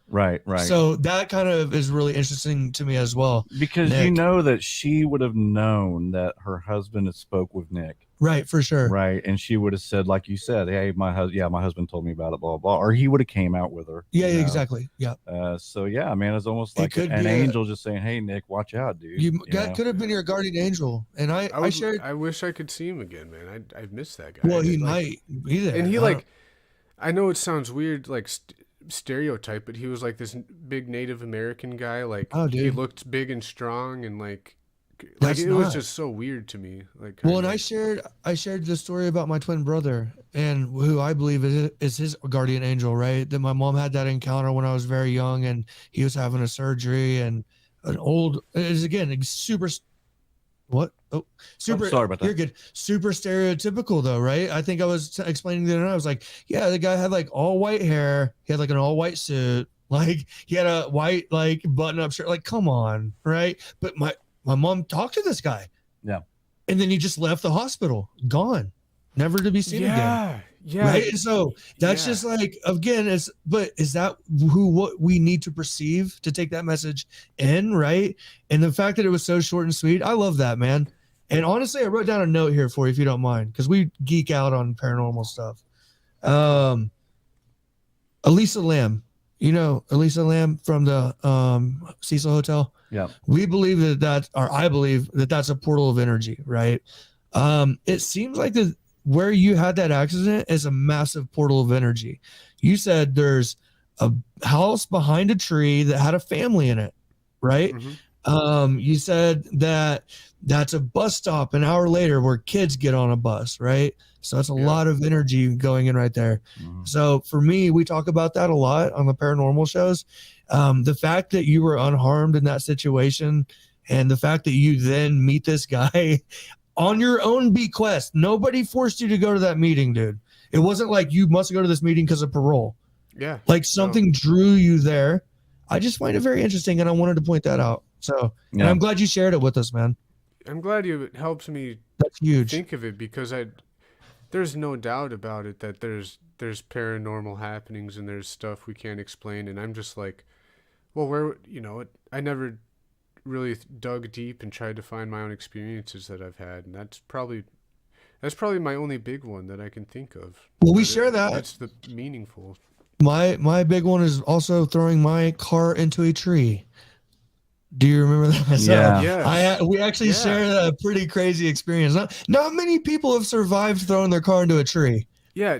Right. So that kind of is really interesting to me as well. Because Nick, you know that she would have known that her husband had spoke with Nick. Right, for sure. Right. And she would have said, like you said, hey, my husband told me about it, blah, blah, blah. Or he would have came out with her. Yeah, exactly. Yeah. So yeah, man, it's almost like an angel just saying, hey, Nick, watch out, dude. That could have been your guardian angel. And I wish I could see him again, man. I've missed that guy. Well, he might be there. And he I know it sounds weird, like stereotype, but he was like this big Native American guy. Like, he looked big and strong, and like it was just so weird to me. Like, well, and I shared the story about my twin brother, and who I believe is his guardian angel, right? That my mom had that encounter when I was very young, and he was having a surgery, and an old is again super what? Oh, super. Sorry about that. You're good. Super stereotypical though, right? I think I was explaining the other night. I was like, yeah, the guy had like all white hair. He had like an all white suit. Like he had a white like button up shirt. Like, come on, right? But my mom talked to this guy. Yeah. And then he just left the hospital, gone, never to be seen again. Yeah. Right. And so that's just like, again, is that what we need to perceive to take that message in? Right. And the fact that it was so short and sweet, I love that, man. And honestly, I wrote down a note here for you, if you don't mind, because we geek out on paranormal stuff. Elisa Lamb, Elisa Lamb from the Cecil Hotel. Yeah. We believe I believe that that's a portal of energy. Right. It seems like where you had that accident is a massive portal of energy. You said there's a house behind a tree that had a family in it, right? Mm-hmm. You said that's a bus stop an hour later where kids get on a bus, right? So that's a lot of energy going in right there. Mm-hmm. So for me, we talk about that a lot on the paranormal shows. The fact that you were unharmed in that situation and the fact that you then meet this guy on your own bequest. Nobody forced you to go to that meeting, dude. It wasn't like you must go to this meeting because of parole. Yeah. Like something drew you there. I just find it very interesting, and I wanted to point that out. So, and I'm glad you shared it with us, man. I'm glad it helps me That's huge. Think of it, because there's no doubt about it that there's paranormal happenings and there's stuff we can't explain. And I'm just like, well, I never really dug deep and tried to find my own experiences that I've had, and that's probably my only big one that I can think of. Well, we share that. That's the meaningful. My big one is also throwing my car into a tree. Do you remember that? Yeah. We actually shared a pretty crazy experience. Not many people have survived throwing their car into a tree. Yeah,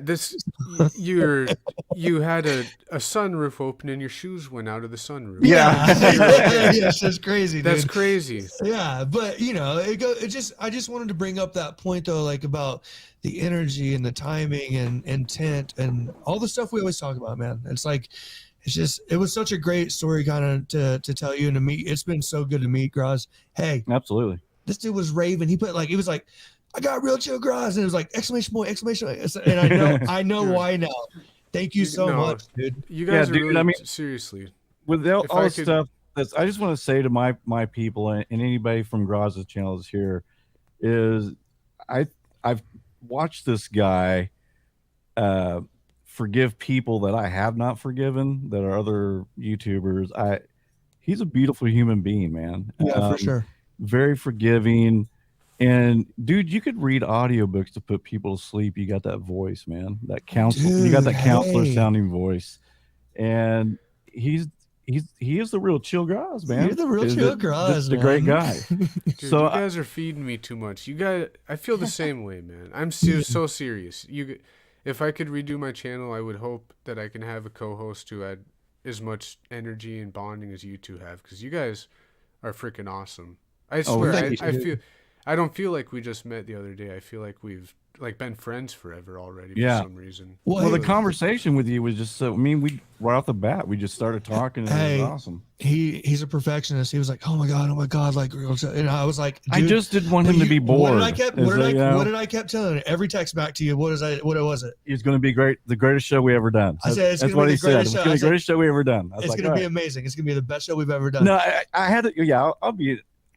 you had a sunroof open and your shoes went out of the sunroof. Yeah. Yes, that's crazy, dude. That's crazy. Yeah, but I just wanted to bring up that point though, like about the energy and the timing and intent and all the stuff we always talk about, man. It was such a great story kind of to tell you and to meet. It's been so good to meet Graz. Hey, absolutely. This dude was raving. He was like, I got Real Chill Graz, and it was like exclamation point. And I know why now. Thank you so much, dude. You guys are really, seriously. With all the stuff, I just want to say to my people and anybody from Graz's channel is here, is I've watched this guy forgive people that I have not forgiven, that are other YouTubers. He's a beautiful human being, man. Yeah, for sure. Very forgiving. And dude, you could read audiobooks to put people to sleep. You got that voice, man. That counselor, you got that counselor sounding voice. And he is the real Chill Graz, man. You're the real Chill Graz, just a great guy. Dude, so you guys are feeding me too much. I feel the same way, man. I'm so serious. If I could redo my channel, I would hope that I can have a co-host who had as much energy and bonding as you two have, because you guys are freaking awesome. I swear, I don't feel like we just met the other day. I feel like we've been friends forever already for some reason. Well, the conversation with you was just so. I mean, we right off the bat we just started talking, and it was awesome. He's a perfectionist. He was like, "Oh my god!" Like, and I was like, I just didn't want him to be bored. What did I kept telling him? Every text back to you, what was it? It's going to be great, the greatest show we ever done. I said it's going to be the greatest show. It's the greatest show we ever done. It's going to be amazing. It's going to be the best show we've ever done. No, I had it. Yeah,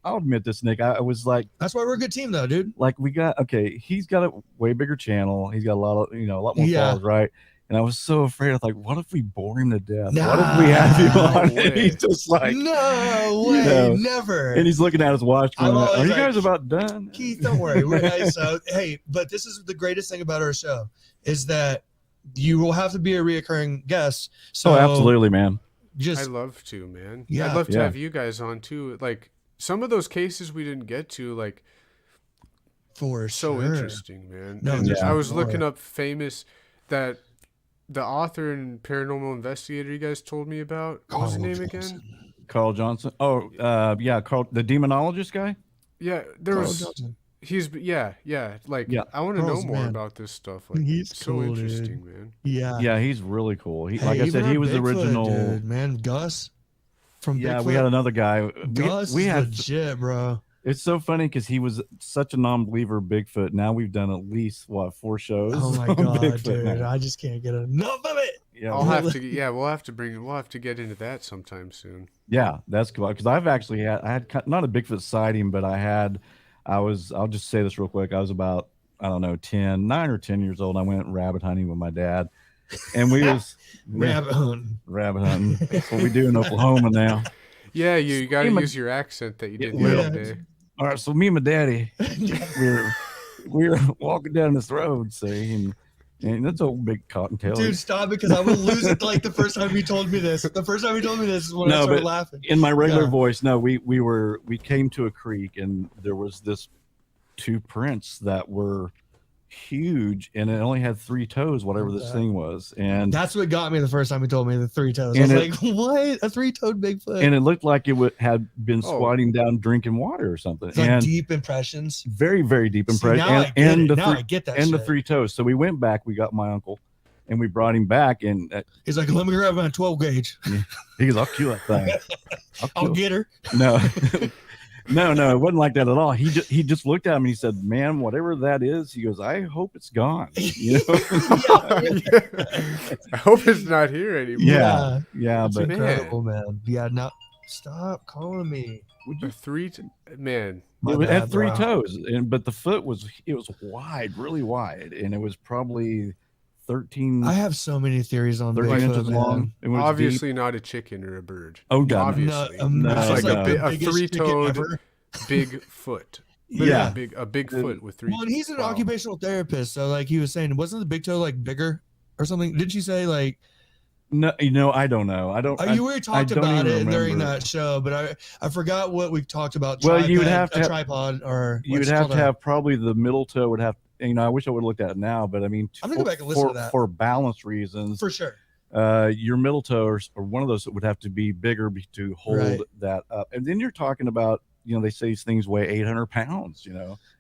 I'll admit this, Nick. I was like, that's why we're a good team, though, dude. Like he's got a way bigger channel. He's got a lot more followers, right? And I was so afraid of what if we bore him to death? What if we have him on? And he's just like, no way, never. And he's looking at his watch going, are you guys about done? Keith, don't worry. But this is the greatest thing about our show is that you will have to be a reoccurring guest. So absolutely, man. I'd love to, man. Yeah. I'd love to have you guys on too. Some of those cases we didn't get to, for so sure. Interesting, man. No, I was looking up famous that the author and paranormal investigator you guys told me about. What was his name again? Carl Johnson. Oh, Carl, the demonologist guy. Yeah, Johnson. He's I want to know more about this stuff. He's so cool, interesting, dude. man. Yeah, yeah, he's really cool. Like I said, he was the original dude, man. Gus. from yeah, Bigfoot? we had another guy. Gus we is had legit, bro. It's so funny because he was such a non-believer of Bigfoot. Now we've done at least 4 shows. Oh my on god, Bigfoot dude! now. I just can't get enough of it. Yeah, I'll have to. Yeah, we'll have to get into that sometime soon. Yeah, that's cool. Because I had not a Bigfoot sighting, but I'll just say this real quick. I was about, I don't know, 9 or 10 years old. I went rabbit hunting with my dad, and we was rabbit hunting. Rabbit hunting. That's what we do in Oklahoma now. Yeah, you got to use your accent that you did the other day. All right, so me and my daddy, we were walking down this road, see, and that's old big cottontail. Dude, stop, because I will lose it. Like the first time you told me this. The first time you told me this is when I started laughing. In my regular voice, no, we came to a creek, and there was this 2 prints that were huge, and it only had 3 toes, whatever this thing was. And that's what got me the first time he told me the 3 toes. I was like, what? A 3-toed Bigfoot? And it looked like it had been squatting down drinking water or something. It's like deep impressions. Very, very deep impressions. I get that. And the 3 toes. So we went back, we got my uncle, and we brought him back, and he's like, let me grab my 12 gauge. He goes, I'll kill that thing. I'll get her. No. No, it wasn't like that at all. He just looked at him and he said, "Man, whatever that is," he goes, "I hope it's gone." You know? I hope it's not here anymore. Yeah, but incredible, man. Yeah, now stop calling me. Man. It had 3 toes, but the foot was wide, really wide, and it was probably 13. I have so many theories on 13 inches long. It was obviously deep. Not a chicken or a bird. Oh god, obviously. No, it's like a 3-toed big foot. Yeah, a big foot with 3. Well, and he's an occupational therapist, so like he was saying, wasn't the big toe like bigger or something? Didn't you say like? No, I don't know. We talked about it during that show, but I forgot what we talked about. Well, you would have to have tripod, or you would have to have probably the middle toe would have. I wish I would have looked at it now, but I mean, I'm gonna go back and listen to that for balance reasons, for sure. Your middle toe or one of those would have to be bigger to hold that up. And then you're talking about, they say these things weigh 800 pounds,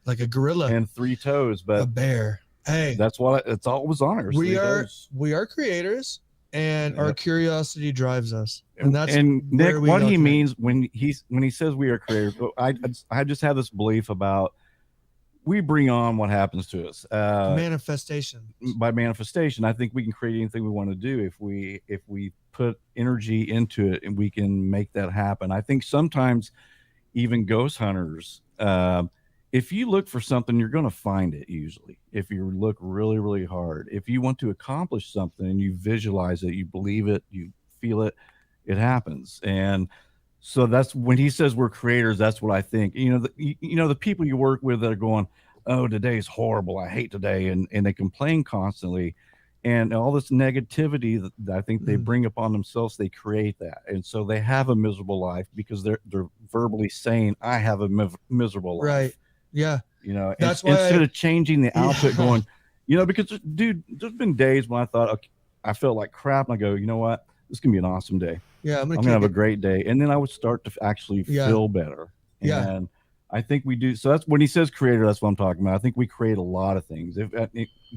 like a gorilla and 3 toes, but a bear. Hey, that's it's always honors. We are creators, and our curiosity drives us. And that's Nick, what he means when he says we are creators. I just have this belief about. We bring on what happens to us. Manifestation. By manifestation, I think we can create anything we want to do if we put energy into it, and we can make that happen. I think sometimes even ghost hunters, if you look for something, you're going to find it usually. If you look really, really hard, if you want to accomplish something and you visualize it, you believe it, you feel it, it happens. And so that's when he says we're creators. That's what I think. The people you work with that are going, "Oh, today's horrible. I hate today," and they complain constantly, and all this negativity that I think they bring upon themselves. They create that, and so they have a miserable life because they're verbally saying, "I have a miserable life." Right? Yeah. That's why instead of changing the output, going, because dude, there's been days when I thought, okay, I felt like crap, and I go, you know what? This is gonna be an awesome day. Yeah, I'm gonna have a great day, and then I would start to actually feel better. And I think we do. So that's when he says creator. That's what I'm talking about. I think we create a lot of things. If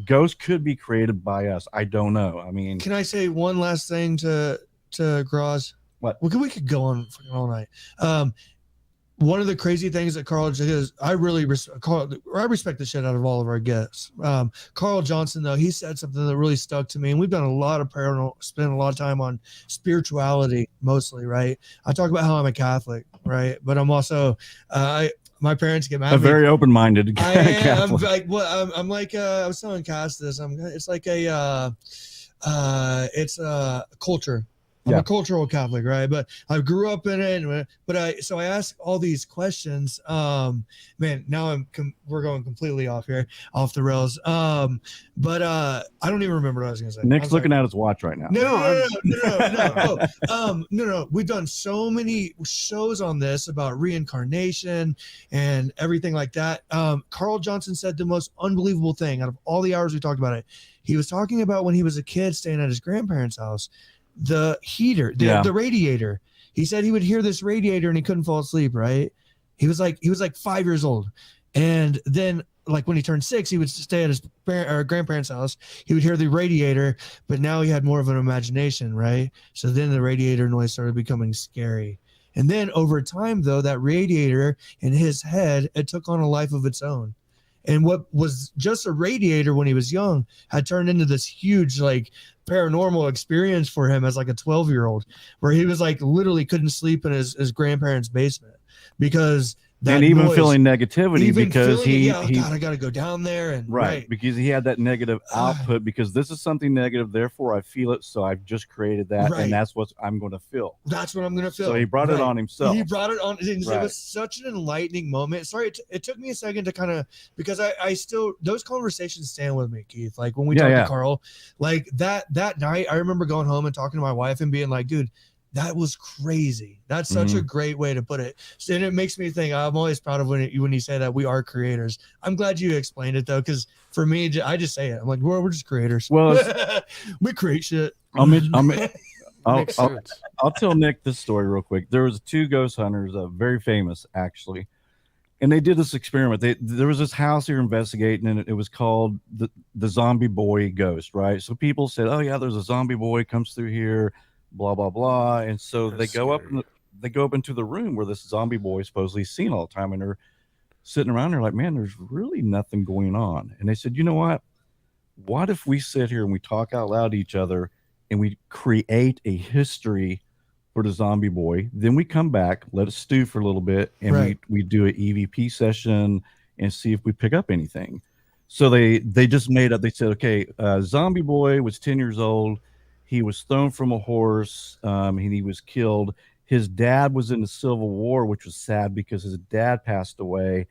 ghosts could be created by us, I don't know. I mean, can I say one last thing to Graz? What? We could go on all night. One of the crazy things that Carl is, I respect the shit out of all of our guests. Carl Johnson, though, he said something that really stuck to me, and we've done a lot of paranormal, spent a lot of time on spirituality, mostly, right? I talk about how I'm a Catholic, right? But I'm also, my parents get mad at me. Very open-minded Catholic. I'm like, I was telling Cass this. It's like it's a culture. I'm a cultural Catholic, right? But I grew up in it. So I ask all these questions. Man, now we're going completely off the rails. But I don't even remember what I was going to say. Nick's looking at his watch right now. No. We've done so many shows on this about reincarnation and everything like that. Carl Johnson said the most unbelievable thing out of all the hours we talked about it. He was talking about when he was a kid staying at his grandparents' house. The heater, the radiator. He said he would hear this radiator and he couldn't fall asleep, right? He was like 5 years old. And then like when he turned 6, he would stay at his grandparents' house. He would hear the radiator, but now he had more of an imagination, right? So then the radiator noise started becoming scary. And then over time, though, that radiator in his head, it took on a life of its own. And what was just a radiator when he was young had turned into this huge, like, paranormal experience for him as like a 12-year-old, where he was like literally couldn't sleep in his grandparents' basement because and even noise, feeling negativity because God, I got to go down there and right because he had that negative output because this is something negative, therefore I feel it, so I've just created that, and that's what I'm going to feel. That's what I'm going to feel. So he brought it on himself. He brought it on. It was such an enlightening moment. Sorry, it took me a second to kind of, because I still, those conversations stand with me, Keith. Like when we talked to Carl, like that night, I remember going home and talking to my wife and being like, dude, that was crazy. That's such a great way to put it. And it makes me think, I'm always proud of when you say that we are creators. I'm glad you explained it though, because for me, I just say it. I'm like, we're just creators. Well, we create shit. I'll tell Nick this story real quick. There was 2 ghost hunters, very famous actually, and they did this experiment. There was this house they were investigating, and it was called the Zombie Boy Ghost, right? So people said, oh yeah, there's a zombie boy comes through here, blah blah blah, and so they go up into the room where this zombie boy is supposedly seen all the time, and they're sitting around there like, man, there's really nothing going on. And they said, you know what if we sit here and we talk out loud to each other and we create a history for the zombie boy, then we come back, let it stew for a little bit, and we do an EVP session and see if we pick up anything. So they just made up, they said, okay, zombie boy was 10 years old. He was thrown from a horse, and he was killed. His dad was in the Civil War, which was sad because his dad passed away,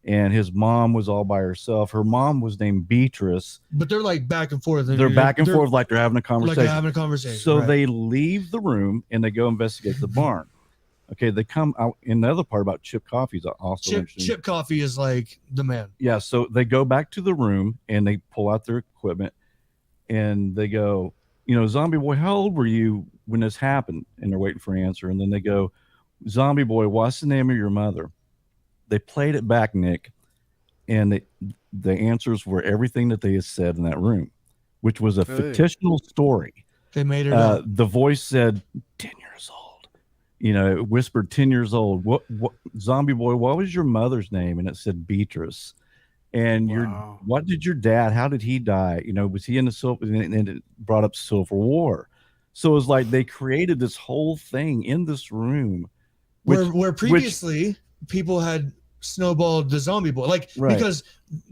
and his mom was all by herself. Her mom was named Beatrice. But they're like back and forth. They're back and forth like they're having a conversation. Like having a conversation. So they leave the room, and they go investigate the barn. Okay, they come out in the other part about Chip Coffee is also interesting. Chip Coffee is like the man. Yeah, so they go back to the room, and they pull out their equipment, and they go, zombie boy, how old were you when this happened? And they're waiting for an answer. And then they go, zombie boy, what's the name of your mother? They played it back, Nick, and the answers were everything that they had said in that room, which was a fictional story. They made it up. The voice said 10 years old. It whispered 10 years old. What zombie boy, what was your mother's name? And it said Beatrice. And what did your dad, how did he die? Was he in the Civil, and it brought up Civil War. So it was like they created this whole thing in this room. Where previously people had snowballed the zombie boy. Because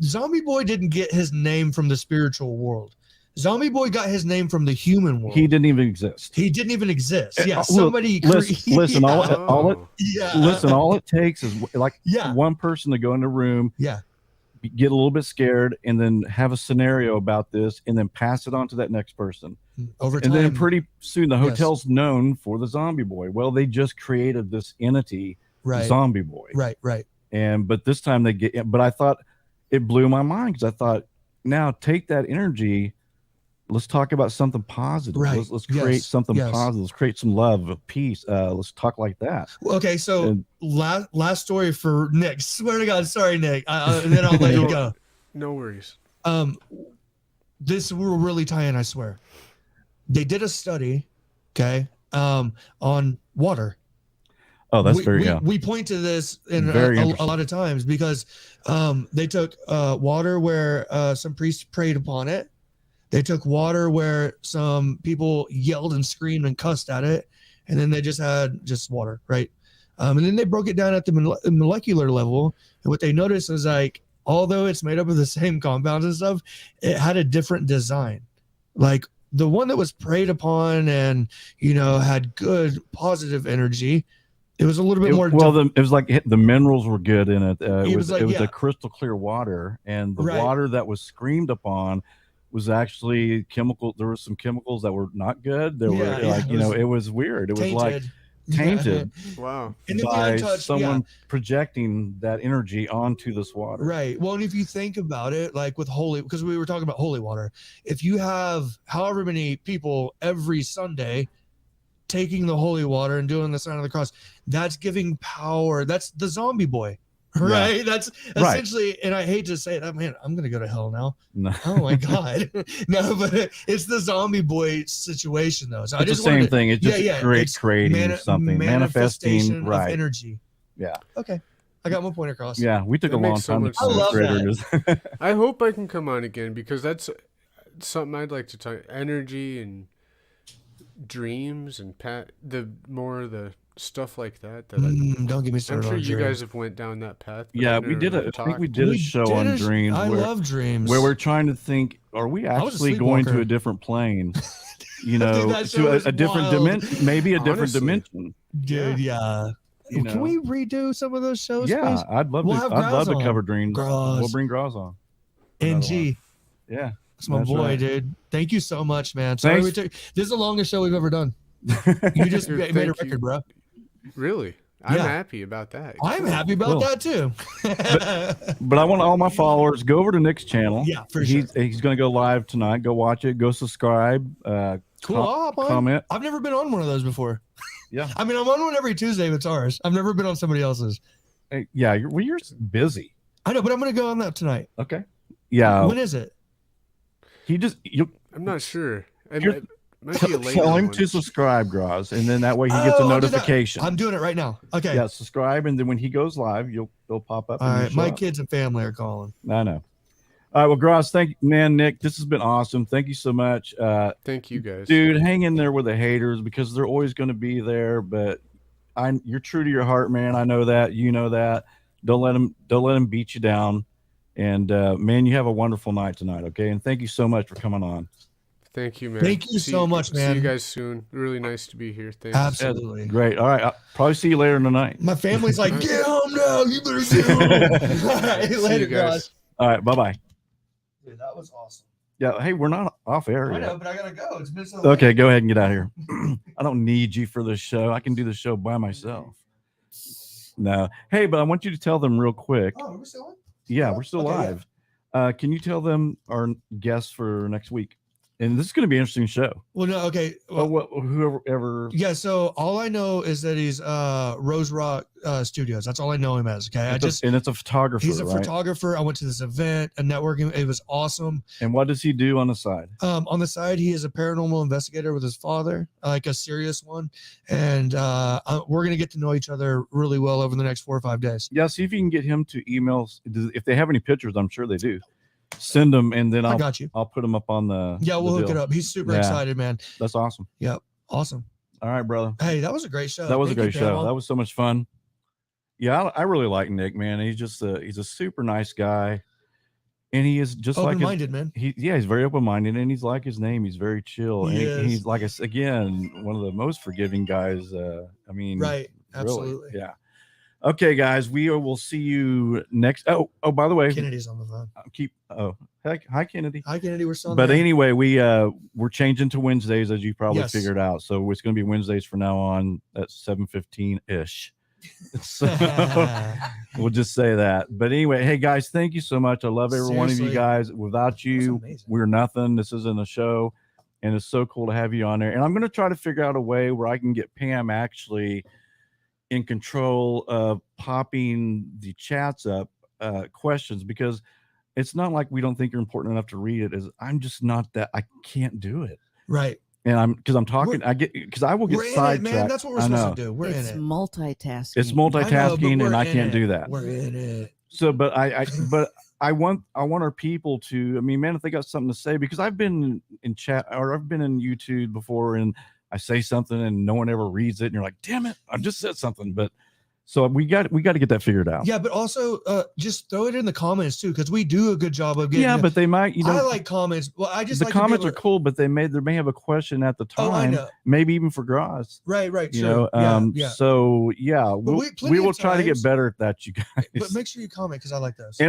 zombie boy didn't get his name from the spiritual world. Zombie boy got his name from the human world. He didn't even exist. Yeah, somebody listen. All it takes is one person to go in the room. Yeah. Get a little bit scared, and then have a scenario about this, and then pass it on to that next person. Over time. And then pretty soon the hotel's known for the zombie boy. Well, they just created this entity, zombie boy. Right. But this time but I thought it blew my mind, because I thought, now take that energy. Let's talk about something positive. Right. Let's create something positive. Let's create some love, peace. Let's talk like that. Okay, so last story for Nick. Swear to God, sorry, Nick. And then I'll let you go. No worries. This will really tie in, I swear. They did a study, on water. Oh, that's we point to this in a lot of times because they took water where some priests prayed upon it. They took water where some people yelled and screamed and cussed at it, and then they just had water, right? And then they broke it down at the molecular level, and what they noticed was although it's made up of the same compounds and stuff, it had a different design. Like the one that was preyed upon and had good positive energy, it was a little bit more. It was like the minerals were good in it. It was a crystal clear water, and the water that was screamed upon was actually chemical. There were some chemicals that were not good. There were it was weird. It was like tainted. Wow. And by someone projecting that energy onto this water. Right. Well, and if you think about it, like with because we were talking about holy water, if you have however many people every Sunday taking the holy water and doing the sign of the cross, that's giving power. That's the zombie boy. Right. That's essentially, and I hate to say that, man, I'm going to go to hell now. No. Oh my God. No, but it's the zombie boy situation though. So it's I just the same thing. It's just creating something, manifesting of energy. Yeah. Okay. I got my point across. Yeah. We took a long time to I love that. I hope I can come on again because that's something I'd like to talk. Energy and dreams and the stuff like that. Don't get me started. I'm sure on you dreams. guys have went down that path. Yeah, we did I think we did a show on dreams. I love dreams. Where we're trying to think, are we actually going to a different plane? You know, to a different dimension, maybe a different dimension. Dude, yeah. Can we redo some of those shows? Yeah, please? I'd love to. I'd love to cover dreams. We'll bring Graz on. NG. Yeah. That's my boy, right. Dude. Thank you so much, man. Sorry this is the longest show we've ever done. You just made a record, bro. Really? I'm happy about that. I'm happy about that too. but I want all my followers go over to Nick's channel. Yeah, for sure. He's going to go live tonight. Go watch it. Go subscribe. Cool. Comment. I've never been on one of those before. Yeah. I mean, I'm on one every Tuesday. But it's ours. I've never been on somebody else's. Hey, yeah, you're busy. I know, but I'm going to go on that tonight. Okay. Yeah. When is it? I'm not sure. Tell him to subscribe, Graz, and then that way he gets a notification. I'm doing it right now. Okay. Yeah, subscribe, and then when he goes live, you'll pop up. All right, my kids and family are calling. I know. All right, well, Graz, Nick, this has been awesome. Thank you so much. Thank you, guys. Dude, hang in there with the haters because they're always going to be there, but you're true to your heart, man. I know that. You know that. Don't let them beat you down. And man, you have a wonderful night tonight, okay? And thank you so much for coming on. Thank you, man. Thank you so much, man. See you guys soon. Really nice to be here. Thanks. Absolutely. Great. All right. I'll probably see you later in the night. My family's like, get home now. You better get home. All right, later, guys. All right. Bye-bye. Dude, that was awesome. Yeah. Hey, we're not off air yet. I know, but I got to go. It's been so Okay, go ahead and get out of here. I don't need you for this show. I can do the show by myself. No. Hey, but I want you to tell them real quick. Oh, are we still on? Yeah, we're still live. Yeah. Can you tell them our guests for next week? And this is going to be an interesting show. Well, no, okay. Well, whoever. Yeah, so all I know is that he's Rose Rock Studios. That's all I know him as. Okay, and it's a photographer. He's a right? photographer. I went to this event, a networking. It was awesome. And what does he do on the side? On the side, he is a paranormal investigator with his father, like a serious one. And we're gonna get to know each other really well over the next 4 or 5 days. Yeah, see if you can get him to emails. If they have any pictures, I'm sure they do. Send them, and then I'll put them up on the. Yeah, we'll hook it up. He's super excited, man. That's awesome. Yep, awesome. All right, brother. Hey, that was a great show. That was a great show. That was so much fun. Yeah, I really like Nick, man. He's a super nice guy, and he is just open-minded, man. He's very open-minded, and he's like his name. He's very chill. He's like again one of the most forgiving guys. I mean, right? Really, absolutely. Yeah. Okay, guys, we will see you next. Oh, by the way, Kennedy's on the phone. Hi, Kennedy. Hi, Kennedy. We're still. But anyway, we're changing to Wednesdays, as you probably figured out. So it's going to be Wednesdays from now on at 7:15 ish. So we'll just say that. But anyway, hey guys, thank you so much. I love every one of you guys. Without you, we're nothing. This isn't a show, and it's so cool to have you on there. And I'm going to try to figure out a way where I can get Pam actually in control of popping the chats up questions, because it's not like we don't think you're important enough to read it. I'm just not that. I can't do it. Right. And I will get sidetracked. Man, that's what we're supposed to do. It's multitasking. It's multitasking, and I can't do that. We're in it. So, but I want our people to. I mean, man, if they got something to say, because I've been in chat or I've been in YouTube before, and I say something and no one ever reads it, and you're like, damn it, I just said something. But so we got to get that figured out. Yeah, but also just throw it in the comments too, because we do a good job of getting. Yeah, but they might. I like comments. Well, I just the comments are cool, but they may have a question at the time. Oh, I know. Maybe even for Graz. Right. You know. Yeah. So yeah, we will try to get better at that, you guys. But make sure you comment, because I like those.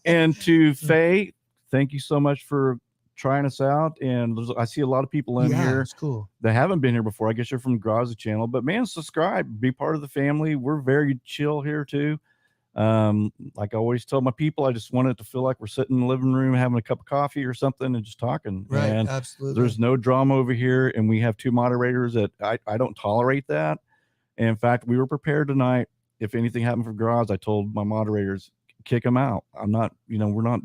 And to Faye, thank you so much for trying us out. And I see a lot of people in here it's cool. that haven't been here before. I guess you're from Graz's channel, but man, subscribe, be part of the family. We're very chill here too. Like I always tell my people, I just want it to feel like we're sitting in the living room having a cup of coffee or something and just talking. Right. And absolutely. there's no drama over here, and we have two moderators that I don't tolerate that. And in fact, we were prepared tonight if anything happened for Graz, I told my moderators, kick them out. I'm not, we're not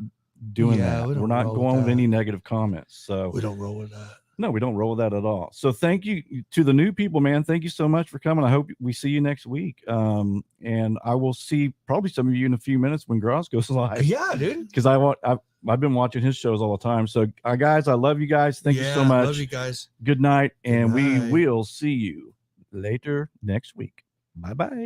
doing that. We're not going with any negative comments. So we don't roll with that. No, we don't roll with that at all. So thank you to the new people, man. Thank you so much for coming. I hope we see you next week. And I will see probably some of you in a few minutes when Graz goes live. Yeah, dude. Because I've been watching his shows all the time. So guys, I love you guys. Thank you so much. Love you guys. Good night. And we will see you later next week. Bye-bye.